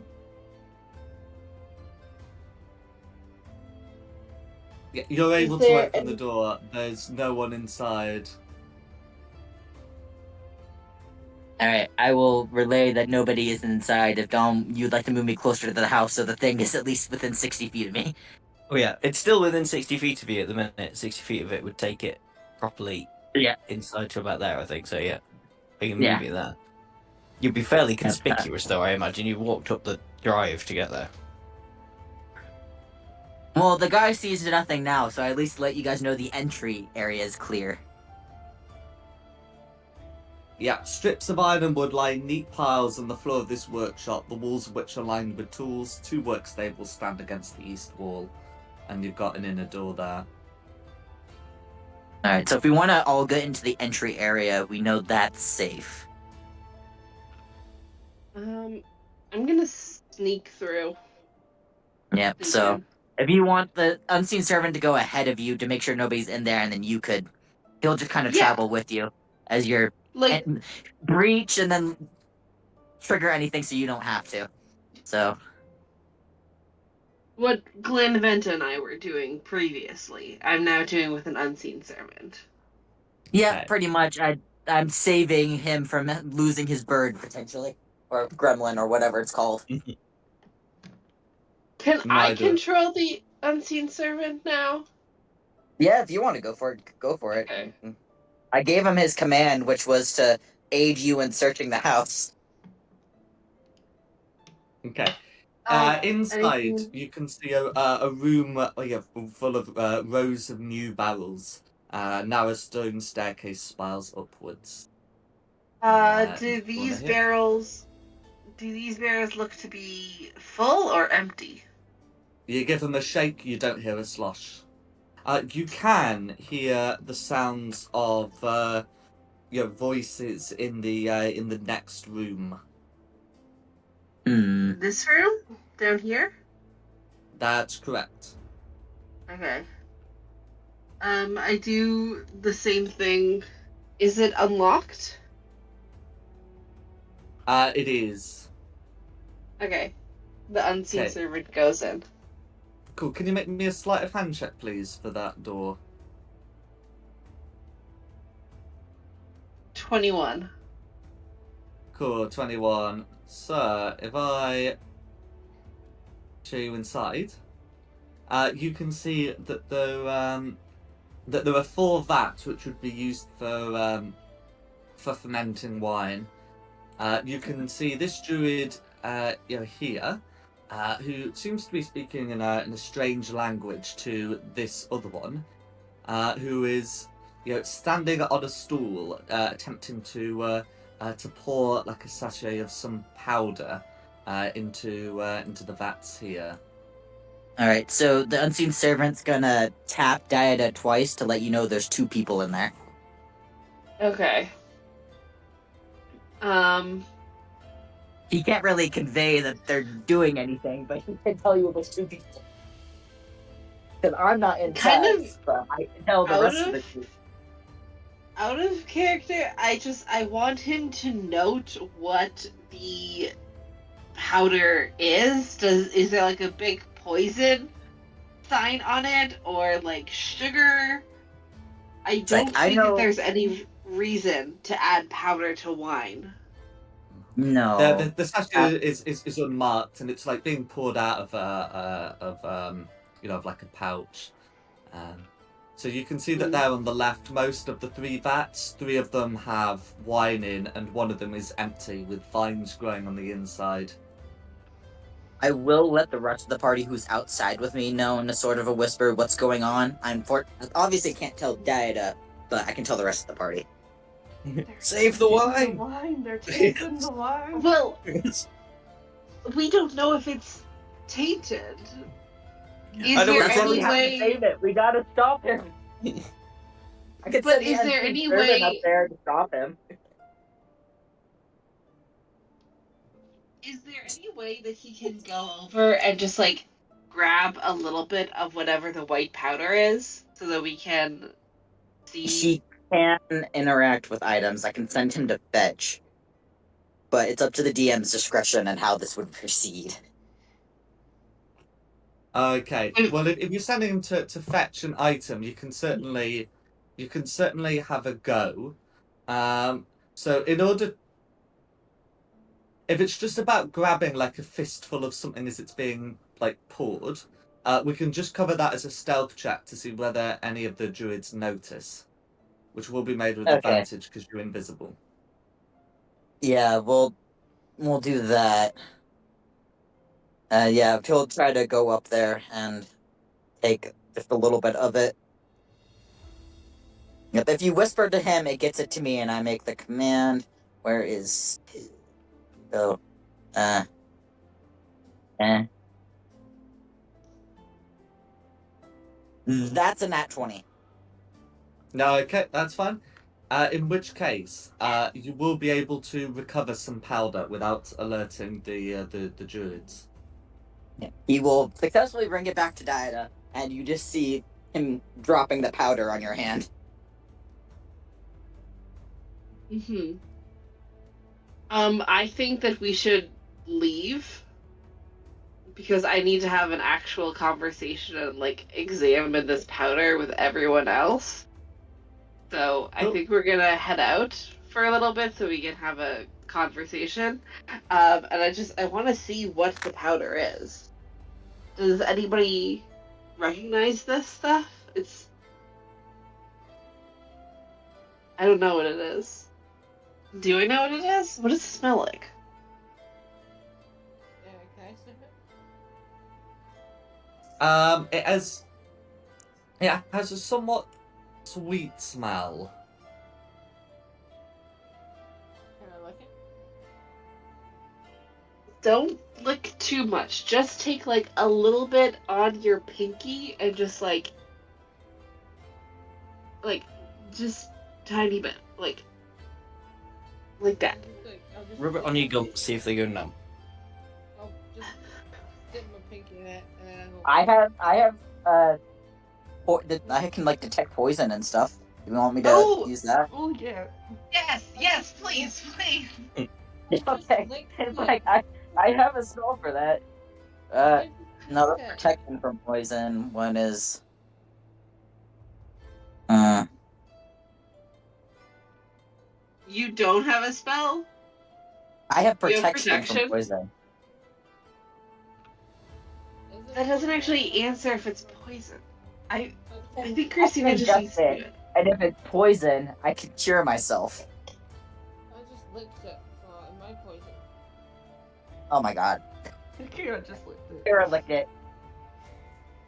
Yeah, you're able to there open the any- door. There's no one inside. Alright, I will relay that nobody is inside. If Dom, you'd like to move me closer to the house so the thing is at least within 60 feet of me. Oh yeah, it's still within 60 feet of you at the minute. 60 feet of it would take it properly Yeah. inside to about there, I think. So yeah, you can Yeah. move it there. You'd be fairly Yep. conspicuous, though. I imagine you walked up the drive to get there. Well, the guy sees nothing now, so I at least let you guys know the entry area is clear. Yeah, strips of ironwood lie in neat piles on the floor of this workshop, the walls of which are lined with tools. 2 work stables stand against the east wall, and you've got an inner door there. All right, so if we want to all get into the entry area, we know that's safe. I'm gonna sneak through. Yep. Sneak So in. if you want the unseen servant to go ahead of you to make sure nobody's in there, and then he'll just kind of Yeah, travel with you as you're like breach and then trigger anything so you don't have to. So what Glenn Venta and I were doing previously. I'm now doing with an unseen servant. yeah, Okay. pretty much. I'm saving him from losing his bird potentially, or gremlin, or whatever it's called. Can I Neither. control the unseen servant now? Yeah, if you want to go for it, go for it. Okay. I gave him his command, which was to aid you in searching the house. Okay. Inside, Anything? you can see a room full of rows of new barrels. Narrow stone staircase spirals upwards. Do Do you want to these hit? barrels? Do these barrels look to be full or empty? You give them a shake, you don't hear a slosh. You can hear the sounds of voices in the next room. Hmm. This room down here. That's correct. Okay. I do the same thing. Is it unlocked? It is. Okay. The unseen Okay, servant goes in. cool. Can you make me a sleight of hand check, please, for that door? 21. Cool, 21. So, if I show you inside, you can see that there are 4 vats which would be used for fermenting wine. You can see this druid, here, who seems to be speaking in a strange language to this other one, who is, standing on a stool, attempting to pour like a sachet of some powder into the vats here. All right, so the unseen servant's gonna tap Diada twice to let you know there's 2 people in there. Okay. He can't really convey that they're doing anything, but he can tell you there's 2 people. Because I'm not Kind inside, of but I can tell the out rest of of the group. character. I want him to note what the powder is. Is there like a big poison sign on it or like sugar? I It's like, don't I think that know. there's any reason to add powder to wine. No. The sachet is unmarked, and it's like being poured out of of like a pouch. So you can see that Mm. there on the left, most of the 3 vats, 3 of them have wine in, and one of them is empty with vines growing on the inside. I will let the rest of the party who's outside with me know in a sort of a whisper what's going on. Obviously can't tell Diada, but I can tell the rest of the party. Save the tasting wine! The wine. They're tasting the wine. Well, we don't know if it's tainted. Is I know there it's That's why we any have to way? save it. We gotta stop him. I could But send the is there unseen any servant up way? there to stop him. Is there any way that he can go over and just like grab a little bit of whatever the white powder is, so that we can see? He can interact with items. I can send him to fetch, but it's up to the DM's discretion and how this would proceed. Okay. Mm. Well, if you're sending him to fetch an item, you can certainly have a go. So in order, if it's just about grabbing like a fistful of something as it's being like poured, We can just cover that as a stealth check to see whether any of the druids notice, which will be made with Okay. advantage because you're invisible. Yeah, we'll do that. Yeah, he'll try to go up there and take just a little bit of it. Yep, if you whisper to him, it gets it to me, and I make the command. Where is... Oh, eh. That's a nat 20. No, okay, that's fine. In which case, you will be able to recover some powder without alerting the druids. Yeah. He will successfully bring it back to Dieta, and you just see him dropping the powder on your hand. Mm-hmm. I think that we should leave because I need to have an actual conversation and like examine this powder with everyone else. So I Cool. think we're gonna head out for a little bit so we can have a conversation. And I want to see what the powder is. Does anybody recognize this stuff? I don't know what it is. Do I know what it is? What does it smell like? Can I sniff it? It has a somewhat sweet smell. Can I lick it? Don't lick too much. Just take like a little bit on your pinky and just like just tiny bit, like that. I'll just Rub it lick on your my gum, pinky. see if they go numb. I'll just dip my pinky in it, and then I'll... I have I can like detect poison and stuff. You want me to Oh! use that? Oh yeah. Yes, please. Just Okay. lick It's it. like I have a spell for that. I just Another lick it. protection from poison. One is You don't have a spell? I have You have protection from protection? poison. That doesn't actually answer if it's poison. I I think I Christina can just adjust needs to do it, it. and if it's poison, I can cure myself. just licked it, so it might poison. Oh my god. Kira just licked it. Kira licked it.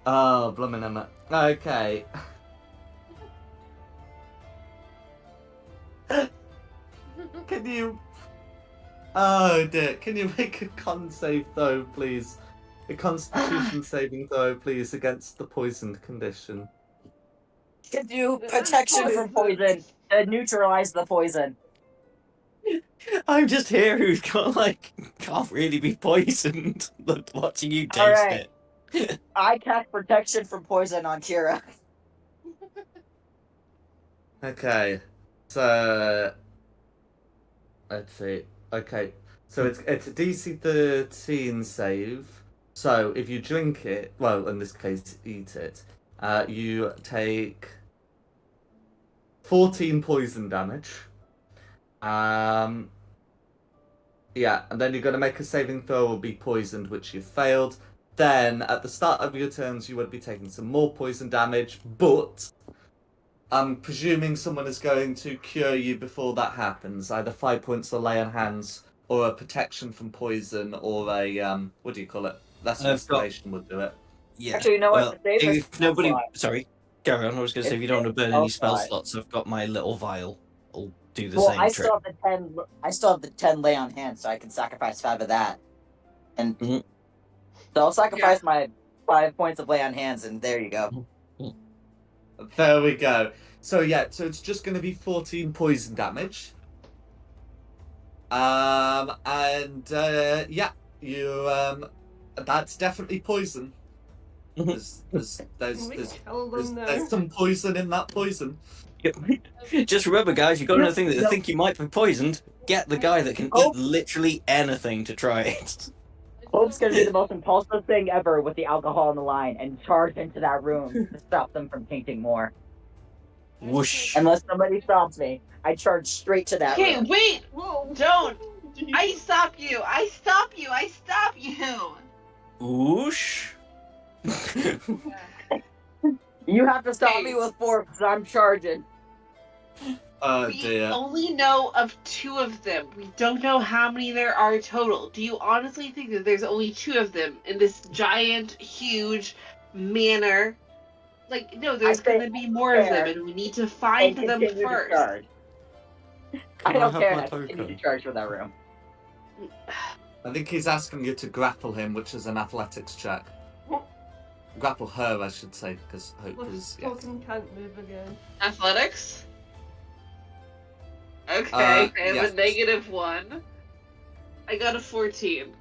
Oh, bloomin' Emma. Okay. Can you... Oh dear. Can you make a con save though, please? A constitution saving throw, please, against the poisoned condition. Can do protection from poison to neutralize the poison. I'm just here who's got like can't really be poisoned. Watching you taste Alright. it. I cast protection from poison on Kira. Okay. So... Let's see. Okay. So it's a DC 13 save. So if you drink it, well, in this case, eat it, you take 14 poison damage. Yeah, and then you're going to make a saving throw or be poisoned, which you failed. Then, at the start of your turns, you would be taking some more poison damage, but I'm presuming someone is going to cure you before that happens. Either 5 points of lay on hands, or a protection from poison, or a, what do you call it? Lesser I've got- restoration would do it. Yeah. Actually, you know well, what? The save is if nobody, spell sorry, carry on. I was going to say if you don't want to burn I'll any spell try. slots, I've got my little vial. I'll do the Well, same I trick. still have the 10. I still have the 10 lay on hand, so I can sacrifice 5 of that. And Mhm. so I'll sacrifice my 5 points of lay on hands, and there you go. There we go. So yeah, so it's just going to be 14 poison damage. And yeah, you that's definitely poison. There's some poison in that poison. Just remember, guys, you've got another thing that No. think you might be poisoned. Get the guy that can eat literally anything to try it. Hope's gonna do the most impulsive thing ever with the alcohol on the line and charge into that room to stop them from tainting more. Whoosh. Unless somebody stops me, I charge straight to that Okay, room. wait! Whoa! Don't! I stop you! I stop you! Whoosh. You have to stop Hey. me with 4 because I'm charging. Oh We dear. only know of 2 of them. We don't know how many there are total. Do you honestly think that there's only 2 of them in this giant, huge manor? Like, no, there's say gonna be more of them, fair and we need to find and them continue to first. charge. I Can I don't have care, my and I continue to token? charge for that room. I think he's asking you to grapple him, which is an athletics check. Grapple her, I should say, because Hope Plus is yes. token can't move again. Athletics? Okay, I have yes. a -1. I got a 14.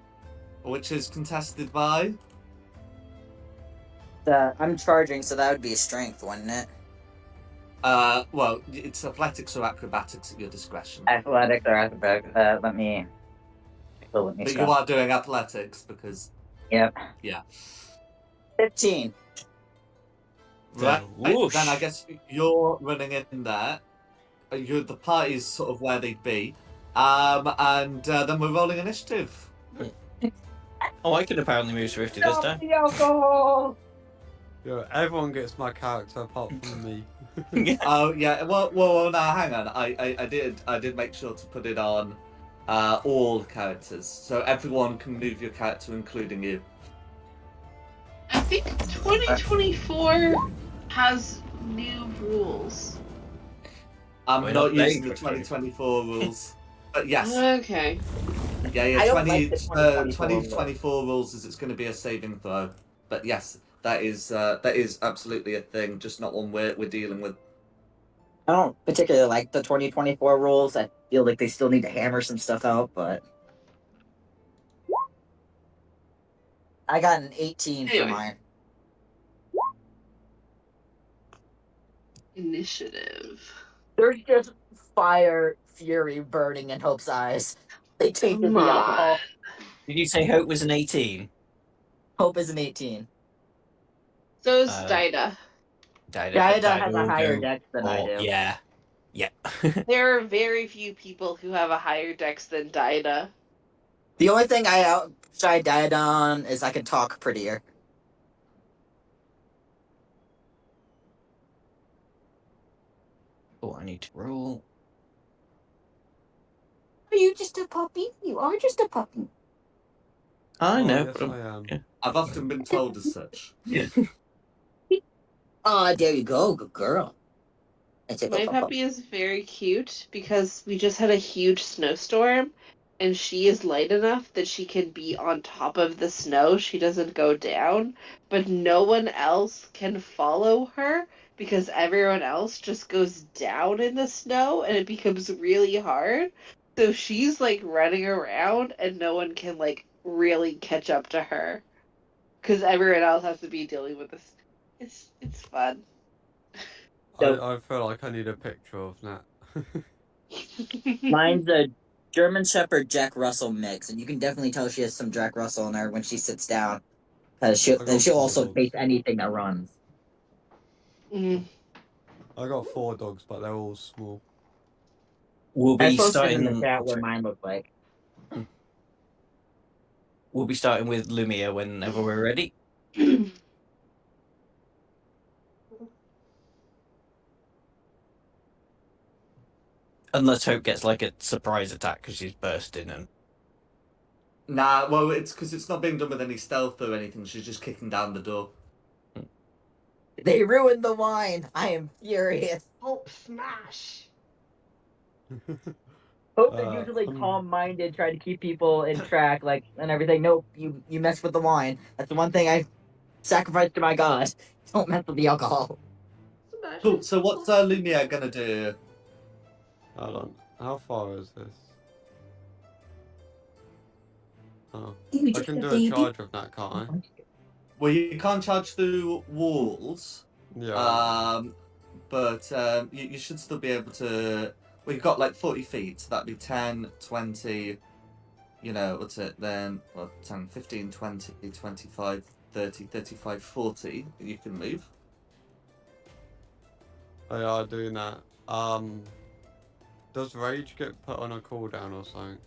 Which is contested by. I'm charging, so that would be a strength, wouldn't it? Well, it's athletics or acrobatics at your discretion. Athletics or acrobatics. Let me But you scroll. are doing athletics because. Yep. Yeah. 15. Right. Whoosh. Then I guess you're running in there. You're the party's sort of where they'd be. And then we're rolling initiative. Oh, I could apparently move swifty this time. the alcohol! Yeah, everyone gets my character apart from me. Oh yeah. Well. Now hang on. I did make sure to put it on all characters, so everyone can move your character, including you. I think 2024 has new rules. I'm We're not not using playing the quickly. 2024 rules, but yes. Okay. Yeah. I don't like the 2024 rules is it's going to be a saving throw. But yes, that is absolutely a thing, just not one we're dealing with. I don't particularly like the 2024 rules. I feel like they still need to hammer some stuff out, but I got an 18 for Anyway. mine. Initiative. There's just fire, fury burning in Hope's eyes. They tasted Come the on. alcohol. Did you say Hope was an 18? Hope is an 18. So is Uh, Dida. Diada has a will higher go. dex than I do. Yeah. Yeah. There are very few people who have a higher dex than Dida. The only thing I outshine Diada on is I can talk prettier. Oh, I need to roll. Are you just a puppy? You are just a puppy. I Oh, know. yes, but I am. yeah. I've often been told as such. There you go. Good girl. It's My puppy is very cute because we just had a huge snowstorm and she is light enough that she can be on top of the snow. She doesn't go down, but no one else can follow her because everyone else just goes down in the snow and it becomes really hard. So she's like running around and no one can like really catch up to her because everyone else has to be dealing with this. It's fun. I feel like I need a picture of that. Mine's a German Shepherd Jack Russell mix, and you can definitely tell she has some Jack Russell in her when she sits down, because I got she'll 4 also dogs. face anything that runs. Mm. I got 4 dogs, but they're all small. We'll I be posted in the starting. chat what mine look like. We'll be starting with Lumia whenever we're ready. Unless Hope gets like a surprise attack because she's bursting and. Nah, well, it's because it's not being done with any stealth or anything. She's just kicking down the door. They ruined the wine. I am furious. Hulk smash. Hope is usually I'm- calm-minded, trying to keep people in track, like and everything. Nope, you mess with the wine. That's the one thing I sacrificed to my god. Don't mess with the alcohol. Smash. Cool. So what's Lumia gonna do? Hold on. How far is this? Oh. You I just can a do a baby. charge of that, can't I? Well, you can't charge through walls. Yeah. But you should still be able to. Well, you've got like 40 feet, so that'd be 10, 20, you know, what's it then? Well, 10, 15, 20, 25, 30, 35, 40 you can move. They are doing that. Does rage get put on a cooldown or something?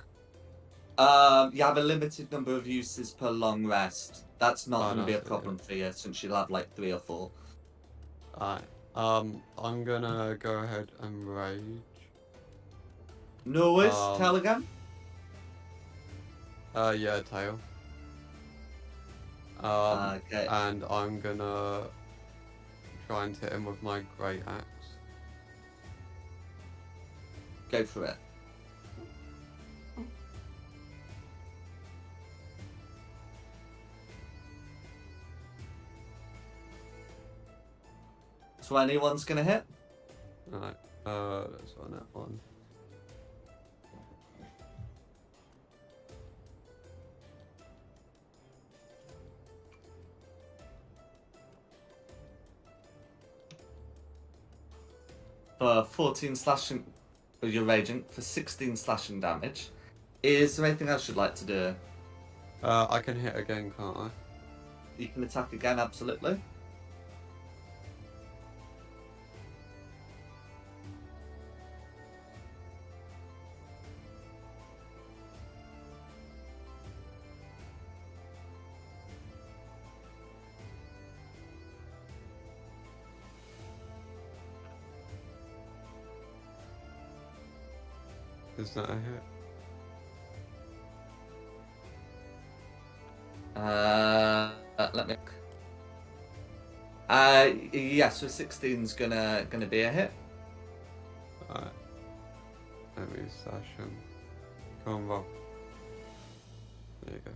You have a limited number of uses per long rest. That's not Oh, going to no, be a so, problem for you, since you'll have like 3 or 4. Alright. I'm gonna go ahead and rage. No worries. Um, Tell again. Yeah, tail. Okay. And I'm gonna try and hit him with my great axe. Go for it. So anyone's going to hit? Alright, let's run that one. For 14 slashing, or you're raging, for 16 slashing damage. Is there anything else you'd like to do? I can hit again, can't I? You can attack again, absolutely. Is that a hit? Let me look. Yeah, so 16's gonna be a hit. Alright. Let me slash him. Come on, Rob. There you go.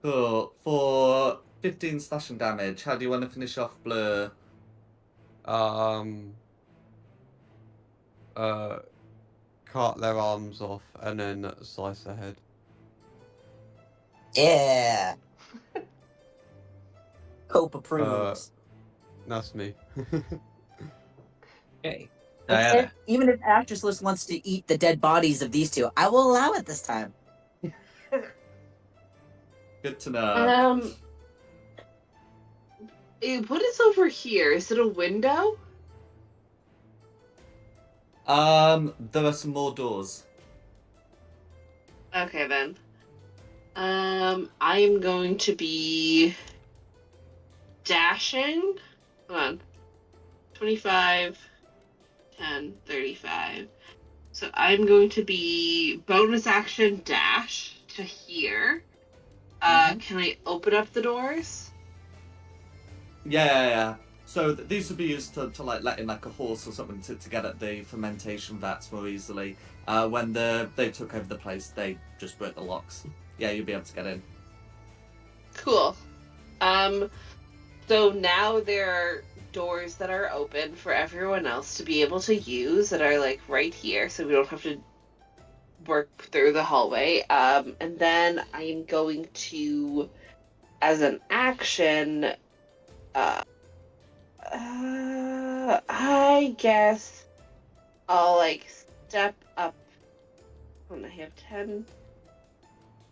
Cool. For 15 slashing damage, how do you want to finish off Blur? Cut their arms off and then slice their head. Yeah. Cope approves. That's me. Okay. And Diana. even if Actress wants to eat the dead bodies of these two, I will allow it this time. Good to know. What is over here? Is it a window? There are some more doors. Okay then. I am going to be dashing. Hold on. 25, 10, 35. So I'm going to be bonus action dash to here. Can I open up the doors? Yeah. So these would be used to like let in like a horse or something to get at the fermentation vats more easily. When they took over the place, they just broke the locks. Yeah, you'll be able to get in. Cool. So now there are doors that are open for everyone else to be able to use that are like right here, so we don't have to work through the hallway. And then I am going to, as an action, I guess I'll like step up. I have 10.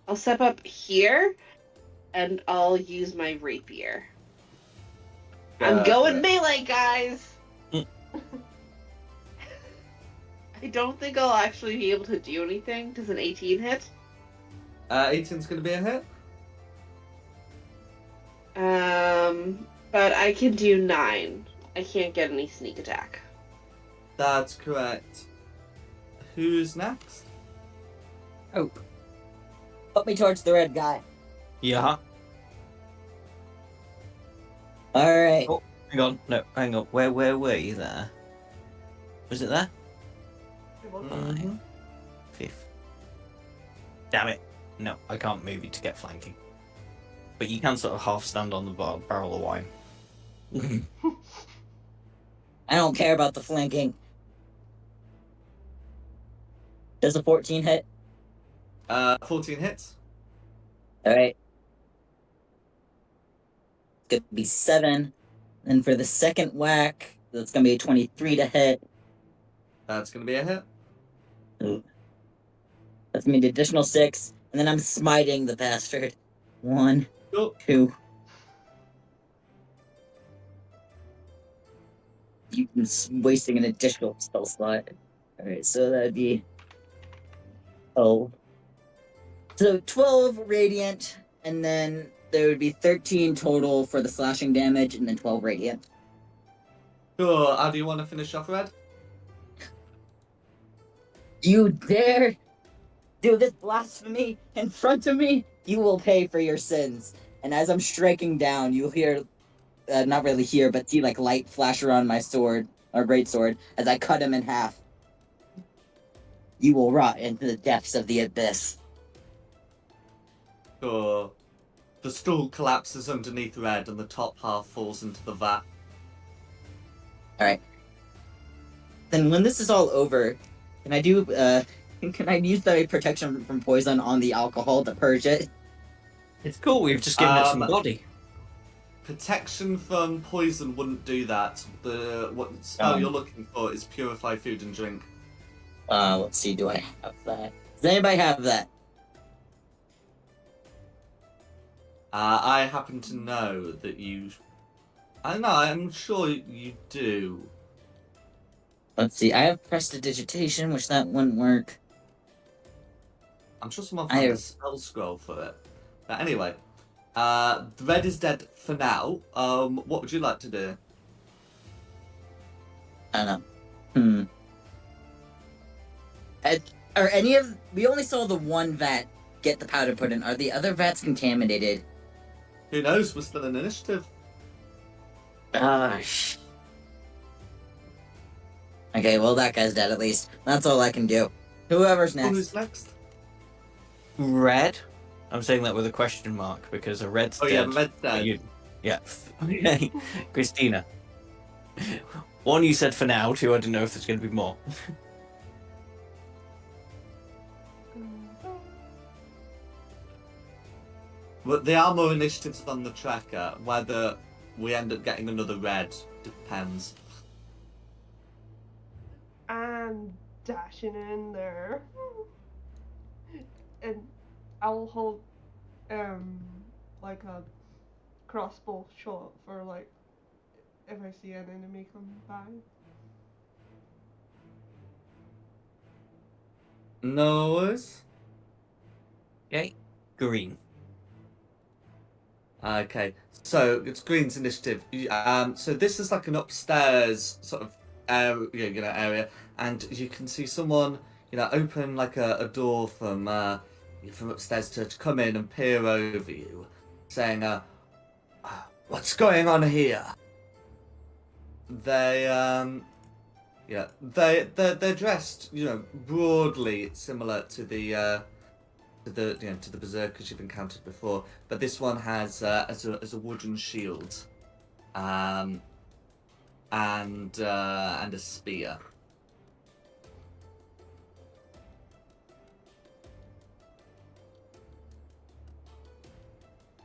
I'll step up here and I'll use my rapier. I'm going melee, guys! Mm. I don't think I'll actually be able to do anything. Does an 18 hit? 18's going to be a hit. But I can do 9. I can't get any sneak attack. That's correct. Who's next? Hope. Put me towards the red guy. Yeah. Alright. Oh, hang on. No, hang on. Where were you there? Was it there? Mhm. Fifth. Damn it. No, I can't move you to get flanking. But you can sort of half stand on the barrel of wine. I don't care about the flanking. Does a 14 hit? 14 hits. Alright. It's gonna be 7. And for the second whack, that's gonna be a 23 to hit. That's going to be a hit. Ooh. That's gonna be an additional 6. And then I'm smiting the bastard. 1, Cool. 2. You wasting an additional spell slot. Alright, so that'd be. Oh. So 12 radiant, and then there would be 13 total for the slashing damage, and then 12 radiant. Cool. How do you want to finish off, Red? You dare do this blasphemy in front of me? You will pay for your sins. And as I'm striking down, you'll hear, not really hear, but see like light flash around my sword, or great sword, as I cut him in half. You will rot into the depths of the abyss. Cool. The stool collapses underneath Red, and the top half falls into the vat. Alright. Then when this is all over, can I do, can I use the protection from poison on the alcohol to purge it? It's cool. We've just given it some Um, body. Protection from poison wouldn't do that. What spell you're looking for is purify food and drink. Let's see, do I have that? Does anybody have that? I happen to know that you. I don't know. I'm sure you do. Let's see, I have prestidigitation, which that wouldn't work. I'm sure someone I found a have- spell scroll for it. But anyway, the Red is dead for now. What would you like to do? I don't know. Are any of... We only saw the one vat get the powder put in. Are the other vats contaminated? Who knows? We're still in initiative. Gosh. Okay, well that guy's dead at least. That's all I can do. Whoever's Who's next. next? Red? I'm saying that with a question mark because a red's Oh dead. yeah, Red's but dead. you- Yeah. Okay. Christina. One you said for now, two I didn't know if there's going to be more. But there are more initiatives on the tracker. Whether we end up getting another Red depends. And dashing in there. And I'll hold like a crossbow shot for like if I see an enemy come by. No worries. Okay. Green. Okay, so it's Green's initiative. So this is like an upstairs sort of area, and you can see someone, open like a door from upstairs to come in and peer over you, saying, "What's going on here?" They're dressed, broadly similar to the to the berserkers you've encountered before, but this one has as a wooden shield, and a spear.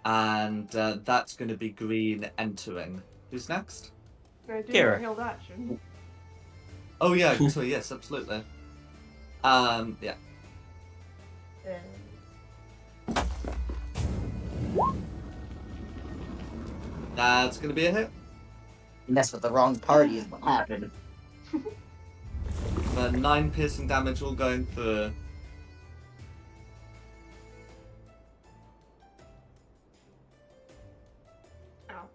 And that's going to be Green entering. Who's next? Can I do Kira. my held action? Oh yeah, sorry, yes, absolutely. Yeah. That's going to be a hit. Mess with the wrong party is what happened. 9 piercing damage all going through. Ow.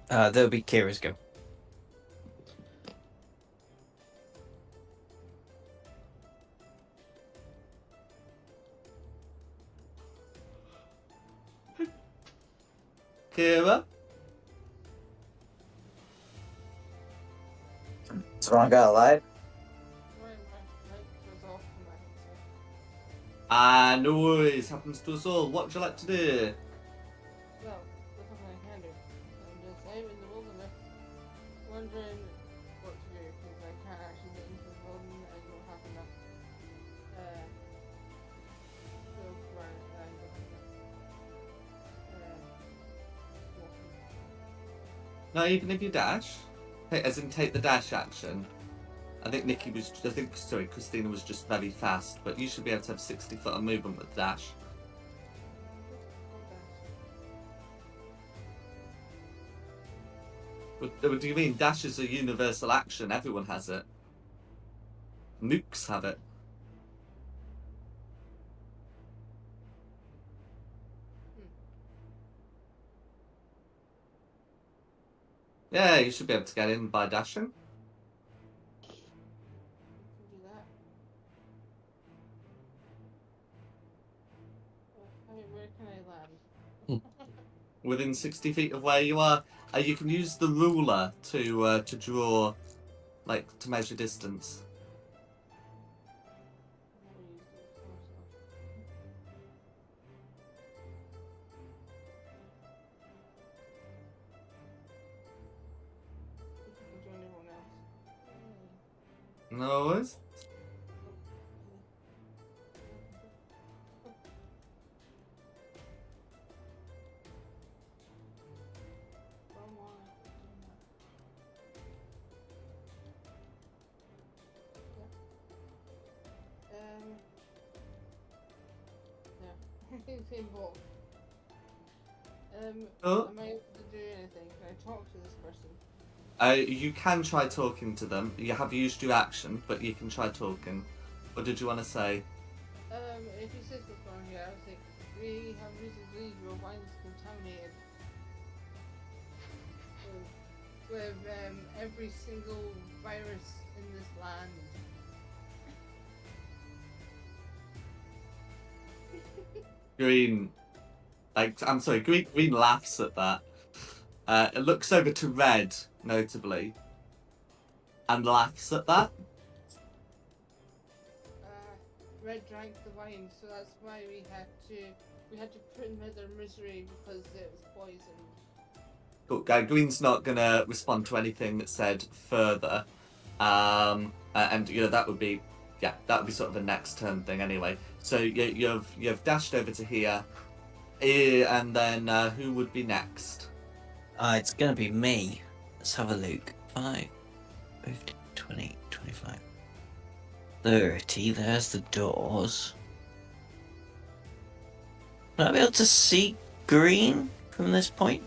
That'll be Kira's go. Kira? Is the wrong guy alive? Right, was off from my headset. No worries, happens to us all. What would you like to do? Well, that's what I can do. I'm just I'm in the wilderness, wondering what to do because I can't actually get into the wilderness. I don't have enough. Build where I don't have enough. Walking. No, even if you dash, as in take the dash action. I think Christina was just very fast, but you should be able to have 60 foot of movement with dash. What do you mean? Dash is a universal action. Everyone has it. Nukes have it. Yeah, you should be able to get in by dashing. You can do that. Where can I land? Within 60 feet of where you are. You can use the ruler to draw, like, to measure distance. Never used it before, so. If you can join everyone else. Yay. No worries. Wrong one. Yeah. Same boat. Oh. Am I able to do anything? Can I talk to this person? You can try talking to them. You have used your action, but you can try talking. What did you want to say? If he says what's going on here, I would say, we have reason to believe your wine is contaminated with every single virus in this land. Green, I'm sorry, Green laughs at that. It looks over to Red, notably, and laughs at that. Red drank the wine, so that's why we had to put him in their misery because it was poisoned. But Green's not gonna respond to anything that's said further, and that would be sort of a next turn thing anyway. So you've dashed over to here, and then who would be next? It's gonna be me. Let's have a look. 5, 15, 20, 25, 30. There's the doors. Will I be able to see Green from this point?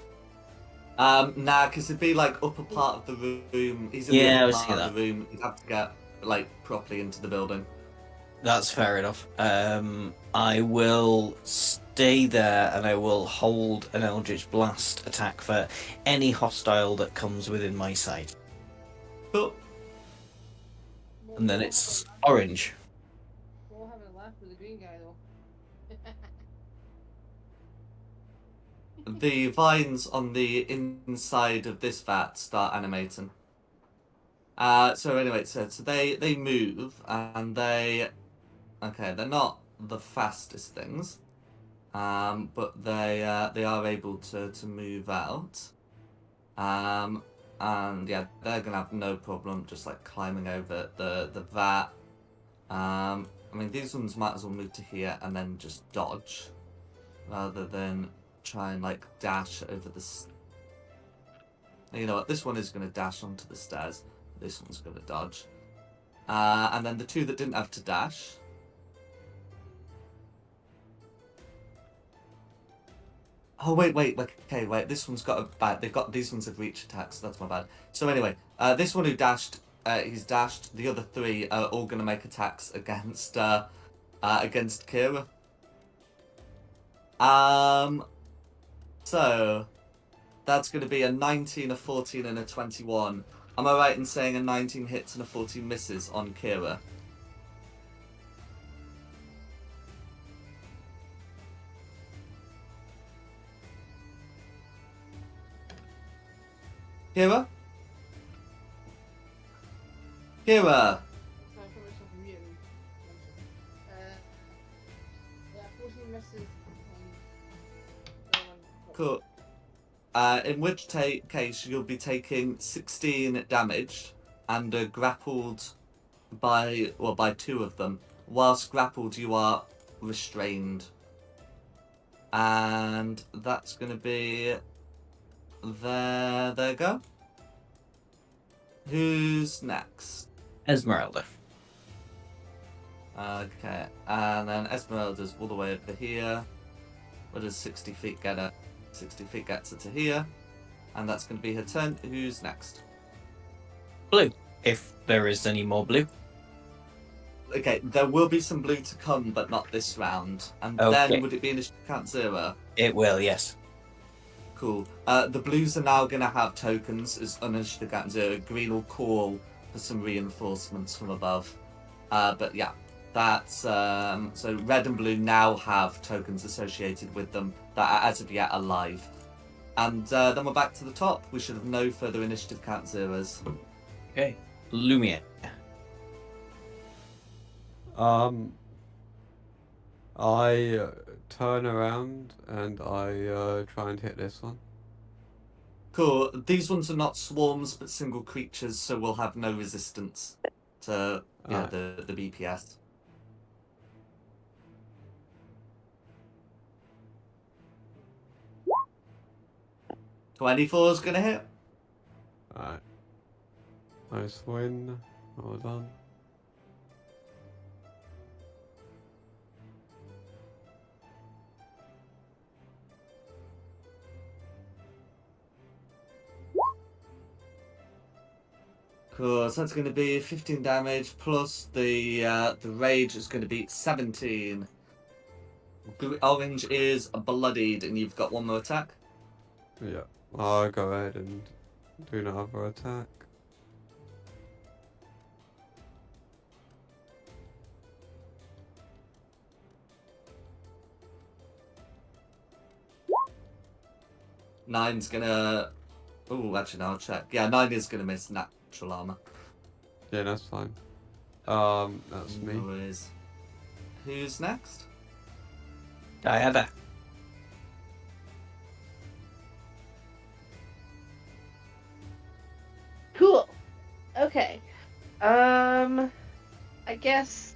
Nah, because it'd be like upper part of the room. He's in Yeah, I the upper was part thinking of the room. You'd have to get like properly into the building. That's fair enough. I will stay there and I will hold an Eldritch Blast attack for any hostile that comes within my sight. Cool. And then it's orange. We'll have a laugh with the green guy though. The vines on the inside of this vat start animating. So anyway, so they move and they're not the fastest things, but they are able to move out, and yeah, they're gonna have no problem just like climbing over the vat. I mean, these ones might as well move to here and then just dodge, rather than try and like dash over the. You know what? This one is gonna dash onto the stairs. This one's gonna dodge. And then the two that didn't have to dash. Oh wait. Okay, wait. This one's got a bad. These ones have reach attacks. So that's my bad. So anyway, this one who dashed, he's dashed. The other three are all gonna make attacks against Kira. So that's gonna be a 19, a 14, and a 21. Am I right in saying a 19 hits and a 14 misses on Kira? Kira? Kira! So I put myself in mute and yeah, 14 misses and no one. Cool. In which case you'll be taking 16 damage and are grappled by two of them. Whilst grappled, you are restrained. And that's going to be... There you go. Who's next? Esmeralda. Okay, and then Esmeralda's all the way over here. What does 60 feet get her? 60 feet gets her to here. And that's going to be her turn. Who's next? Blue, if there is any more blue. Okay, there will be some blue to come, but not this round. And Okay. then would it be initiative count 0? It will, yes. Cool. The blues are now going to have tokens as uninitiative count 0. Green will call for some reinforcements from above. But yeah, that's so red and blue now have tokens associated with them that are as of yet alive. And then we're back to the top. We should have no further initiative count 0s. Okay. Lumiere. I turn around and I try and hit this one. Cool. These ones are not swarms, but single creatures, so we'll have no resistance to Alright. the BPS. $24 is gonna hit. Alright. Nice win. Well done. Cool. So that's going to be 15 damage plus the rage is going to be 17. Orange is bloodied, and you've got one more attack. Yeah. I'll go ahead and do another attack. Nine's gonna. Oh, actually, no, I'll check. Yeah, 9 is gonna miss natural armor. Yeah, that's fine. That's me. No worries. Who's next? Diana. Cool. Okay. I guess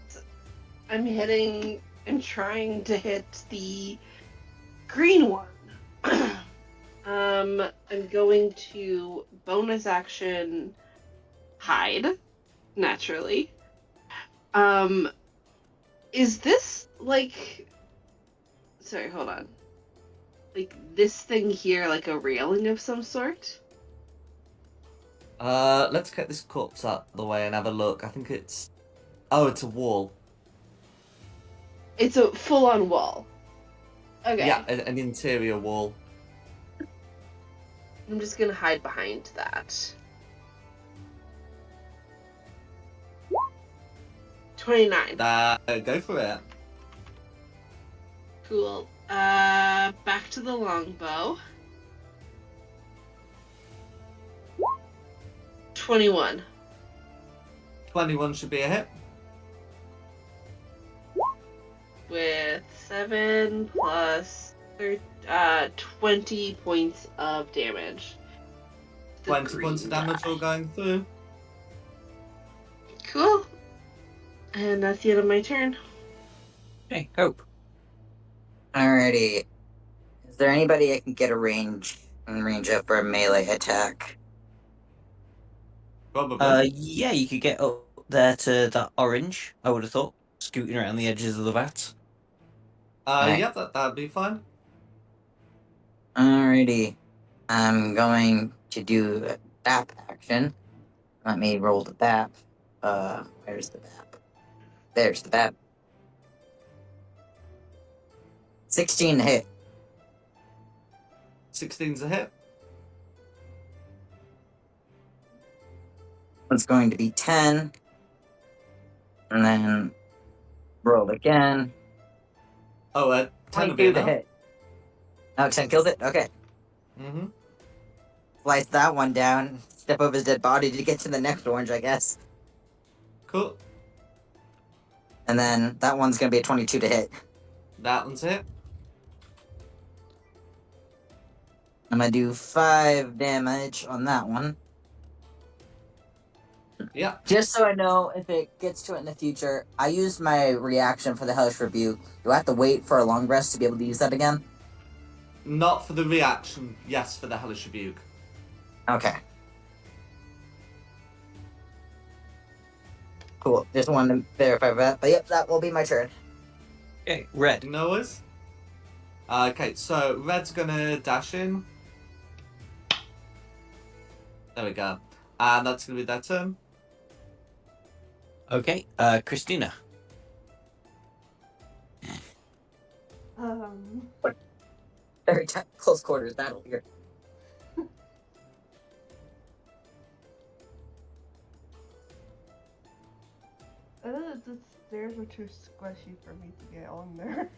I'm trying to hit the green one. I'm going to bonus action hide, naturally. Is this like... Sorry, hold on. Like, this thing here, like a railing of some sort? Let's get this corpse out of the way and have a look. I think it's... Oh, it's a wall. It's a full-on wall. Okay. Yeah, an interior wall. I'm just gonna hide behind that. 29. Go for it. Cool. Back to the longbow. 21. 21 should be a hit. With 7 plus 20 points of damage. The 20 green points of damage die. all going through. Cool. And that's the end of my turn. Okay, Hope. Alrighty. Is there anybody I can get a range up for a melee attack? Probably. Yeah, you could get up there to that orange, I would have thought. Scooting around the edges of the vat. Alright. Yeah, that'd be fine. Alrighty. I'm going to do a BAP action. Let me roll the BAP. Where's the BAP? There's the BAP. 16 to hit. 16's a hit. It's going to be 10. And then roll again. Oh, 10 will be 22 to enough. hit. Oh, 10 kills it? Okay. Mm-hmm. Slice that one down. Step over his dead body to get to the next orange, I guess. Cool. And then that one's going to be a 22 to hit. That one's a hit. I'm going to do 5 damage on that one. Yeah. Just so I know if it gets to it in the future, I used my reaction for the Hellish Rebuke. Do I have to wait for a long rest to be able to use that again? Not for the reaction, yes for the Hellish Rebuke. Okay. Cool. Just wanted to verify that. But yep, that will be my turn. Okay, red. No worries. Okay, so Red's gonna dash in. There we go. And that's going to be their turn. Okay, Christina. Very close quarters battle here. The stairs are too squishy for me to get on there.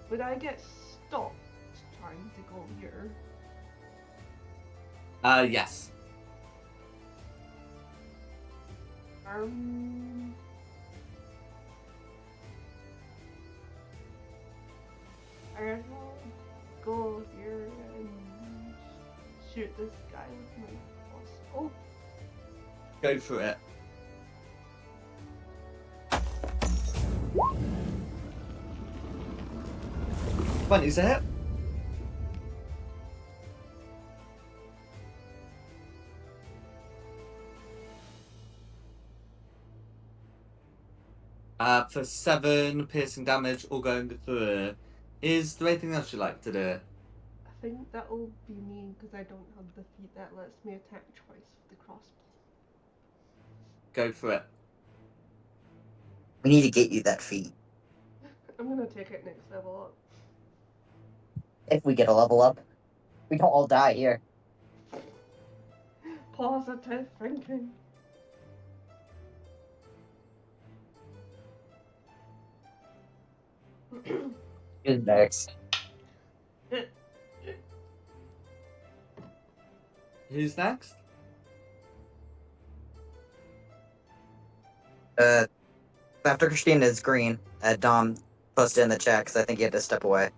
Would I get stopped trying to go here? Yes. I guess I'll go here and shoot this guy with my crossbow. Go for it. 20's a hit. For 7 piercing damage, all going through. Is there anything else you'd like to do? I think that'll be me because I don't have the feat that lets me attack twice with the crossbow. Go for it. We need to get you that feat. I'm gonna take it next level up. If we get a level up, we don't all die here. Positive thinking. Who's next? Who's next? After Christina is green. Dom posted in the chat because I think he had to step away.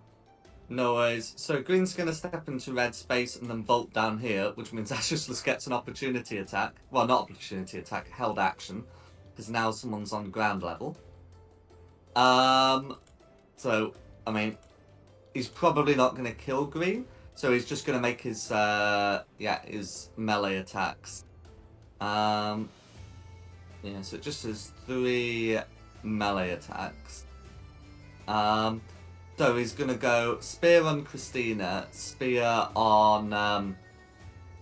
No worries. So Green's going to step into red space and then bolt down here, which means Ashless gets an opportunity attack. Well, not opportunity attack, held action, because now someone's on ground level. So, I mean, he's probably not going to kill Green, so he's just going to make his, his melee attacks. Yeah, so it just says 3 melee attacks. So he's going to go spear on Christina, spear on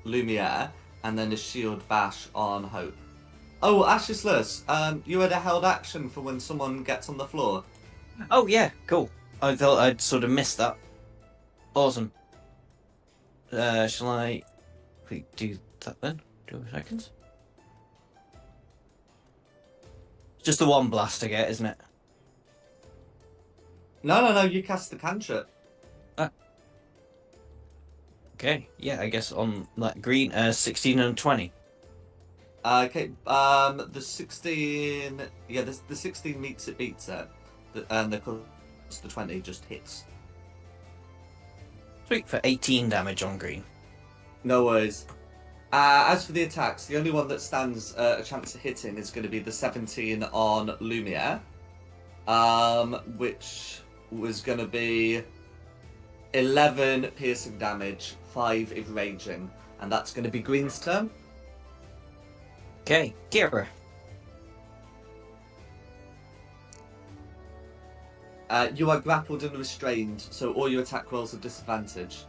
Lumiere, and then a shield bash on Hope. Oh, Ashless, you had a held action for when someone gets on the floor. Oh yeah, cool. I thought I'd sort of missed that. Awesome. Shall I do that then? 2 seconds. Just the one blast I get, isn't it? No, you cast the cantrip. Okay, yeah, I guess on that green, 16 and 20. Okay, the 16, the 16 meets it, beats it, and the 20 just hits. Sweet, for 18 damage on green. No worries. As for the attacks, the only one that stands a chance of hitting is going to be the 17 on Lumiere, which was going to be 11 piercing damage, 5 if raging, and that's going to be Green's turn. Okay, Kira. You are grappled and restrained, so all your attack rolls are disadvantage.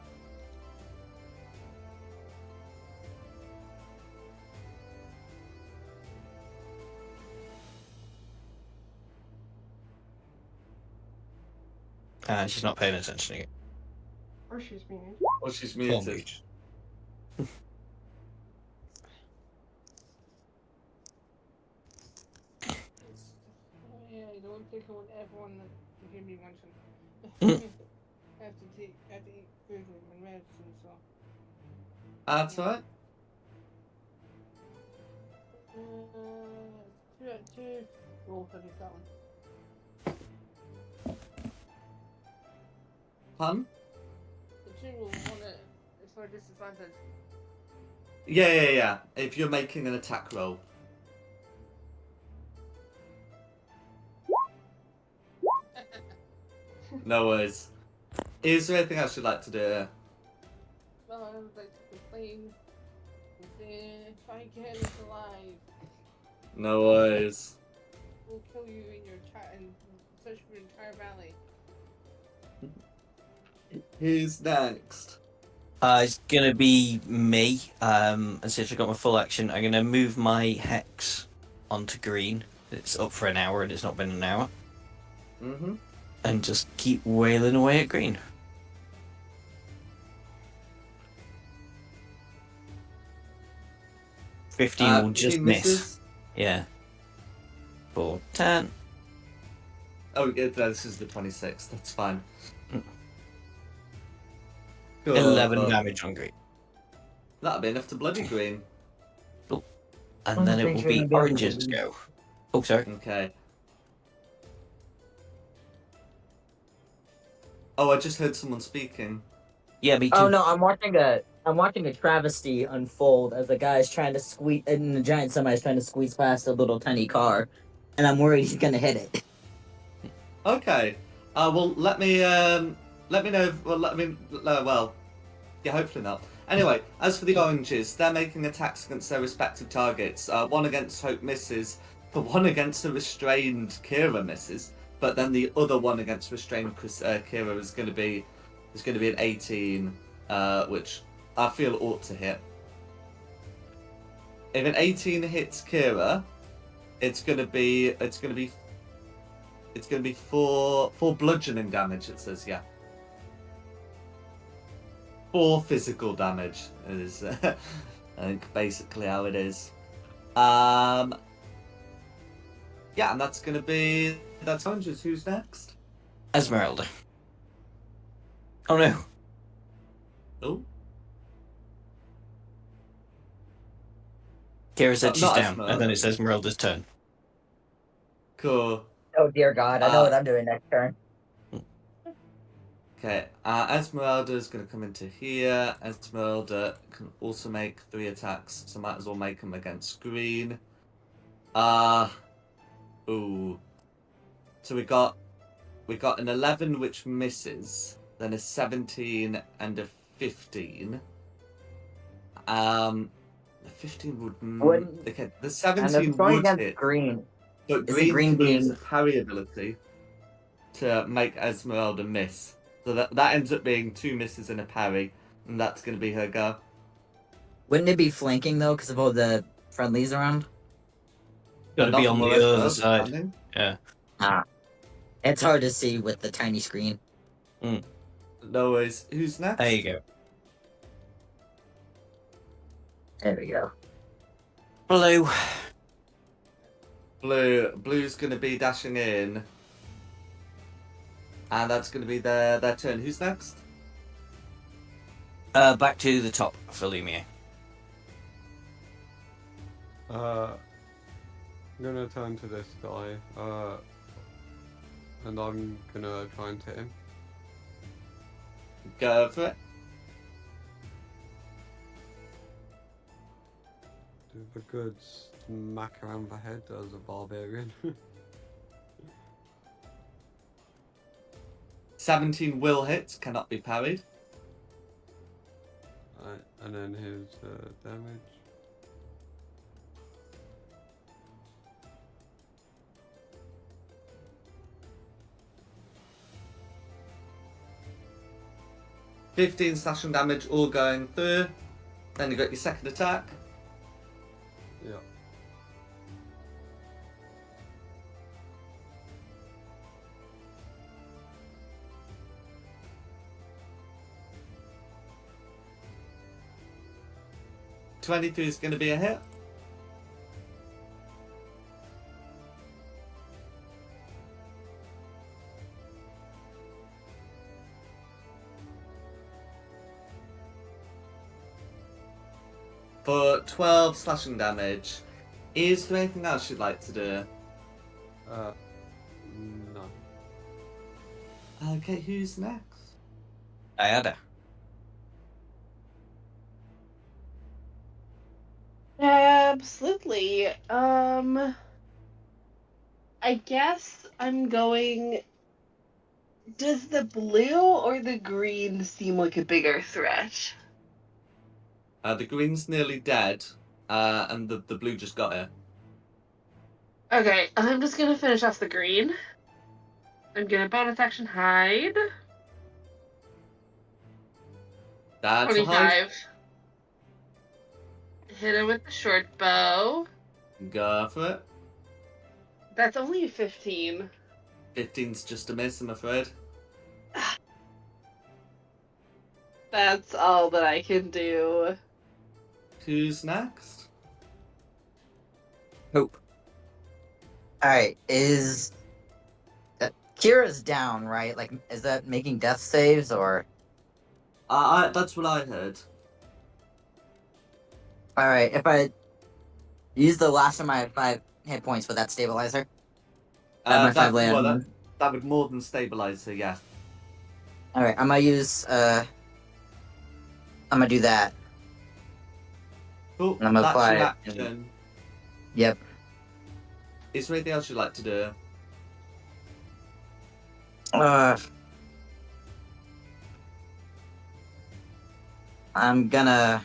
She's not paying attention again. Or she's muted. Or she's Or muted. muted. Yeah, I don't think I want everyone to hear me mention. I have to eat food with my medicine, so. That's alright. 2 out of 2. Roll for that one. Pun? The 2 will want it. It's for disadvantage. Yeah. If you're making an attack roll. No worries. Is there anything else you'd like to do? Well, I would like to complain. Try and get us alive. No worries. We'll kill you in your and search for your entire valley. Who's next? It's gonna be me. And since I got my full action, I'm gonna move my hex onto green. It's up for an hour, and it's not been an hour. Mm-hmm. And just keep wailing away at green. 15 will just miss. Misses. Yeah. For 10. Oh, yeah, this is the 26th. That's fine. Mm. Cool. 11 damage on green. That'll be enough to bloody green. And then it will be orange's go. Oh, sorry. Okay. Oh, I just heard someone speaking. Yeah, me too. Oh no, I'm watching a travesty unfold as a guy's trying to squeeze, and the giant semi is trying to squeeze past a little tiny car, and I'm worried he's gonna hit it. Okay. Well, let me know. Well, yeah, hopefully not. Anyway, as for the oranges, they're making attacks against their respective targets. One against Hope misses, the one against the restrained Kira misses, but then the other one against restrained Kira is going to be an 18, which I feel ought to hit. If an 18 hits Kira, it's going to be four bludgeoning damage. It says, yeah. 4 physical damage is, I think, basically how it is. Yeah, and that's oranges. Who's next? Esmeralda. Oh no. Oh, Kira said she's not down, Esmeralda. and then it's Esmeralda's turn. Cool. Oh dear God, I know what I'm doing next turn. Okay, Esmeralda's going to come into here. Esmeralda can also make 3 attacks, so might as well make them against green. Ooh. So we got an 11 which misses, then a 17 and a 15. The 15 would. Wouldn't- Okay, the And 17 it's going would against hit, green. but Is it green green can use being- a parry ability to make Esmeralda miss. So that ends up being 2 misses and a parry, and that's going to be her go. Wouldn't it be flanking though, because of all the friendlies around? Gotta Not be from on where the other Esmeralda's side. standing. Yeah. It's hard to see with the tiny screen. No worries. Who's next? There you go. There we go. Blue. Blue's going to be dashing in. And that's going to be their turn. Who's next? Back to the top for Lumiere. I'm gonna turn to this guy, and I'm gonna try and hit him. Go for it. Do a good smack around the head as a barbarian. 17 will hit, cannot be parried. Right, and then his damage. $15 slashing damage, all going through. Then you got your second attack. Yeah. $23 is going to be a hit. For 12 slashing damage. Is there anything else you'd like to do? No. Okay, who's next? Ayada. Absolutely. I guess I'm going. Does the blue or the green seem like a bigger threat? The green's nearly dead, and the blue just got it. Okay, I'm just gonna finish off the green. I'm gonna bonus action hide. That's a high. 25. Hit him with the short bow. Go for it. That's only a 15. 15's just a miss, I'm afraid. That's all that I can do. Who's next? Hope. Alright, is. Kira's down, right? Like, is that making death saves or. That's what I heard. Alright, if I use the last of my 5 hit points with that stabilizer. My 5 layer. That would more than stabilize her, yeah. Alright, I'm gonna use. I'm gonna do that. Cool. I'm gonna That's apply your it. action. Yep. Is there anything else you'd like to do? I'm gonna.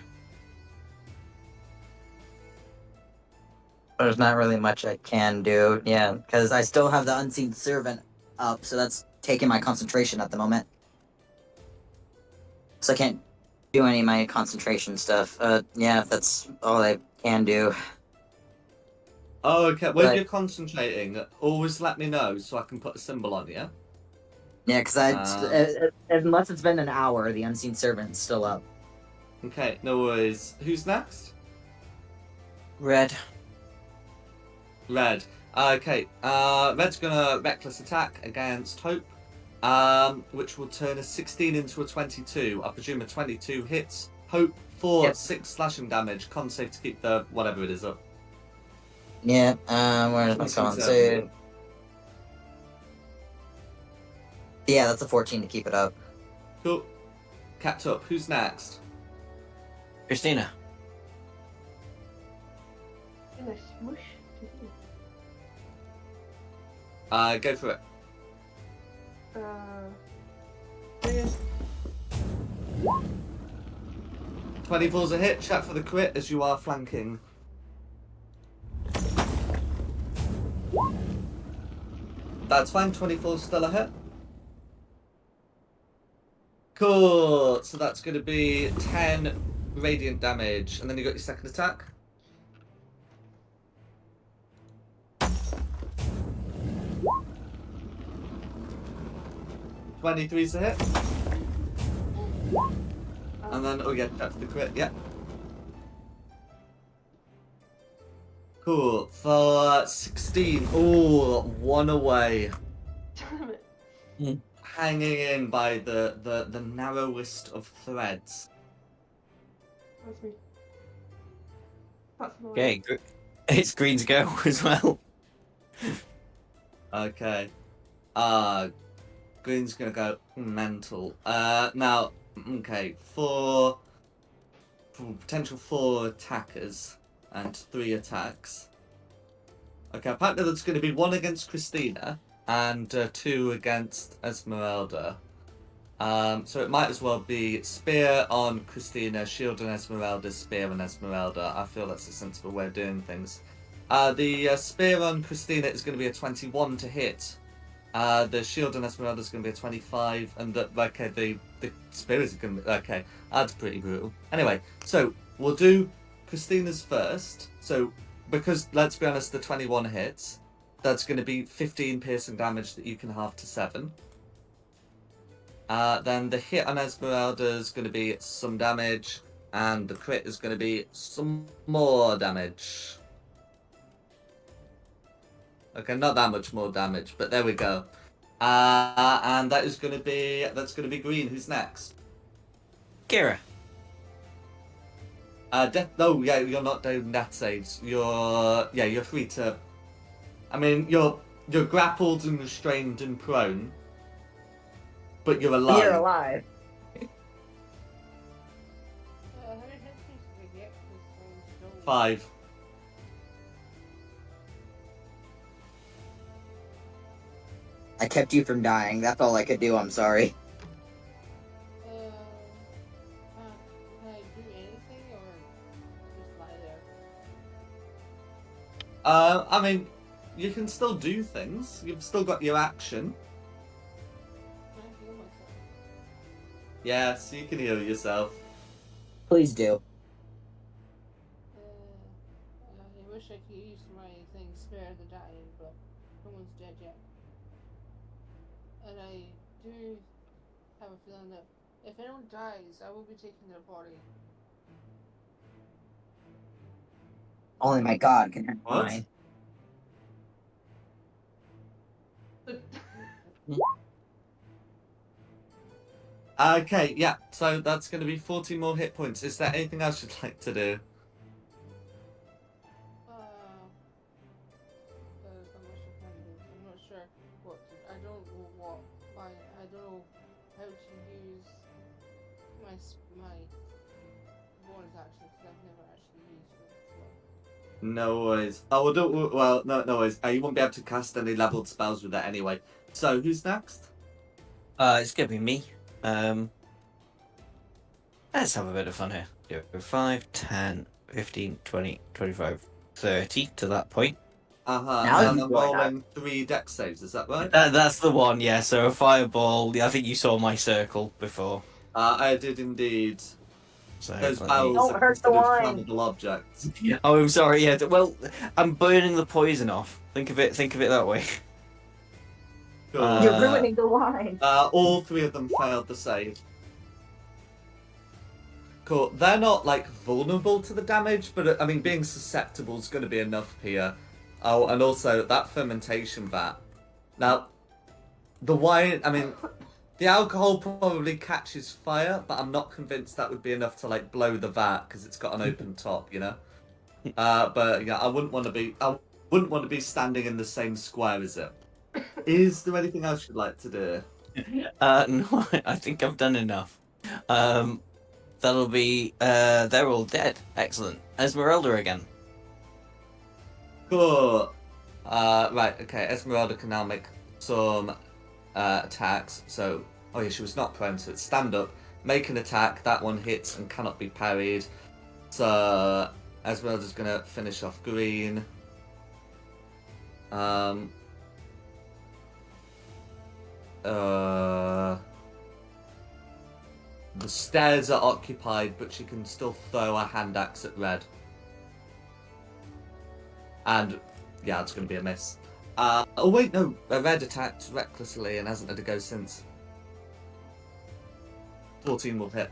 There's not really much I can do, yeah, because I still have the Unseen Servant up, so that's taking my concentration at the moment. So I can't do any of my concentration stuff. Yeah, that's all I can do. Oh, okay. When But- you're concentrating, always let me know so I can put a symbol on you. Yeah, because unless it's been an hour, the Unseen Servant's still up. Okay, no worries. Who's next? Red. Red. Okay, Red's gonna reckless attack against Hope, which will turn a 16 into a 22. I presume a 22 hits Hope for Yep. 6 slashing damage. Con save to keep the whatever it is up. Yeah, where's my Unseen con Servant. save? Yeah, that's a 14 to keep it up. Cool. Capped up. Who's next? Christina. In a smush. Go for it. Yeah. 24's a hit. Check for the crit as you are flanking. That's fine. 24's still a hit. Cool. So that's going to be 10 radiant damage, and then you got your second attack. $23's a hit. And then, oh yeah, that's the crit, yeah. Cool. For 16, oh, 1 away. Damn it. Hanging in by the narrowest of threads. That's me. That's annoying. Okay, it's Green's go as well. Okay. Green's gonna go mental. Now, okay, for potential 4 attackers and 3 attacks. Okay, apparently there's gonna be 1 against Christina and 2 against Esmeralda. So it might as well be spear on Christina, shield on Esmeralda, spear on Esmeralda. I feel that's a sensible way of doing things. The spear on Christina is going to be a 21 to hit. The shield on Esmeralda is going to be a 25, and the spear is going to be okay. That's pretty brutal. Anyway, so we'll do Christina's first. So because let's be honest, the 21 hits. That's going to be 15 piercing damage that you can halve to 7. Then the hit on Esmeralda is going to be some damage, and the crit is going to be some more damage. Okay, not that much more damage, but there we go. And that's going to be Green. Who's next? Kira. No, yeah, you're not doing death saves. You're free to. I mean, you're grappled and restrained and prone, but you're alive. You're alive. How many hit points did I get? 'Cause I'm still- 5. I kept you from dying. That's all I could do. I'm sorry. Can I do anything or just lie there? I mean, you can still do things. You've still got your action. Can I heal myself? Yes, you can heal yourself. Please do. I wish I could use my thing spare the dying, but no one's dead yet. And I do have a feeling that if anyone dies, I will be taking their body. Only my god can have What? mine. Okay, yeah. So that's going to be 40 more hit points. Is there anything else you'd like to do? There's not much I can do. I'm not sure what I don't know what I don't know how to use my bonus action because I've never actually used them before. No worries. Oh, no worries. You won't be able to cast any leveled spells with that anyway. So, who's next? It's gonna be me. Let's have a bit of fun here. 0, 5, 10, 15, 20, 25, 30 to that point. Uh-huh. Now And you I'm join rolling 3 dex saves, is that right? That's the one, yeah. So a fireball. I think you saw my circle before. I did indeed. So Those let me. barrels are Don't hurt the considered wine. flammable objects. Oh, I'm sorry. Yeah. Well, I'm burning the poison off. Think of it that way. Cool. You're ruining the wine. All 3 of them failed the save. Cool. They're not like vulnerable to the damage, but I mean, being susceptible is going to be enough here. Oh, and also that fermentation vat. Now, the wine. I mean, the alcohol probably catches fire, but I'm not convinced that would be enough to like blow the vat because it's got an open top, you know. But yeah, I wouldn't want to be. I wouldn't want to be standing in the same square as it. Is there anything else you'd like to do? No, I think I've done enough. That'll be. They're all dead. Excellent. Esmeralda again. Cool. Right. Okay. Esmeralda can now make some attacks. So, oh yeah, she was not prone, so it's stand up, make an attack. That one hits and cannot be parried. So Esmeralda's gonna finish off green. The stairs are occupied, but she can still throw a hand axe at red. And yeah, it's gonna be a miss. Oh wait, no, red attacked recklessly and hasn't had a go since. 14 will hit.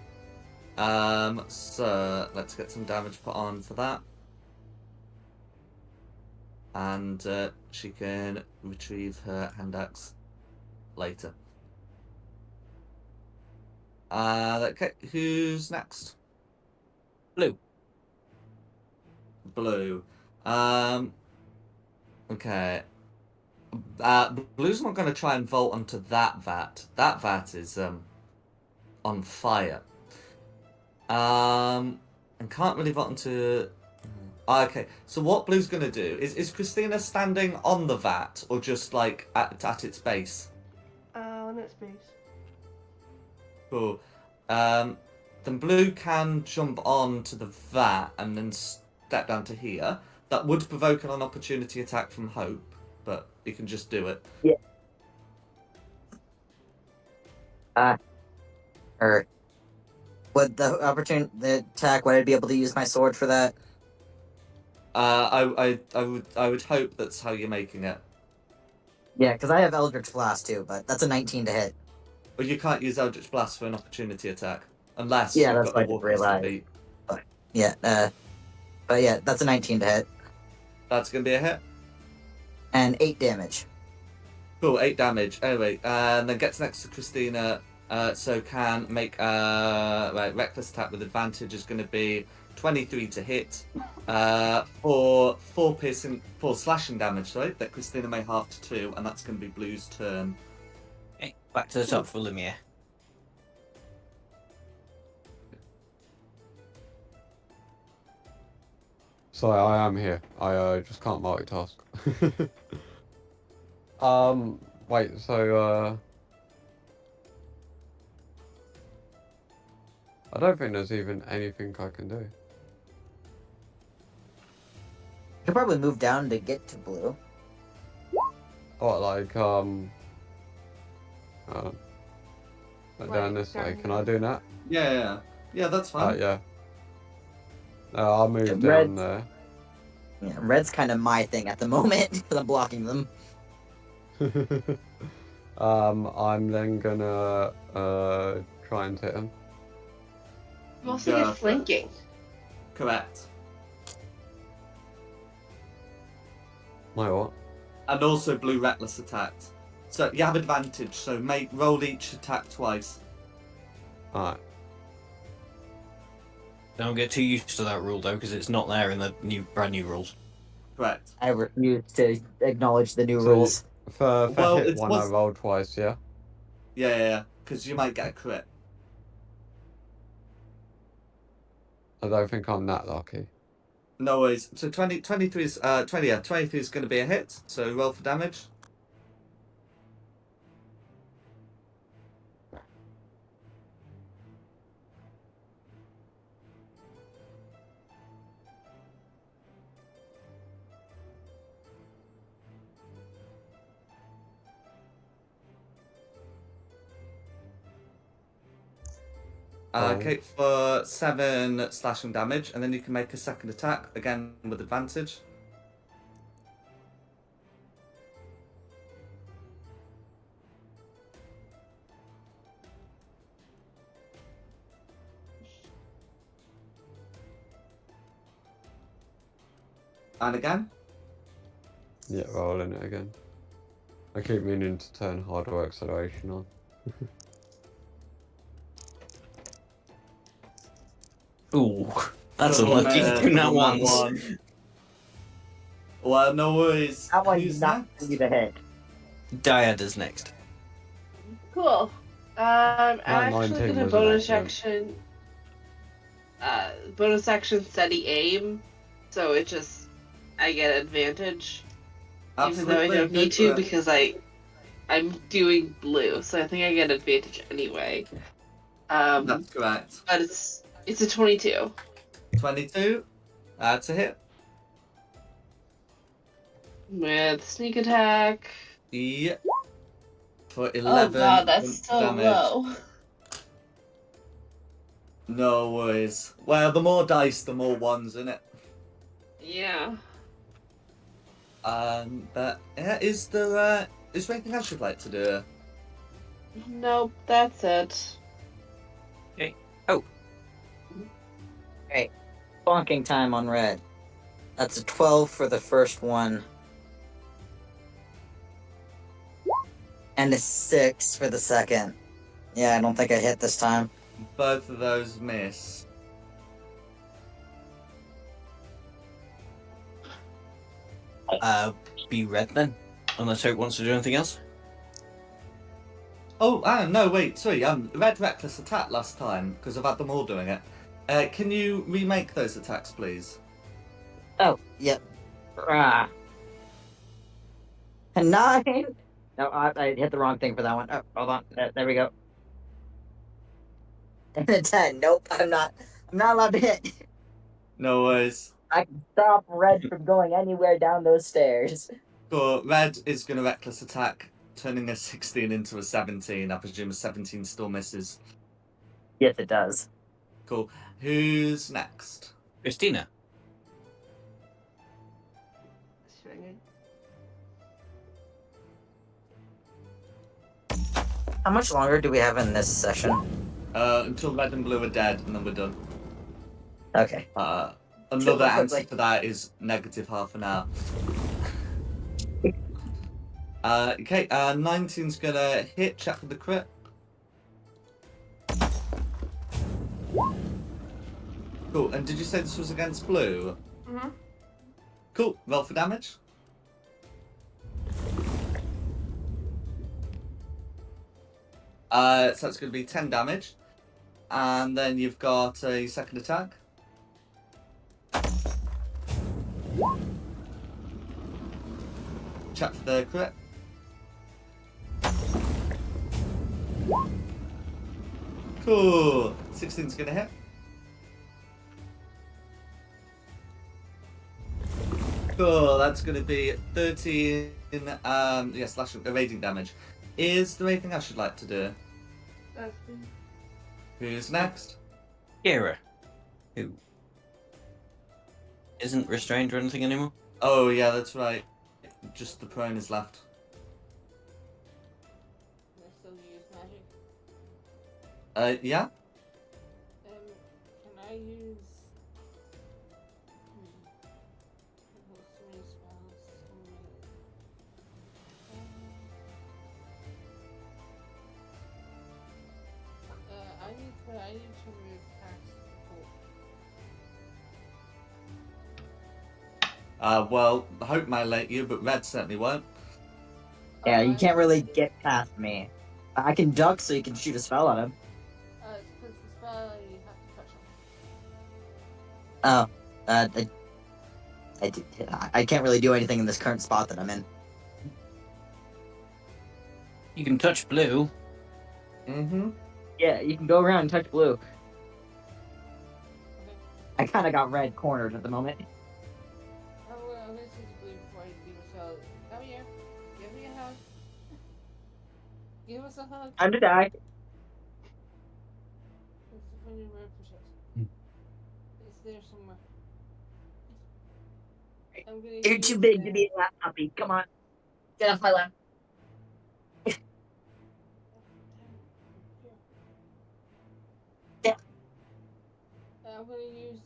So let's get some damage put on for that. And she can retrieve her hand axe later. Okay, who's next? Blue. Blue. Okay. Blue's not going to try and vault onto that vat. That vat is on fire. And can't really vault onto. Okay, so what Blue's going to do is Christina standing on the vat or just like at its base? On its base. Cool. Then Blue can jump on to the vat and then step down to here. That would provoke an opportunity attack from Hope, but you can just do it. Yeah. Would the attack? Would I be able to use my sword for that? I would hope that's how you're making it. Yeah, because I have Eldritch Blast too, but that's a 19 to hit. But you can't use Eldritch Blast for an opportunity attack unless Yeah, you've that's got what I the didn't Walker's realize. defeat. But yeah, that's a 19 to hit That's gonna be a hit. and 8 damage. Cool, 8 damage. Anyway, and then gets next to Christina. So can make right, reckless attack with advantage is going to be 23 to hit. For 4 slashing damage, sorry, that Christina may half to 2, and that's going to be Blue's turn. Okay, back to the top for Lumiere. Sorry, I am here. I just can't multitask. Wait, so, I don't think there's even anything I can do. You could probably move down to get to Blue. What, like, down this way. down Can I here. do that? Yeah, that's fine. Yeah. I'll move Red- down there. Yeah, red's kind of my thing at the moment because I'm blocking them. I'm then gonna try and hit him. You also Go get for it. flanking. Correct. My what? And also blue reckless attacked. So you have advantage, so roll each attack twice. Alright. Don't get too used to that rule though, because it's not there in the brand new rules. Correct. I refuse to acknowledge the new So rules. For Well, hit it one, I was- rolled twice, yeah? Yeah, because you might get a crit. I don't think I'm that lucky. No worries. So 23 is 23 is going to be a hit. So roll for damage. Okay, for 7 slashing damage, and then you can make a second attack again with advantage. And again. Yeah, rolling it again. I keep meaning to turn hardware acceleration on. Ooh, that's Double unlucky. miss Doing that on once. one. Well, no worries. That one's Who's not next? going to be the hit. Diada's next. Cool. I'm That actually 19 gonna was an bonus accident. action steady aim, so it just I get advantage, even though I Absolutely. don't go need for to it. because I'm doing blue, so I think I get advantage anyway. That's correct. But it's a 22. 22. That's a hit. With sneak attack. Yeah. For 11 Oh god, that's points so of damage. low. No worries. Well, the more dice, the more ones, isn't it? Yeah. But yeah, is there anything else you'd like to do? Nope, that's it. Bonking time on red. That's a 12 for the first one. And a 6 for the second. Yeah, I don't think I hit this time. Both of those miss. Be red then. Unless Hope wants to do anything else. Oh, no, wait, sorry. Red reckless attack last time because I've had them all doing it. Can you remake those attacks, please? Oh, yep. Ah. A 9? No, I hit the wrong thing for that one. Oh, hold on. There we go. And a 10. Nope, I'm not allowed to hit. No worries. I can stop red from going anywhere down those stairs. So red is going to reckless attack, turning a 16 into a 17. I presume a 17 still misses. Yes, it does. Cool. Who's next? Christina. How much longer do we have in this session? Until red and blue are dead, and then we're done. Okay. Another Sure, answer like- to that is negative half an hour. Okay, 19's gonna hit, check for the crit. Cool, and did you say this was against blue? Mhm. Cool, roll for damage. So that's gonna be 10 damage. And then you've got a second attack. Check for the crit. Cool. 16's gonna hit. Cool. That's gonna be 13. Slashing evading damage. Is there anything else you'd like to do? That's me. Who's next? Kira. Who? isn't restrained or anything anymore? Oh yeah, that's right. Just the prone is left. Can I still use magic? Yeah. Can I use? Those three spells. I need to move past hope. Well, Hope might let you, but Red certainly won't. Yeah, you I can't really just- get past me. I can duck so you can shoot a spell at him. It's because the spell you have to touch him. Oh, I can't really do anything in this current spot that I'm in. You can touch blue. Mm-hmm. Yeah, you can go around and touch blue. Okay. I kind of got red cornered at the moment. I'm gonna see the blue before I do a spell. Come here. Give me a hug. Give us a hug. Time to die. It's the funny word for shit. It's there somewhere. I'm gonna You're use too big to be a lap puppy. Come on, get off my lap. I'm gonna use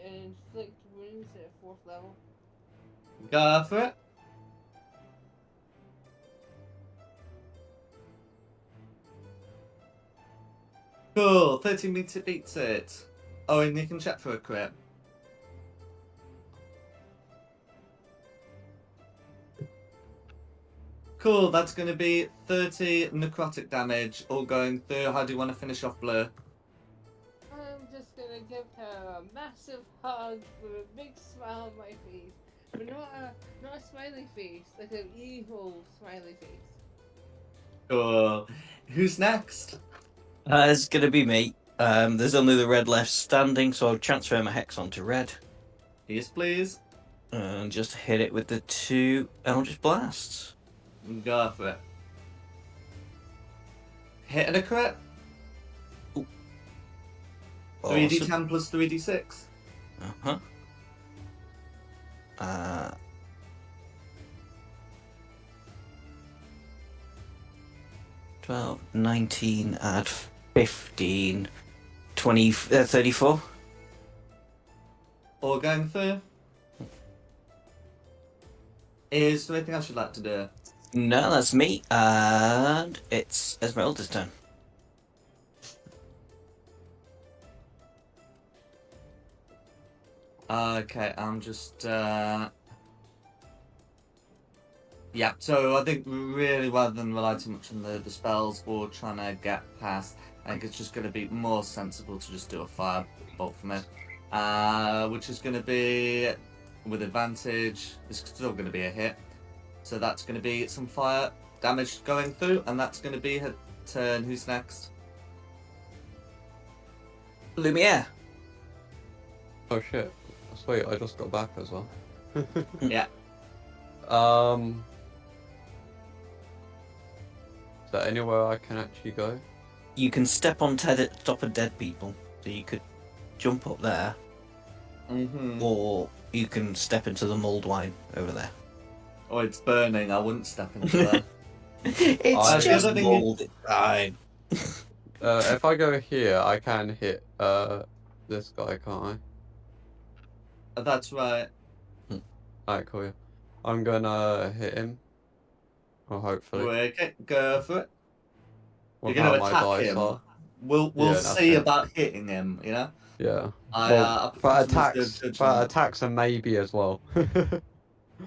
inflict wounds at 4th level. Go for it. Cool. 13 meter beats it. Oh, and you can check for a crit. Cool. That's going to be 30 necrotic damage, all going through. How do you want to finish off Blur? I'm just gonna give her a massive hug with a big smile on my face, but not a smiley face, like an evil smiley face. Cool. Who's next? It's gonna be me. There's only the red left standing, so I'll transfer my hex onto red Yes, please. and just hit it with the 2 Eldritch Blasts. Go for it. Hit and a crit. 3d10 plus 3d6. Uh-huh. 12, 19, add 15, 20, 34. All going through. Is there anything else you'd like to do? No, that's me, and it's Esmeralda's turn. Okay, I'm just yeah, so I think really rather than rely too much on the spells or trying to get past, I think it's just going to be more sensible to just do a firebolt from it. Which is going to be with advantage. It's still going to be a hit. So that's going to be some fire damage going through, and that's going to be her turn. Who's next? Lumiere. Oh shit. Sweet, I just got back as well. Yeah. Is there anywhere I can actually go? You can step on top of dead people, so you could jump up there, Mm-hmm. or you can step into the mulled wine over there. Oh, it's burning. I wouldn't step into that. It's I- just the other thing you- mulled, it's fine. If I go here, I can hit this guy, can't That's right. I? Alright, cool. Yeah. I'm gonna hit him. Or hopefully. Okay, go for it. You're Without gonna my attack dice him. are. We'll Yeah, that's see it. about hitting him. You know. Yeah. I Well, for prefer to lose attacks, the judge for on that. attacks are maybe as well.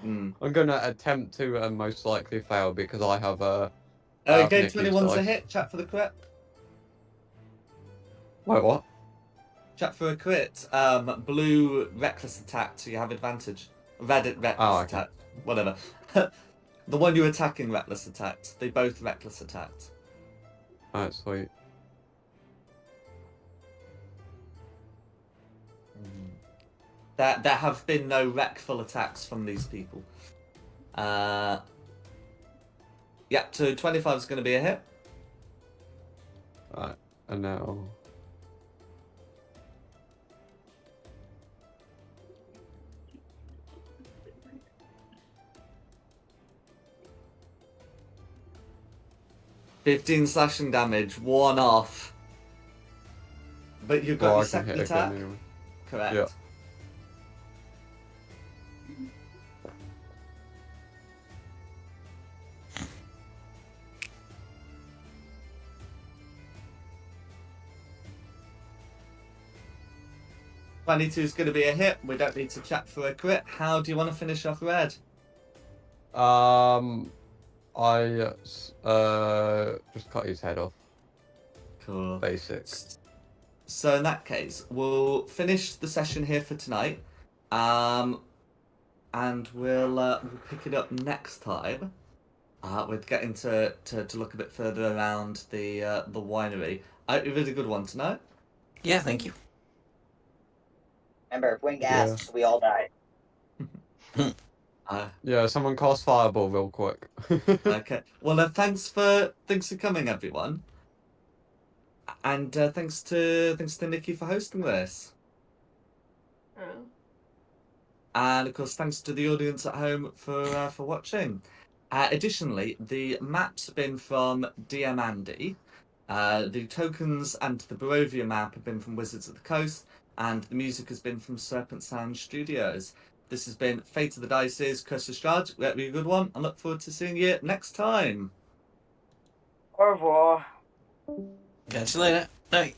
Mm. I'm gonna attempt to and most likely fail because I have a. Okay, Nikki's 21's a dice. hit. Chat for the crit. Wait, what? Chat for a crit. Blue reckless attack, so you have advantage. Red reckless Oh, okay. attack. Whatever. The one you're attacking reckless attacked. They both reckless attacked. Alright, sweet. There have been no wreckful attacks from these people. Yeah, so 25 is going to be a hit. Alright, and now. 15 slashing damage, one off. But you've got Well, your I can second hit attack? again anyway. Correct. Yeah. '22 is going to be a hit. We don't need to chat for a crit. How do you want to finish off Red? I just cut his head off. Cool. Basic. So in that case, we'll finish the session here for tonight, and we'll pick it up next time. With getting to look a bit further around the winery. A really good one tonight. Yeah, thank you. Remember, if Wing Yeah. asks, we all die. Yeah, someone cast fireball real quick. Okay. Well, thanks for coming, everyone, and thanks to Nikki for hosting this. Oh. And of course, thanks to the audience at home for watching. Additionally, the maps have been from DM Andy. The tokens and the Barovia map have been from Wizards of the Coast, and the music has been from Serpent Sound Studios. This has been Fate of the Dice's Curse of Straud. That'll be a good one. I look forward to seeing you next time. Au revoir. Catch you later. Night.